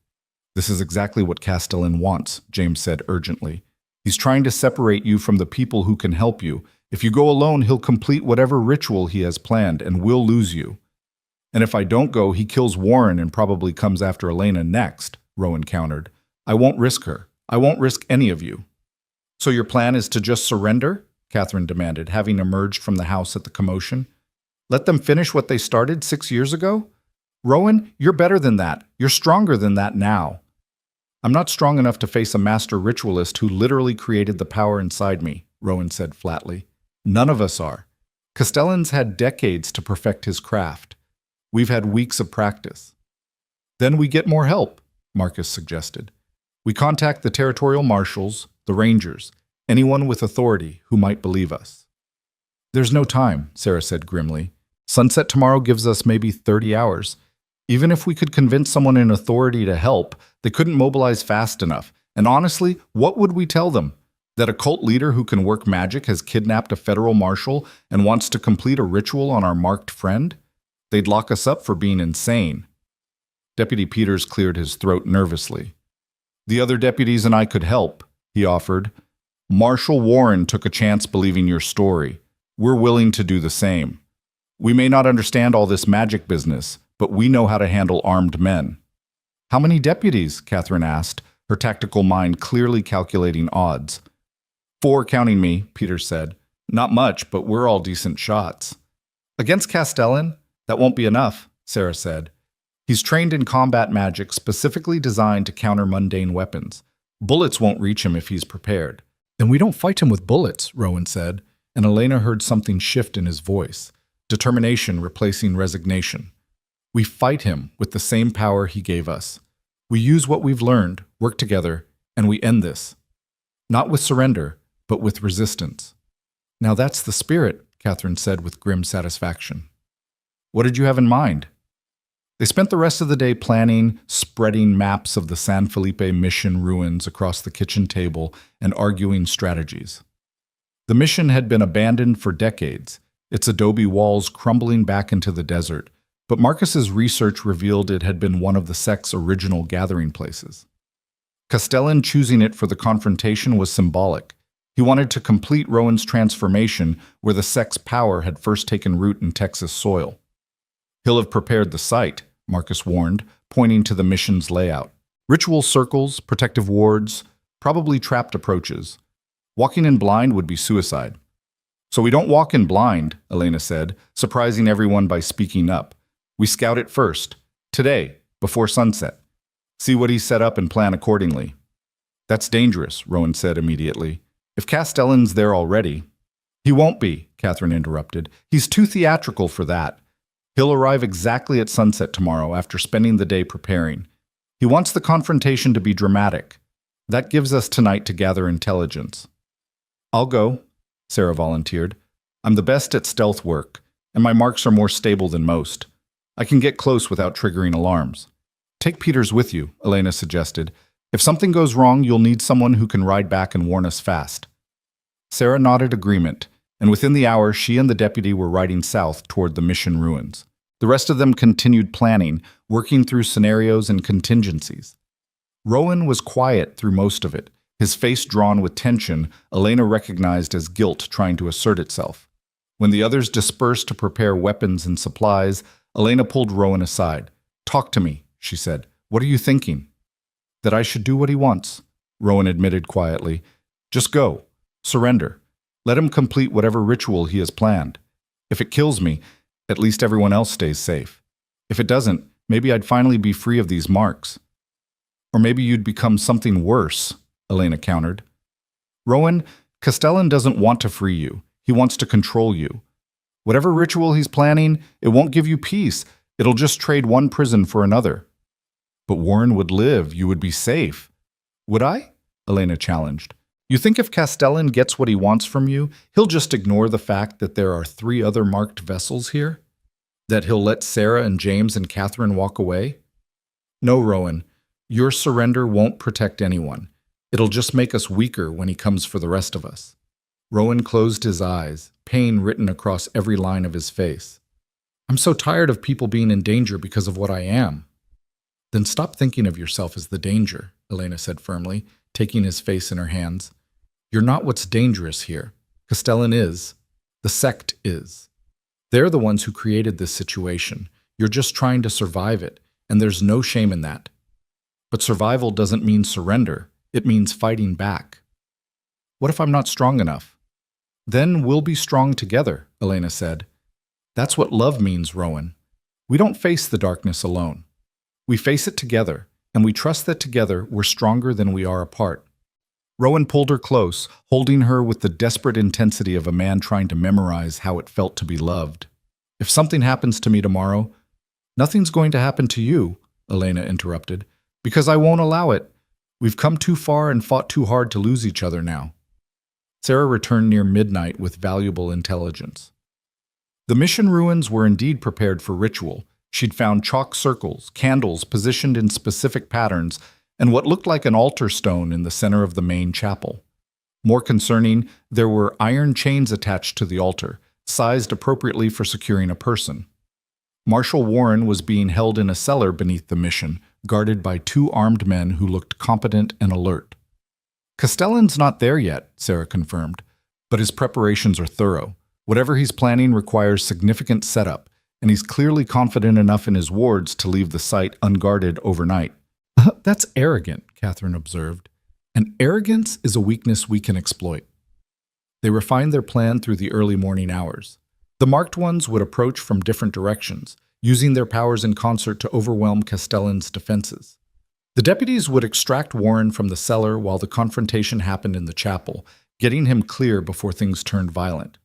This is exactly what Castellan wants, James said urgently. He's trying to separate you from the people who can help you. If you go alone, he'll complete whatever ritual he has planned, and we'll lose you. And if I don't go, he kills Warren and probably comes after Elena next, Rowan countered. I won't risk her. I won't risk any of you. So your plan is to just surrender? Catherine demanded, having emerged from the house at the commotion. Let them finish what they started 6 years ago? Rowan, you're better than that. You're stronger than that now. I'm not strong enough to face a master ritualist who literally created the power inside me, Rowan said flatly. None of us are. Castellan's had decades to perfect his craft. We've had weeks of practice. Then we get more help, Marcus suggested. We contact the territorial marshals, the rangers, anyone with authority who might believe us. There's no time, Sarah said grimly. Sunset tomorrow gives us maybe 30 hours. Even if we could convince someone in authority to help, they couldn't mobilize fast enough. And honestly, what would we tell them? That a cult leader who can work magic has kidnapped a federal marshal and wants to complete a ritual on our marked friend? They'd lock us up for being insane. Deputy Peters cleared his throat nervously. The other deputies and I could help, he offered. Marshal Warren took a chance believing your story. We're willing to do the same. We may not understand all this magic business, but we know how to handle armed men. How many deputies? Catherine asked, her tactical mind clearly calculating odds. 4 counting me, Peters said. Not much, but we're all decent shots. Against Castellan? That won't be enough, Sarah said. He's trained in combat magic specifically designed to counter mundane weapons. Bullets won't reach him if he's prepared. Then we don't fight him with bullets, Rowan said, and Elena heard something shift in his voice. Determination replacing resignation. We fight him with the same power he gave us. We use what we've learned, work together, and we end this. Not with surrender, but with resistance. Now that's the spirit, Catherine said with grim satisfaction. What did you have in mind? They spent the rest of the day planning, spreading maps of the San Felipe mission ruins across the kitchen table and arguing strategies. The mission had been abandoned for decades, its adobe walls crumbling back into the desert, but Marcus's research revealed it had been one of the sect's original gathering places. Castellan choosing it for the confrontation was symbolic. He wanted to complete Rowan's transformation where the sect's power had first taken root in Texas soil. He'll have prepared the site, Marcus warned, pointing to the mission's layout. Ritual circles, protective wards, probably trapped approaches. Walking in blind would be suicide. So we don't walk in blind, Elena said, surprising everyone by speaking up. We scout it first, today, before sunset. See what he's set up and plan accordingly. That's dangerous, Rowan said immediately. If Castellan's there already... He won't be, Catherine interrupted. He's too theatrical for that. He'll arrive exactly at sunset tomorrow after spending the day preparing. He wants the confrontation to be dramatic. That gives us tonight to gather intelligence. I'll go, Sarah volunteered. I'm the best at stealth work, and my marks are more stable than most. I can get close without triggering alarms. Take Peters with you, Elena suggested. If something goes wrong, you'll need someone who can ride back and warn us fast. Sarah nodded agreement, and within the hour, she and the deputy were riding south toward the mission ruins. The rest of them continued planning, working through scenarios and contingencies. Rowan was quiet through most of it, his face drawn with tension Elena recognized as guilt trying to assert itself. When the others dispersed to prepare weapons and supplies, Elena pulled Rowan aside. Talk to me, she said. What are you thinking? That I should do what he wants, Rowan admitted quietly. Just go. Surrender. Let him complete whatever ritual he has planned. If it kills me, at least everyone else stays safe. If it doesn't, maybe I'd finally be free of these marks. Or maybe you'd become something worse, Elena countered. Rowan, Castellan doesn't want to free you. He wants to control you. Whatever ritual he's planning, it won't give you peace. It'll just trade one prison for another. But Warren would live. You would be safe. Would I? Elena challenged. You think if Castellan gets what he wants from you, he'll just ignore the fact that there are 3 other marked vessels here? That he'll let Sarah and James and Catherine walk away? No, Rowan. Your surrender won't protect anyone. It'll just make us weaker when he comes for the rest of us. Rowan closed his eyes, pain written across every line of his face. I'm so tired of people being in danger because of what I am. Then stop thinking of yourself as the danger, Elena said firmly, taking his face in her hands. You're not what's dangerous here. Castellan is. The sect is. They're the ones who created this situation. You're just trying to survive it, and there's no shame in that. But survival doesn't mean surrender. It means fighting back. What if I'm not strong enough? Then we'll be strong together, Elena said. That's what love means, Rowan. We don't face the darkness alone. We face it together, and we trust that together we're stronger than we are apart. Rowan pulled her close, holding her with the desperate intensity of a man trying to memorize how it felt to be loved. If something happens to me tomorrow, nothing's going to happen to you, Elena interrupted, because I won't allow it. We've come too far and fought too hard to lose each other now. Sarah returned near midnight with valuable intelligence. The mission ruins were indeed prepared for ritual. She'd found chalk circles, candles positioned in specific patterns, and what looked like an altar stone in the center of the main chapel. More concerning, there were iron chains attached to the altar, sized appropriately for securing a person. Marshal Warren was being held in a cellar beneath the mission, guarded by two armed men who looked competent and alert. Castellan's not there yet, Sarah confirmed, but his preparations are thorough. Whatever he's planning requires significant setup, and he's clearly confident enough in his wards to leave the site unguarded overnight. That's arrogant, Catherine observed. And arrogance is a weakness we can exploit. They refined their plan through the early morning hours. The marked ones would approach from different directions, using their powers in concert to overwhelm Castellan's defenses. The deputies would extract Warren from the cellar while the confrontation happened in the chapel, getting him clear before things turned violent.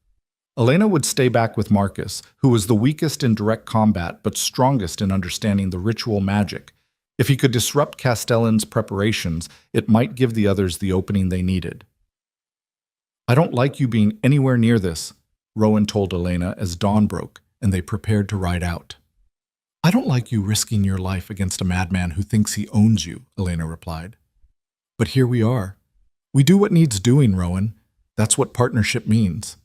Elena would stay back with Marcus, who was the weakest in direct combat but strongest in understanding the ritual magic. If he could disrupt Castellan's preparations, it might give the others the opening they needed. "I don't like you being anywhere near this," Rowan told Elena as dawn broke and they prepared to ride out. "I don't like you risking your life against a madman who thinks he owns you," Elena replied. "But here we are. We do what needs doing, Rowan. That's what partnership means."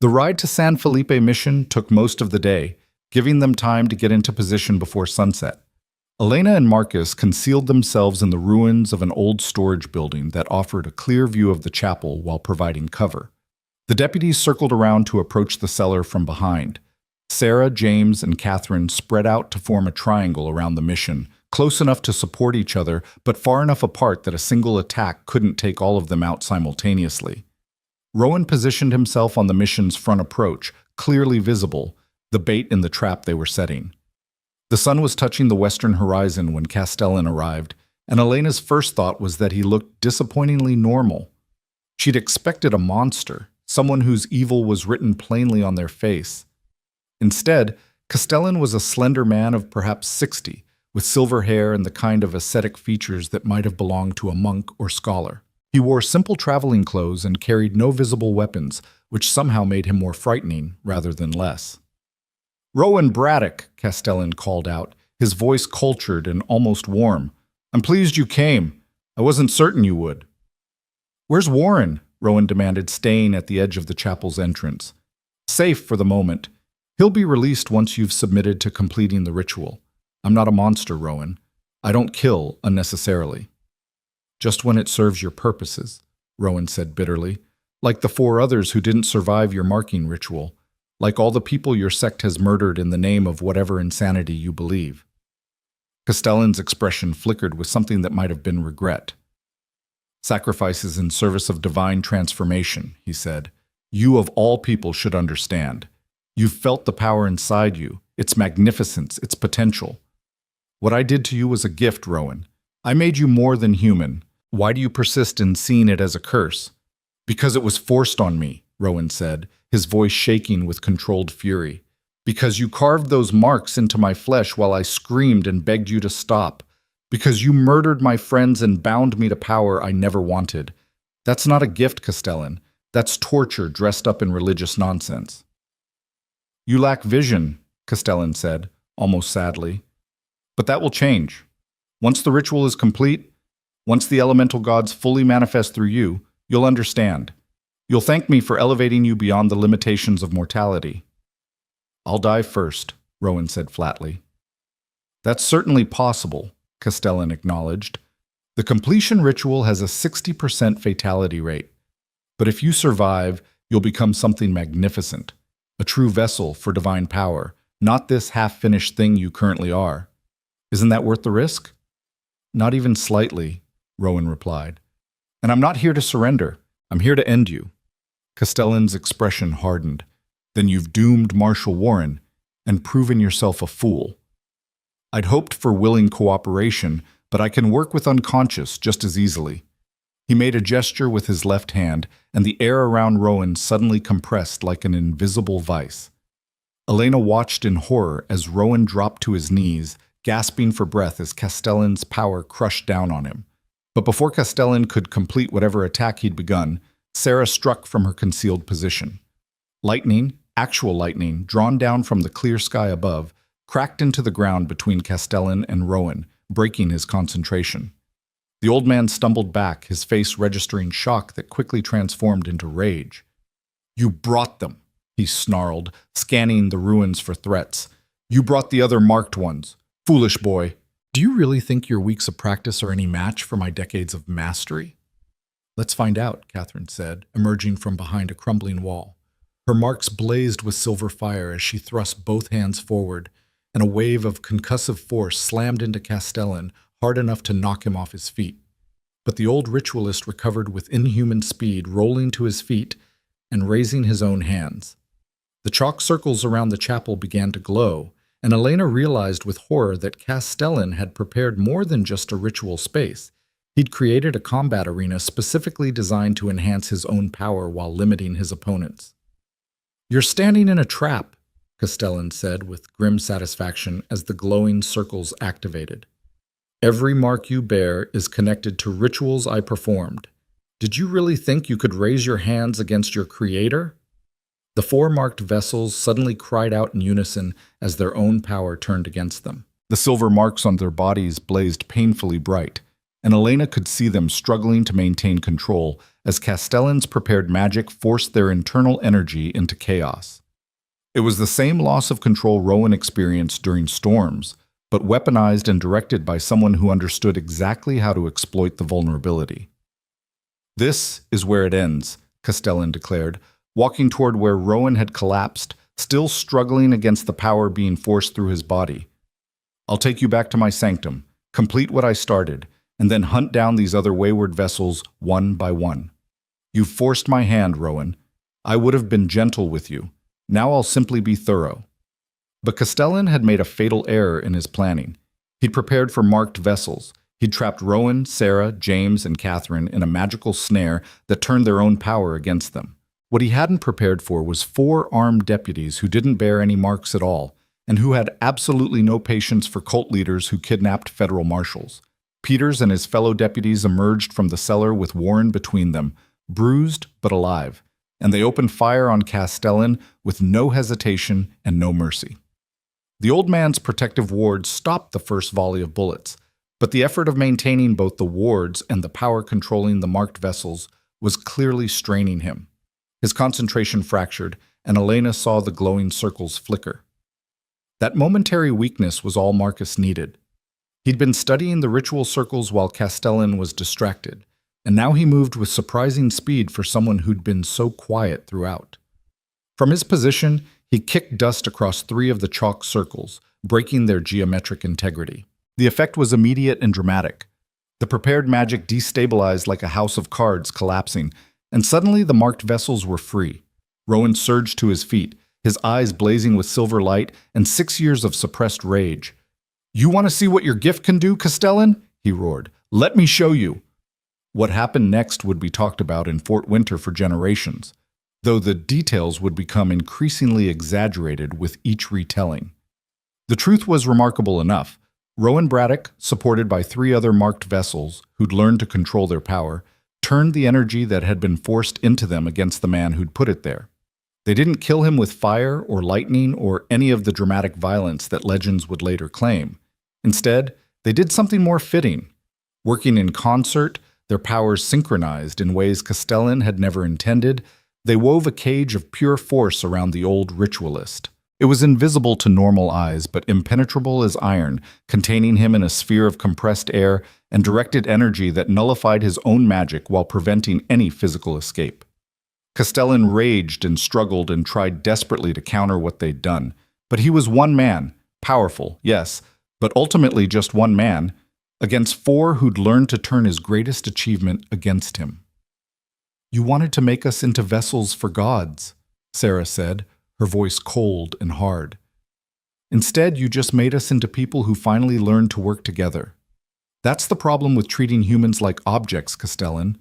The ride to San Felipe mission took most of the day, giving them time to get into position before sunset. Elena and Marcus concealed themselves in the ruins of an old storage building that offered a clear view of the chapel while providing cover. The deputies circled around to approach the cellar from behind. Sarah, James, and Catherine spread out to form a triangle around the mission, close enough to support each other, but far enough apart that a single attack couldn't take all of them out simultaneously. Rowan positioned himself on the mission's front approach, clearly visible, the bait in the trap they were setting. The sun was touching the western horizon when Castellan arrived, and Elena's first thought was that he looked disappointingly normal. She'd expected a monster, someone whose evil was written plainly on their face. Instead, Castellan was a slender man of perhaps 60, with silver hair and the kind of ascetic features that might have belonged to a monk or scholar. He wore simple traveling clothes and carried no visible weapons, which somehow made him more frightening rather than less. "Rowan Braddock," Castellan called out, his voice cultured and almost warm. "I'm pleased you came. I wasn't certain you would." "Where's Warren?" Rowan demanded, staying at the edge of the chapel's entrance. "Safe for the moment. He'll be released once you've submitted to completing the ritual. I'm not a monster, Rowan. I don't kill unnecessarily." "Just when it serves your purposes," Rowan said bitterly, "like the 4 others who didn't survive your marking ritual. Like all the people your sect has murdered in the name of whatever insanity you believe." Castellan's expression flickered with something that might have been regret. "Sacrifices in service of divine transformation," he said. "You of all people should understand. You've felt the power inside you, its magnificence, its potential. What I did to you was a gift, Rowan. I made you more than human. Why do you persist in seeing it as a curse?" "Because it was forced on me," Rowan said, his voice shaking with controlled fury. "Because you carved those marks into my flesh while I screamed and begged you to stop. Because you murdered my friends and bound me to power I never wanted. That's not a gift, Castellan. That's torture dressed up in religious nonsense." "You lack vision," Castellan said, almost sadly. "But that will change. Once the ritual is complete, once the elemental gods fully manifest through you, you'll understand. You'll thank me for elevating you beyond the limitations of mortality." "I'll die first," Rowan said flatly. "That's certainly possible," Castellan acknowledged. "The completion ritual has a 60% fatality rate. But if you survive, you'll become something magnificent, a true vessel for divine power, not this half-finished thing you currently are. Isn't that worth the risk?" "Not even slightly," Rowan replied. "And I'm not here to surrender. I'm here to end you." Castellan's expression hardened. "Then you've doomed Marshal Warren and proven yourself a fool. I'd hoped for willing cooperation, but I can work with unconscious just as easily." He made a gesture with his left hand, and the air around Rowan suddenly compressed like an invisible vice. Elena watched in horror as Rowan dropped to his knees, gasping for breath as Castellan's power crushed down on him. But before Castellan could complete whatever attack he'd begun, Sarah struck from her concealed position. Lightning, actual lightning, drawn down from the clear sky above, cracked into the ground between Castellan and Rowan, breaking his concentration. The old man stumbled back, his face registering shock that quickly transformed into rage. "You brought them," he snarled, scanning the ruins for threats. You brought the other marked ones. Foolish boy. Do you really think your weeks of practice are any match for my decades of mastery? Let's find out, Catherine said, emerging from behind a crumbling wall. Her marks blazed with silver fire as she thrust both hands forward, and a wave of concussive force slammed into Castellan, hard enough to knock him off his feet. But the old ritualist recovered with inhuman speed, rolling to his feet and raising his own hands. The chalk circles around the chapel began to glow, and Elena realized with horror that Castellan had prepared more than just a ritual space. He'd created a combat arena specifically designed to enhance his own power while limiting his opponents. "You're standing in a trap," Castellan said with grim satisfaction as the glowing circles activated. "Every mark you bear is connected to rituals I performed. Did you really think you could raise your hands against your creator?" The four marked vessels suddenly cried out in unison as their own power turned against them. The silver marks on their bodies blazed painfully bright, and Elena could see them struggling to maintain control as Castellan's prepared magic forced their internal energy into chaos. It was the same loss of control Rowan experienced during storms, but weaponized and directed by someone who understood exactly how to exploit the vulnerability. "This is where it ends," Castellan declared, walking toward where Rowan had collapsed, still struggling against the power being forced through his body. "I'll take you back to my sanctum, complete what I started, and then hunt down these other wayward vessels one by one. You've forced my hand, Rowan. I would have been gentle with you. Now I'll simply be thorough." But Castellan had made a fatal error in his planning. He'd prepared for marked vessels. He'd trapped Rowan, Sarah, James, and Catherine in a magical snare that turned their own power against them. What he hadn't prepared for was 4 armed deputies who didn't bear any marks at all, and who had absolutely no patience for cult leaders who kidnapped federal marshals. Peters and his fellow deputies emerged from the cellar with Warren between them, bruised but alive, and they opened fire on Castellan with no hesitation and no mercy. The old man's protective wards stopped the first volley of bullets, but the effort of maintaining both the wards and the power controlling the marked vessels was clearly straining him. His concentration fractured, and Elena saw the glowing circles flicker. That momentary weakness was all Marcus needed. He'd been studying the ritual circles while Castellan was distracted, and now he moved with surprising speed for someone who'd been so quiet throughout. From his position, he kicked dust across 3 of the chalk circles, breaking their geometric integrity. The effect was immediate and dramatic. The prepared magic destabilized like a house of cards collapsing, and suddenly the marked vessels were free. Rowan surged to his feet, his eyes blazing with silver light and 6 years of suppressed rage. "You want to see what your gift can do, Castellan?" he roared. "Let me show you." What happened next would be talked about in Fort Winter for generations, though the details would become increasingly exaggerated with each retelling. The truth was remarkable enough. Rowan Braddock, supported by 3 other marked vessels who'd learned to control their power, turned the energy that had been forced into them against the man who'd put it there. They didn't kill him with fire or lightning or any of the dramatic violence that legends would later claim. Instead, they did something more fitting. Working in concert, their powers synchronized in ways Castellan had never intended, they wove a cage of pure force around the old ritualist. It was invisible to normal eyes, but impenetrable as iron, containing him in a sphere of compressed air and directed energy that nullified his own magic while preventing any physical escape. Castellan raged and struggled and tried desperately to counter what they'd done. But he was one man, powerful, yes, but ultimately just one man, against 4 who'd learned to turn his greatest achievement against him. "You wanted to make us into vessels for gods," Sarah said, her voice cold and hard. "Instead, you just made us into people who finally learned to work together. That's the problem with treating humans like objects, Castellan.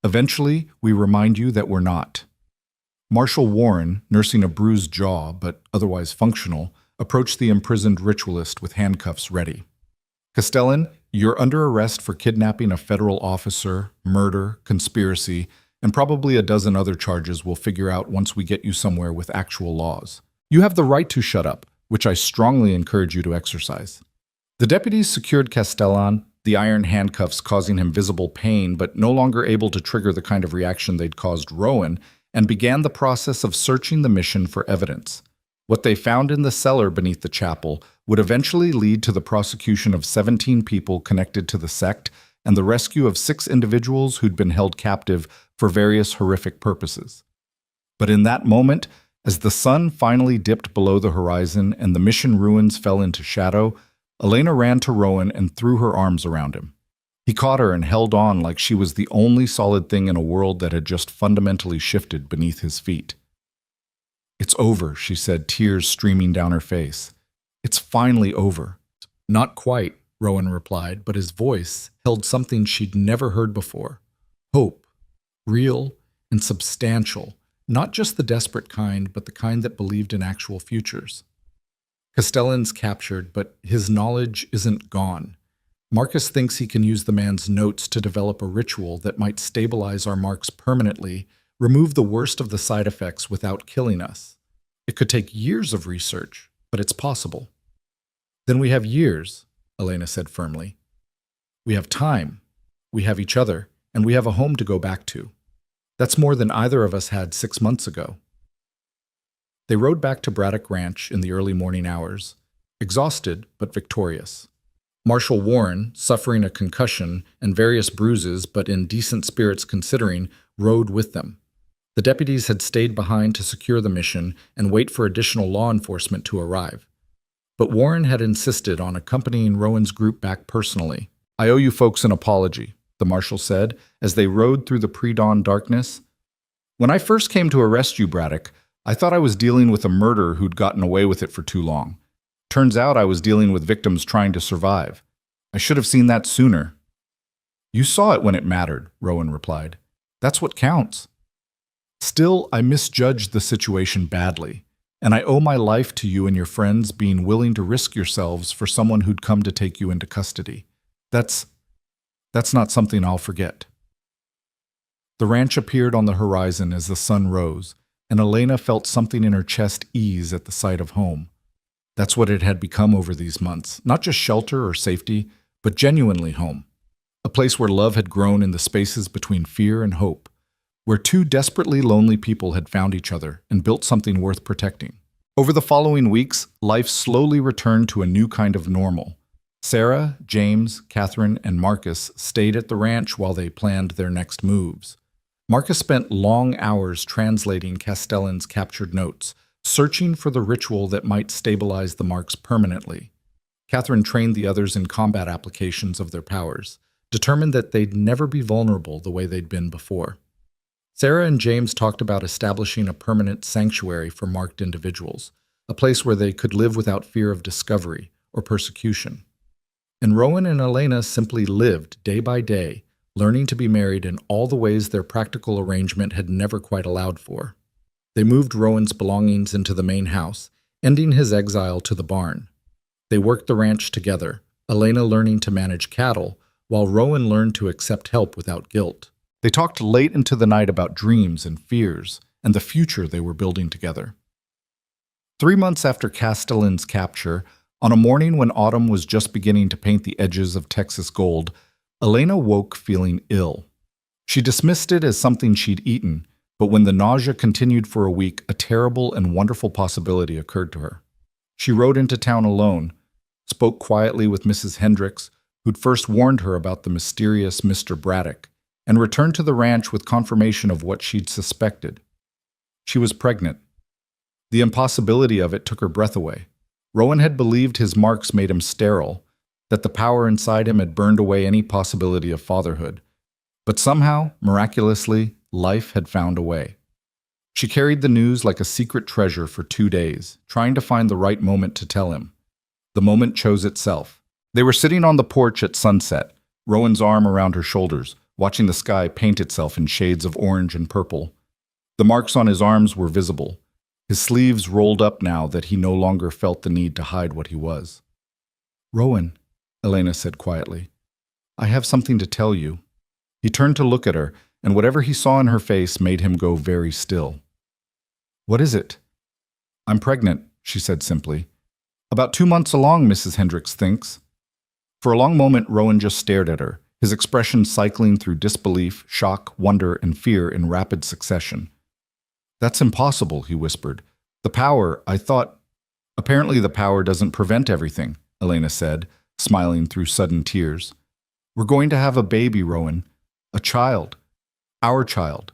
Eventually, we remind you that we're not." Marshal Warren, nursing a bruised jaw but otherwise functional, approached the imprisoned ritualist with handcuffs ready. "Castellan, you're under arrest for kidnapping a federal officer, murder, conspiracy, and probably a dozen other charges we'll figure out once we get you somewhere with actual laws. You have the right to shut up, which I strongly encourage you to exercise." The deputies secured Castellan, the iron handcuffs causing him visible pain but no longer able to trigger the kind of reaction they'd caused Rowan, and began the process of searching the mission for evidence. What they found in the cellar beneath the chapel would eventually lead to the prosecution of 17 people connected to the sect and the rescue of 6 individuals who'd been held captive for various horrific purposes. But in that moment, as the sun finally dipped below the horizon and the mission ruins fell into shadow, Elena ran to Rowan and threw her arms around him. He caught her and held on like she was the only solid thing in a world that had just fundamentally shifted beneath his feet. "It's over," she said, tears streaming down her face. "It's finally over." "Not quite," Rowan replied, but his voice held something she'd never heard before. Hope. Real and substantial. Not just the desperate kind, but the kind that believed in actual futures. Castellan's captured, but his knowledge isn't gone. Marcus thinks he can use the man's notes to develop a ritual that might stabilize our marks permanently, remove the worst of the side effects without killing us. It could take years of research, but it's possible. "Then we have years," Elena said firmly. "We have time, we have each other, and we have a home to go back to. That's more than either of us had 6 months ago." They rode back to Braddock Ranch in the early morning hours, exhausted but victorious. Marshal Warren, suffering a concussion and various bruises but in decent spirits considering, rode with them. The deputies had stayed behind to secure the mission and wait for additional law enforcement to arrive. But Warren had insisted on accompanying Rowan's group back personally. "I owe you folks an apology," the marshal said as they rode through the pre-dawn darkness. "When I first came to arrest you, Braddock, I thought I was dealing with a murderer who'd gotten away with it for too long. Turns out I was dealing with victims trying to survive. I should have seen that sooner." "You saw it when it mattered," Rowan replied. "That's what counts." "Still, I misjudged the situation badly, and I owe my life to you and your friends being willing to risk yourselves for someone who'd come to take you into custody. That's not something I'll forget." The ranch appeared on the horizon as the sun rose, and Elena felt something in her chest ease at the sight of home. That's what it had become over these months, not just shelter or safety, but genuinely home. A place where love had grown in the spaces between fear and hope, where 2 desperately lonely people had found each other and built something worth protecting. Over the following weeks, life slowly returned to a new kind of normal. Sarah, James, Catherine, and Marcus stayed at the ranch while they planned their next moves. Marcus spent long hours translating Castellan's captured notes, searching for the ritual that might stabilize the marks permanently. Catherine trained the others in combat applications of their powers, determined that they'd never be vulnerable the way they'd been before. Sarah and James talked about establishing a permanent sanctuary for marked individuals, a place where they could live without fear of discovery or persecution. And Rowan and Elena simply lived day by day, learning to be married in all the ways their practical arrangement had never quite allowed for. They moved Rowan's belongings into the main house, ending his exile to the barn. They worked the ranch together, Elena learning to manage cattle, while Rowan learned to accept help without guilt. They talked late into the night about dreams and fears, and the future they were building together. 3 months after Castellan's capture, on a morning when autumn was just beginning to paint the edges of Texas gold, Elena woke feeling ill. She dismissed it as something she'd eaten, but when the nausea continued for a week, a terrible and wonderful possibility occurred to her. She rode into town alone, spoke quietly with Mrs. Hendricks, who'd first warned her about the mysterious Mr. Braddock, and returned to the ranch with confirmation of what she'd suspected. She was pregnant. The impossibility of it took her breath away. Rowan had believed his marks made him sterile, that the power inside him had burned away any possibility of fatherhood. But somehow, miraculously, life had found a way. She carried the news like a secret treasure for 2 days, trying to find the right moment to tell him. The moment chose itself. They were sitting on the porch at sunset, Rowan's arm around her shoulders, watching the sky paint itself in shades of orange and purple. The marks on his arms were visible, his sleeves rolled up now that he no longer felt the need to hide what he was. "Rowan," Elena said quietly, "I have something to tell you." He turned to look at her, and whatever he saw in her face made him go very still. "What is it?" "I'm pregnant," she said simply. "About 2 months along, Mrs. Hendricks thinks." For a long moment, Rowan just stared at her, his expression cycling through disbelief, shock, wonder, and fear in rapid succession. "That's impossible," he whispered. "The power, I thought Apparently the power doesn't prevent everything, Elena said, smiling through sudden tears. We're going to have a baby, Rowan. A child. Our child.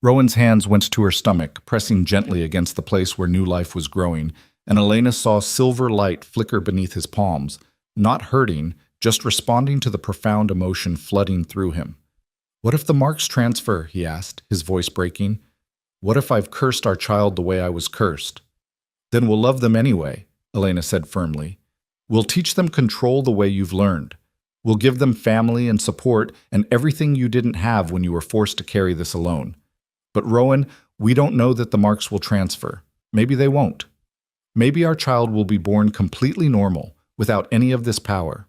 Rowan's hands went to her stomach, pressing gently against the place where new life was growing, and Elena saw silver light flicker beneath his palms, not hurting, just responding to the profound emotion flooding through him. What if the marks transfer? He asked, his voice breaking. What if I've cursed our child the way I was cursed? Then we'll love them anyway, Elena said firmly. We'll teach them control the way you've learned. We'll give them family and support and everything you didn't have when you were forced to carry this alone. But Rowan, we don't know that the marks will transfer. Maybe they won't. Maybe our child will be born completely normal, without any of this power.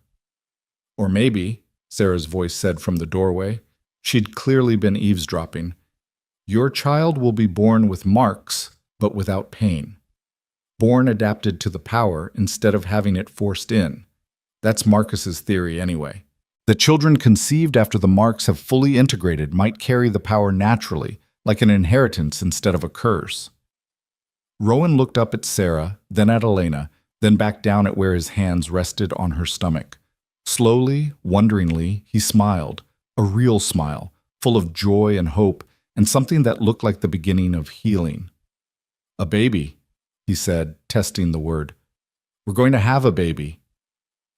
Or maybe, Sarah's voice said from the doorway, she'd clearly been eavesdropping, your child will be born with marks, but without pain. Born adapted to the power instead of having it forced in. That's Marcus's theory anyway. That children conceived after the marks have fully integrated might carry the power naturally, like an inheritance instead of a curse. Rowan looked up at Sarah, then at Elena, then back down at where his hands rested on her stomach. Slowly, wonderingly, he smiled, a real smile, full of joy and hope, and something that looked like the beginning of healing. A baby, he said, testing the word. We're going to have a baby.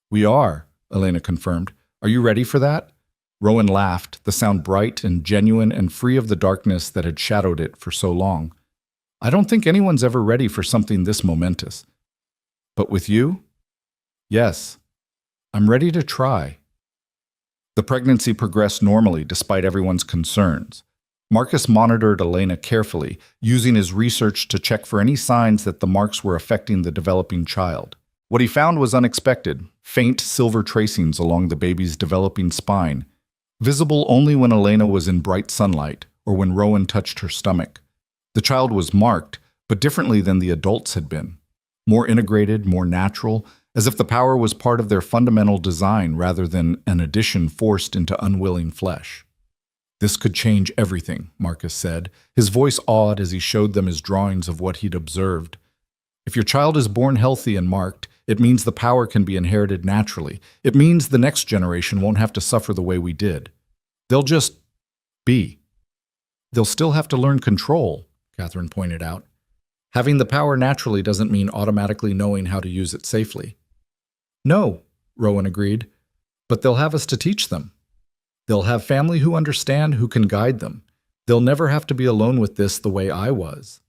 We are, Elena confirmed. Are you ready for that? Rowan laughed, the sound bright and genuine and free of the darkness that had shadowed it for so long. I don't think anyone's ever ready for something this momentous. But with you? Yes. I'm ready to try. The pregnancy progressed normally despite everyone's concerns. Marcus monitored Elena carefully, using his research to check for any signs that the marks were affecting the developing child. What he found was unexpected, faint silver tracings along the baby's developing spine, visible only when Elena was in bright sunlight or when Rowan touched her stomach. The child was marked, but differently than the adults had been. More integrated, more natural, as if the power was part of their fundamental design rather than an addition forced into unwilling flesh. This could change everything, Marcus said, his voice awed as he showed them his drawings of what he'd observed. If your child is born healthy and marked, it means the power can be inherited naturally. It means the next generation won't have to suffer the way we did. They'll just be. They'll still have to learn control, Catherine pointed out. Having the power naturally doesn't mean automatically knowing how to use it safely. No, Rowan agreed, but they'll have us to teach them. They'll have family who understand, who can guide them. They'll never have to be alone with this the way I was.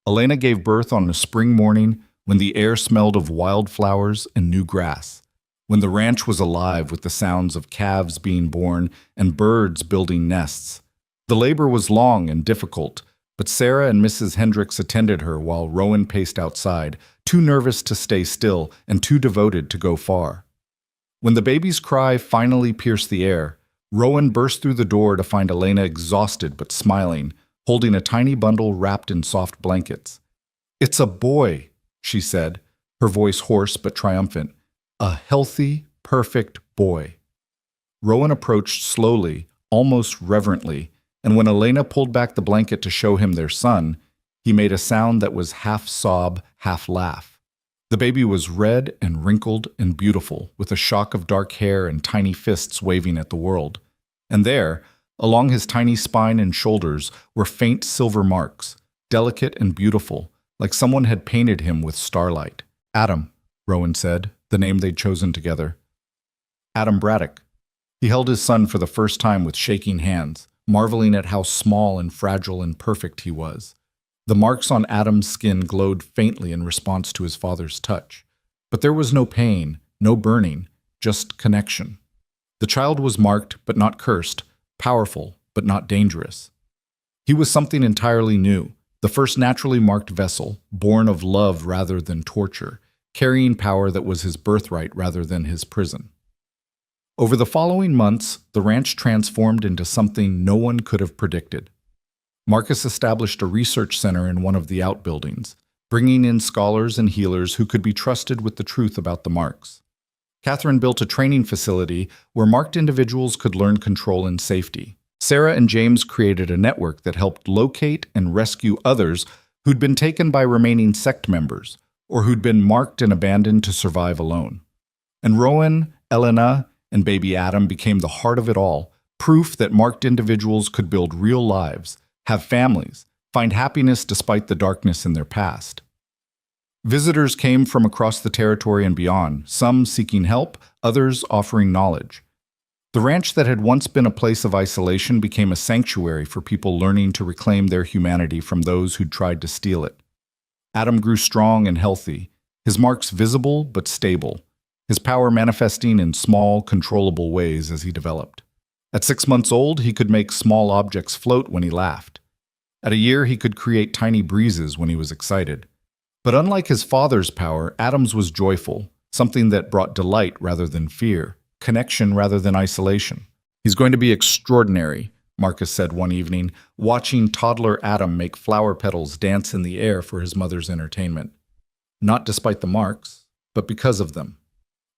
Elena gave birth on a spring morning when the air smelled of wildflowers and new grass, when the ranch was alive with the sounds of calves being born and birds building nests. The labor was long and difficult, but Sarah and Mrs. Hendricks attended her while Rowan paced outside, too nervous to stay still and too devoted to go far. When the baby's cry finally pierced the air, Rowan burst through the door to find Elena exhausted but smiling, holding a tiny bundle wrapped in soft blankets. It's a boy, she said, her voice hoarse but triumphant. A healthy, perfect boy. Rowan approached slowly, almost reverently, and when Elena pulled back the blanket to show him their son, he made a sound that was half sob, half laugh. The baby was red and wrinkled and beautiful, with a shock of dark hair and tiny fists waving at the world. And there, along his tiny spine and shoulders, were faint silver marks, delicate and beautiful, like someone had painted him with starlight. Adam, Rowan said, the name they'd chosen together. Adam Braddock. He held his son for the first time with shaking hands, marveling at how small and fragile and perfect he was. The marks on Adam's skin glowed faintly in response to his father's touch. But there was no pain, no burning, just connection. The child was marked but not cursed, powerful but not dangerous. He was something entirely new, the first naturally marked vessel, born of love rather than torture, carrying power that was his birthright rather than his prison. Over the following months, the ranch transformed into something no one could have predicted. Marcus established a research center in one of the outbuildings, bringing in scholars and healers who could be trusted with the truth about the marks. Catherine built a training facility where marked individuals could learn control and safety. Sarah and James created a network that helped locate and rescue others who'd been taken by remaining sect members, or who'd been marked and abandoned to survive alone. And Rowan, Elena, and baby Adam became the heart of it all, proof that marked individuals could build real lives, have families, find happiness despite the darkness in their past. Visitors came from across the territory and beyond, some seeking help, others offering knowledge. The ranch that had once been a place of isolation became a sanctuary for people learning to reclaim their humanity from those who'd tried to steal it. Adam grew strong and healthy, his marks visible but stable, his power manifesting in small, controllable ways as he developed. At 6 months old, he could make small objects float when he laughed. At a year, he could create tiny breezes when he was excited. But unlike his father's power, Adam's was joyful, something that brought delight rather than fear, connection rather than isolation. "He's going to be extraordinary," Marcus said one evening, watching toddler Adam make flower petals dance in the air for his mother's entertainment. Not despite the marks, but because of them.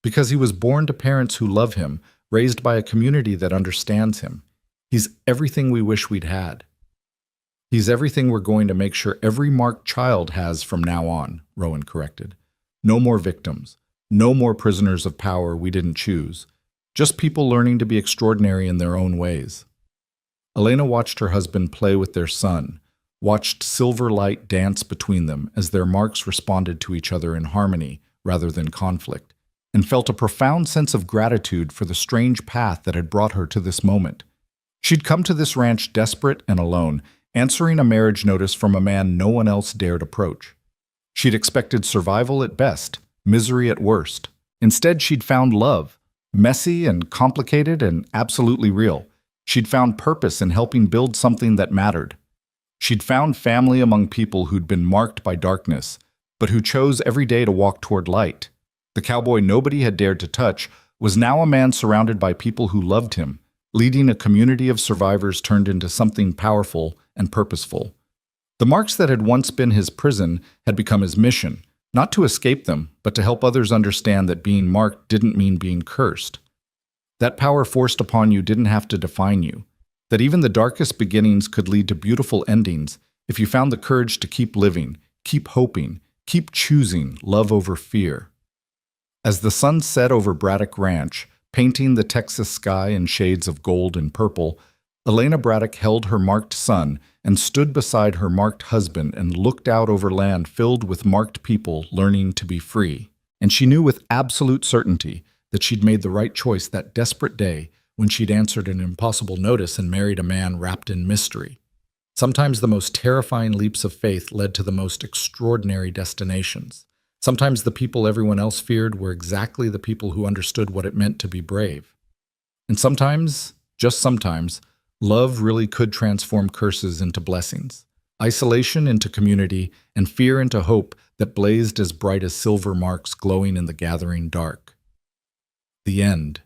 Because he was born to parents who love him, raised by a community that understands him. He's everything we wish we'd had. He's everything we're going to make sure every marked child has from now on, Rowan corrected. No more victims. No more prisoners of power we didn't choose. Just people learning to be extraordinary in their own ways. Elena watched her husband play with their son, watched silver light dance between them as their marks responded to each other in harmony rather than conflict, and felt a profound sense of gratitude for the strange path that had brought her to this moment. She'd come to this ranch desperate and alone, answering a marriage notice from a man no one else dared approach. She'd expected survival at best, misery at worst. Instead, she'd found love, messy and complicated and absolutely real. She'd found purpose in helping build something that mattered. She'd found family among people who'd been marked by darkness, but who chose every day to walk toward light. The cowboy nobody had dared to touch was now a man surrounded by people who loved him, leading a community of survivors turned into something powerful and purposeful. The marks that had once been his prison had become his mission, not to escape them, but to help others understand that being marked didn't mean being cursed. That power forced upon you didn't have to define you, that even the darkest beginnings could lead to beautiful endings if you found the courage to keep living, keep hoping, keep choosing love over fear. As the sun set over Braddock Ranch, painting the Texas sky in shades of gold and purple, Elena Braddock held her marked son and stood beside her marked husband and looked out over land filled with marked people learning to be free. And she knew with absolute certainty that she'd made the right choice that desperate day when she'd answered an impossible notice and married a man wrapped in mystery. Sometimes the most terrifying leaps of faith led to the most extraordinary destinations. Sometimes the people everyone else feared were exactly the people who understood what it meant to be brave. And sometimes, just sometimes, love really could transform curses into blessings, isolation into community, and fear into hope that blazed as bright as silver marks glowing in the gathering dark. The end.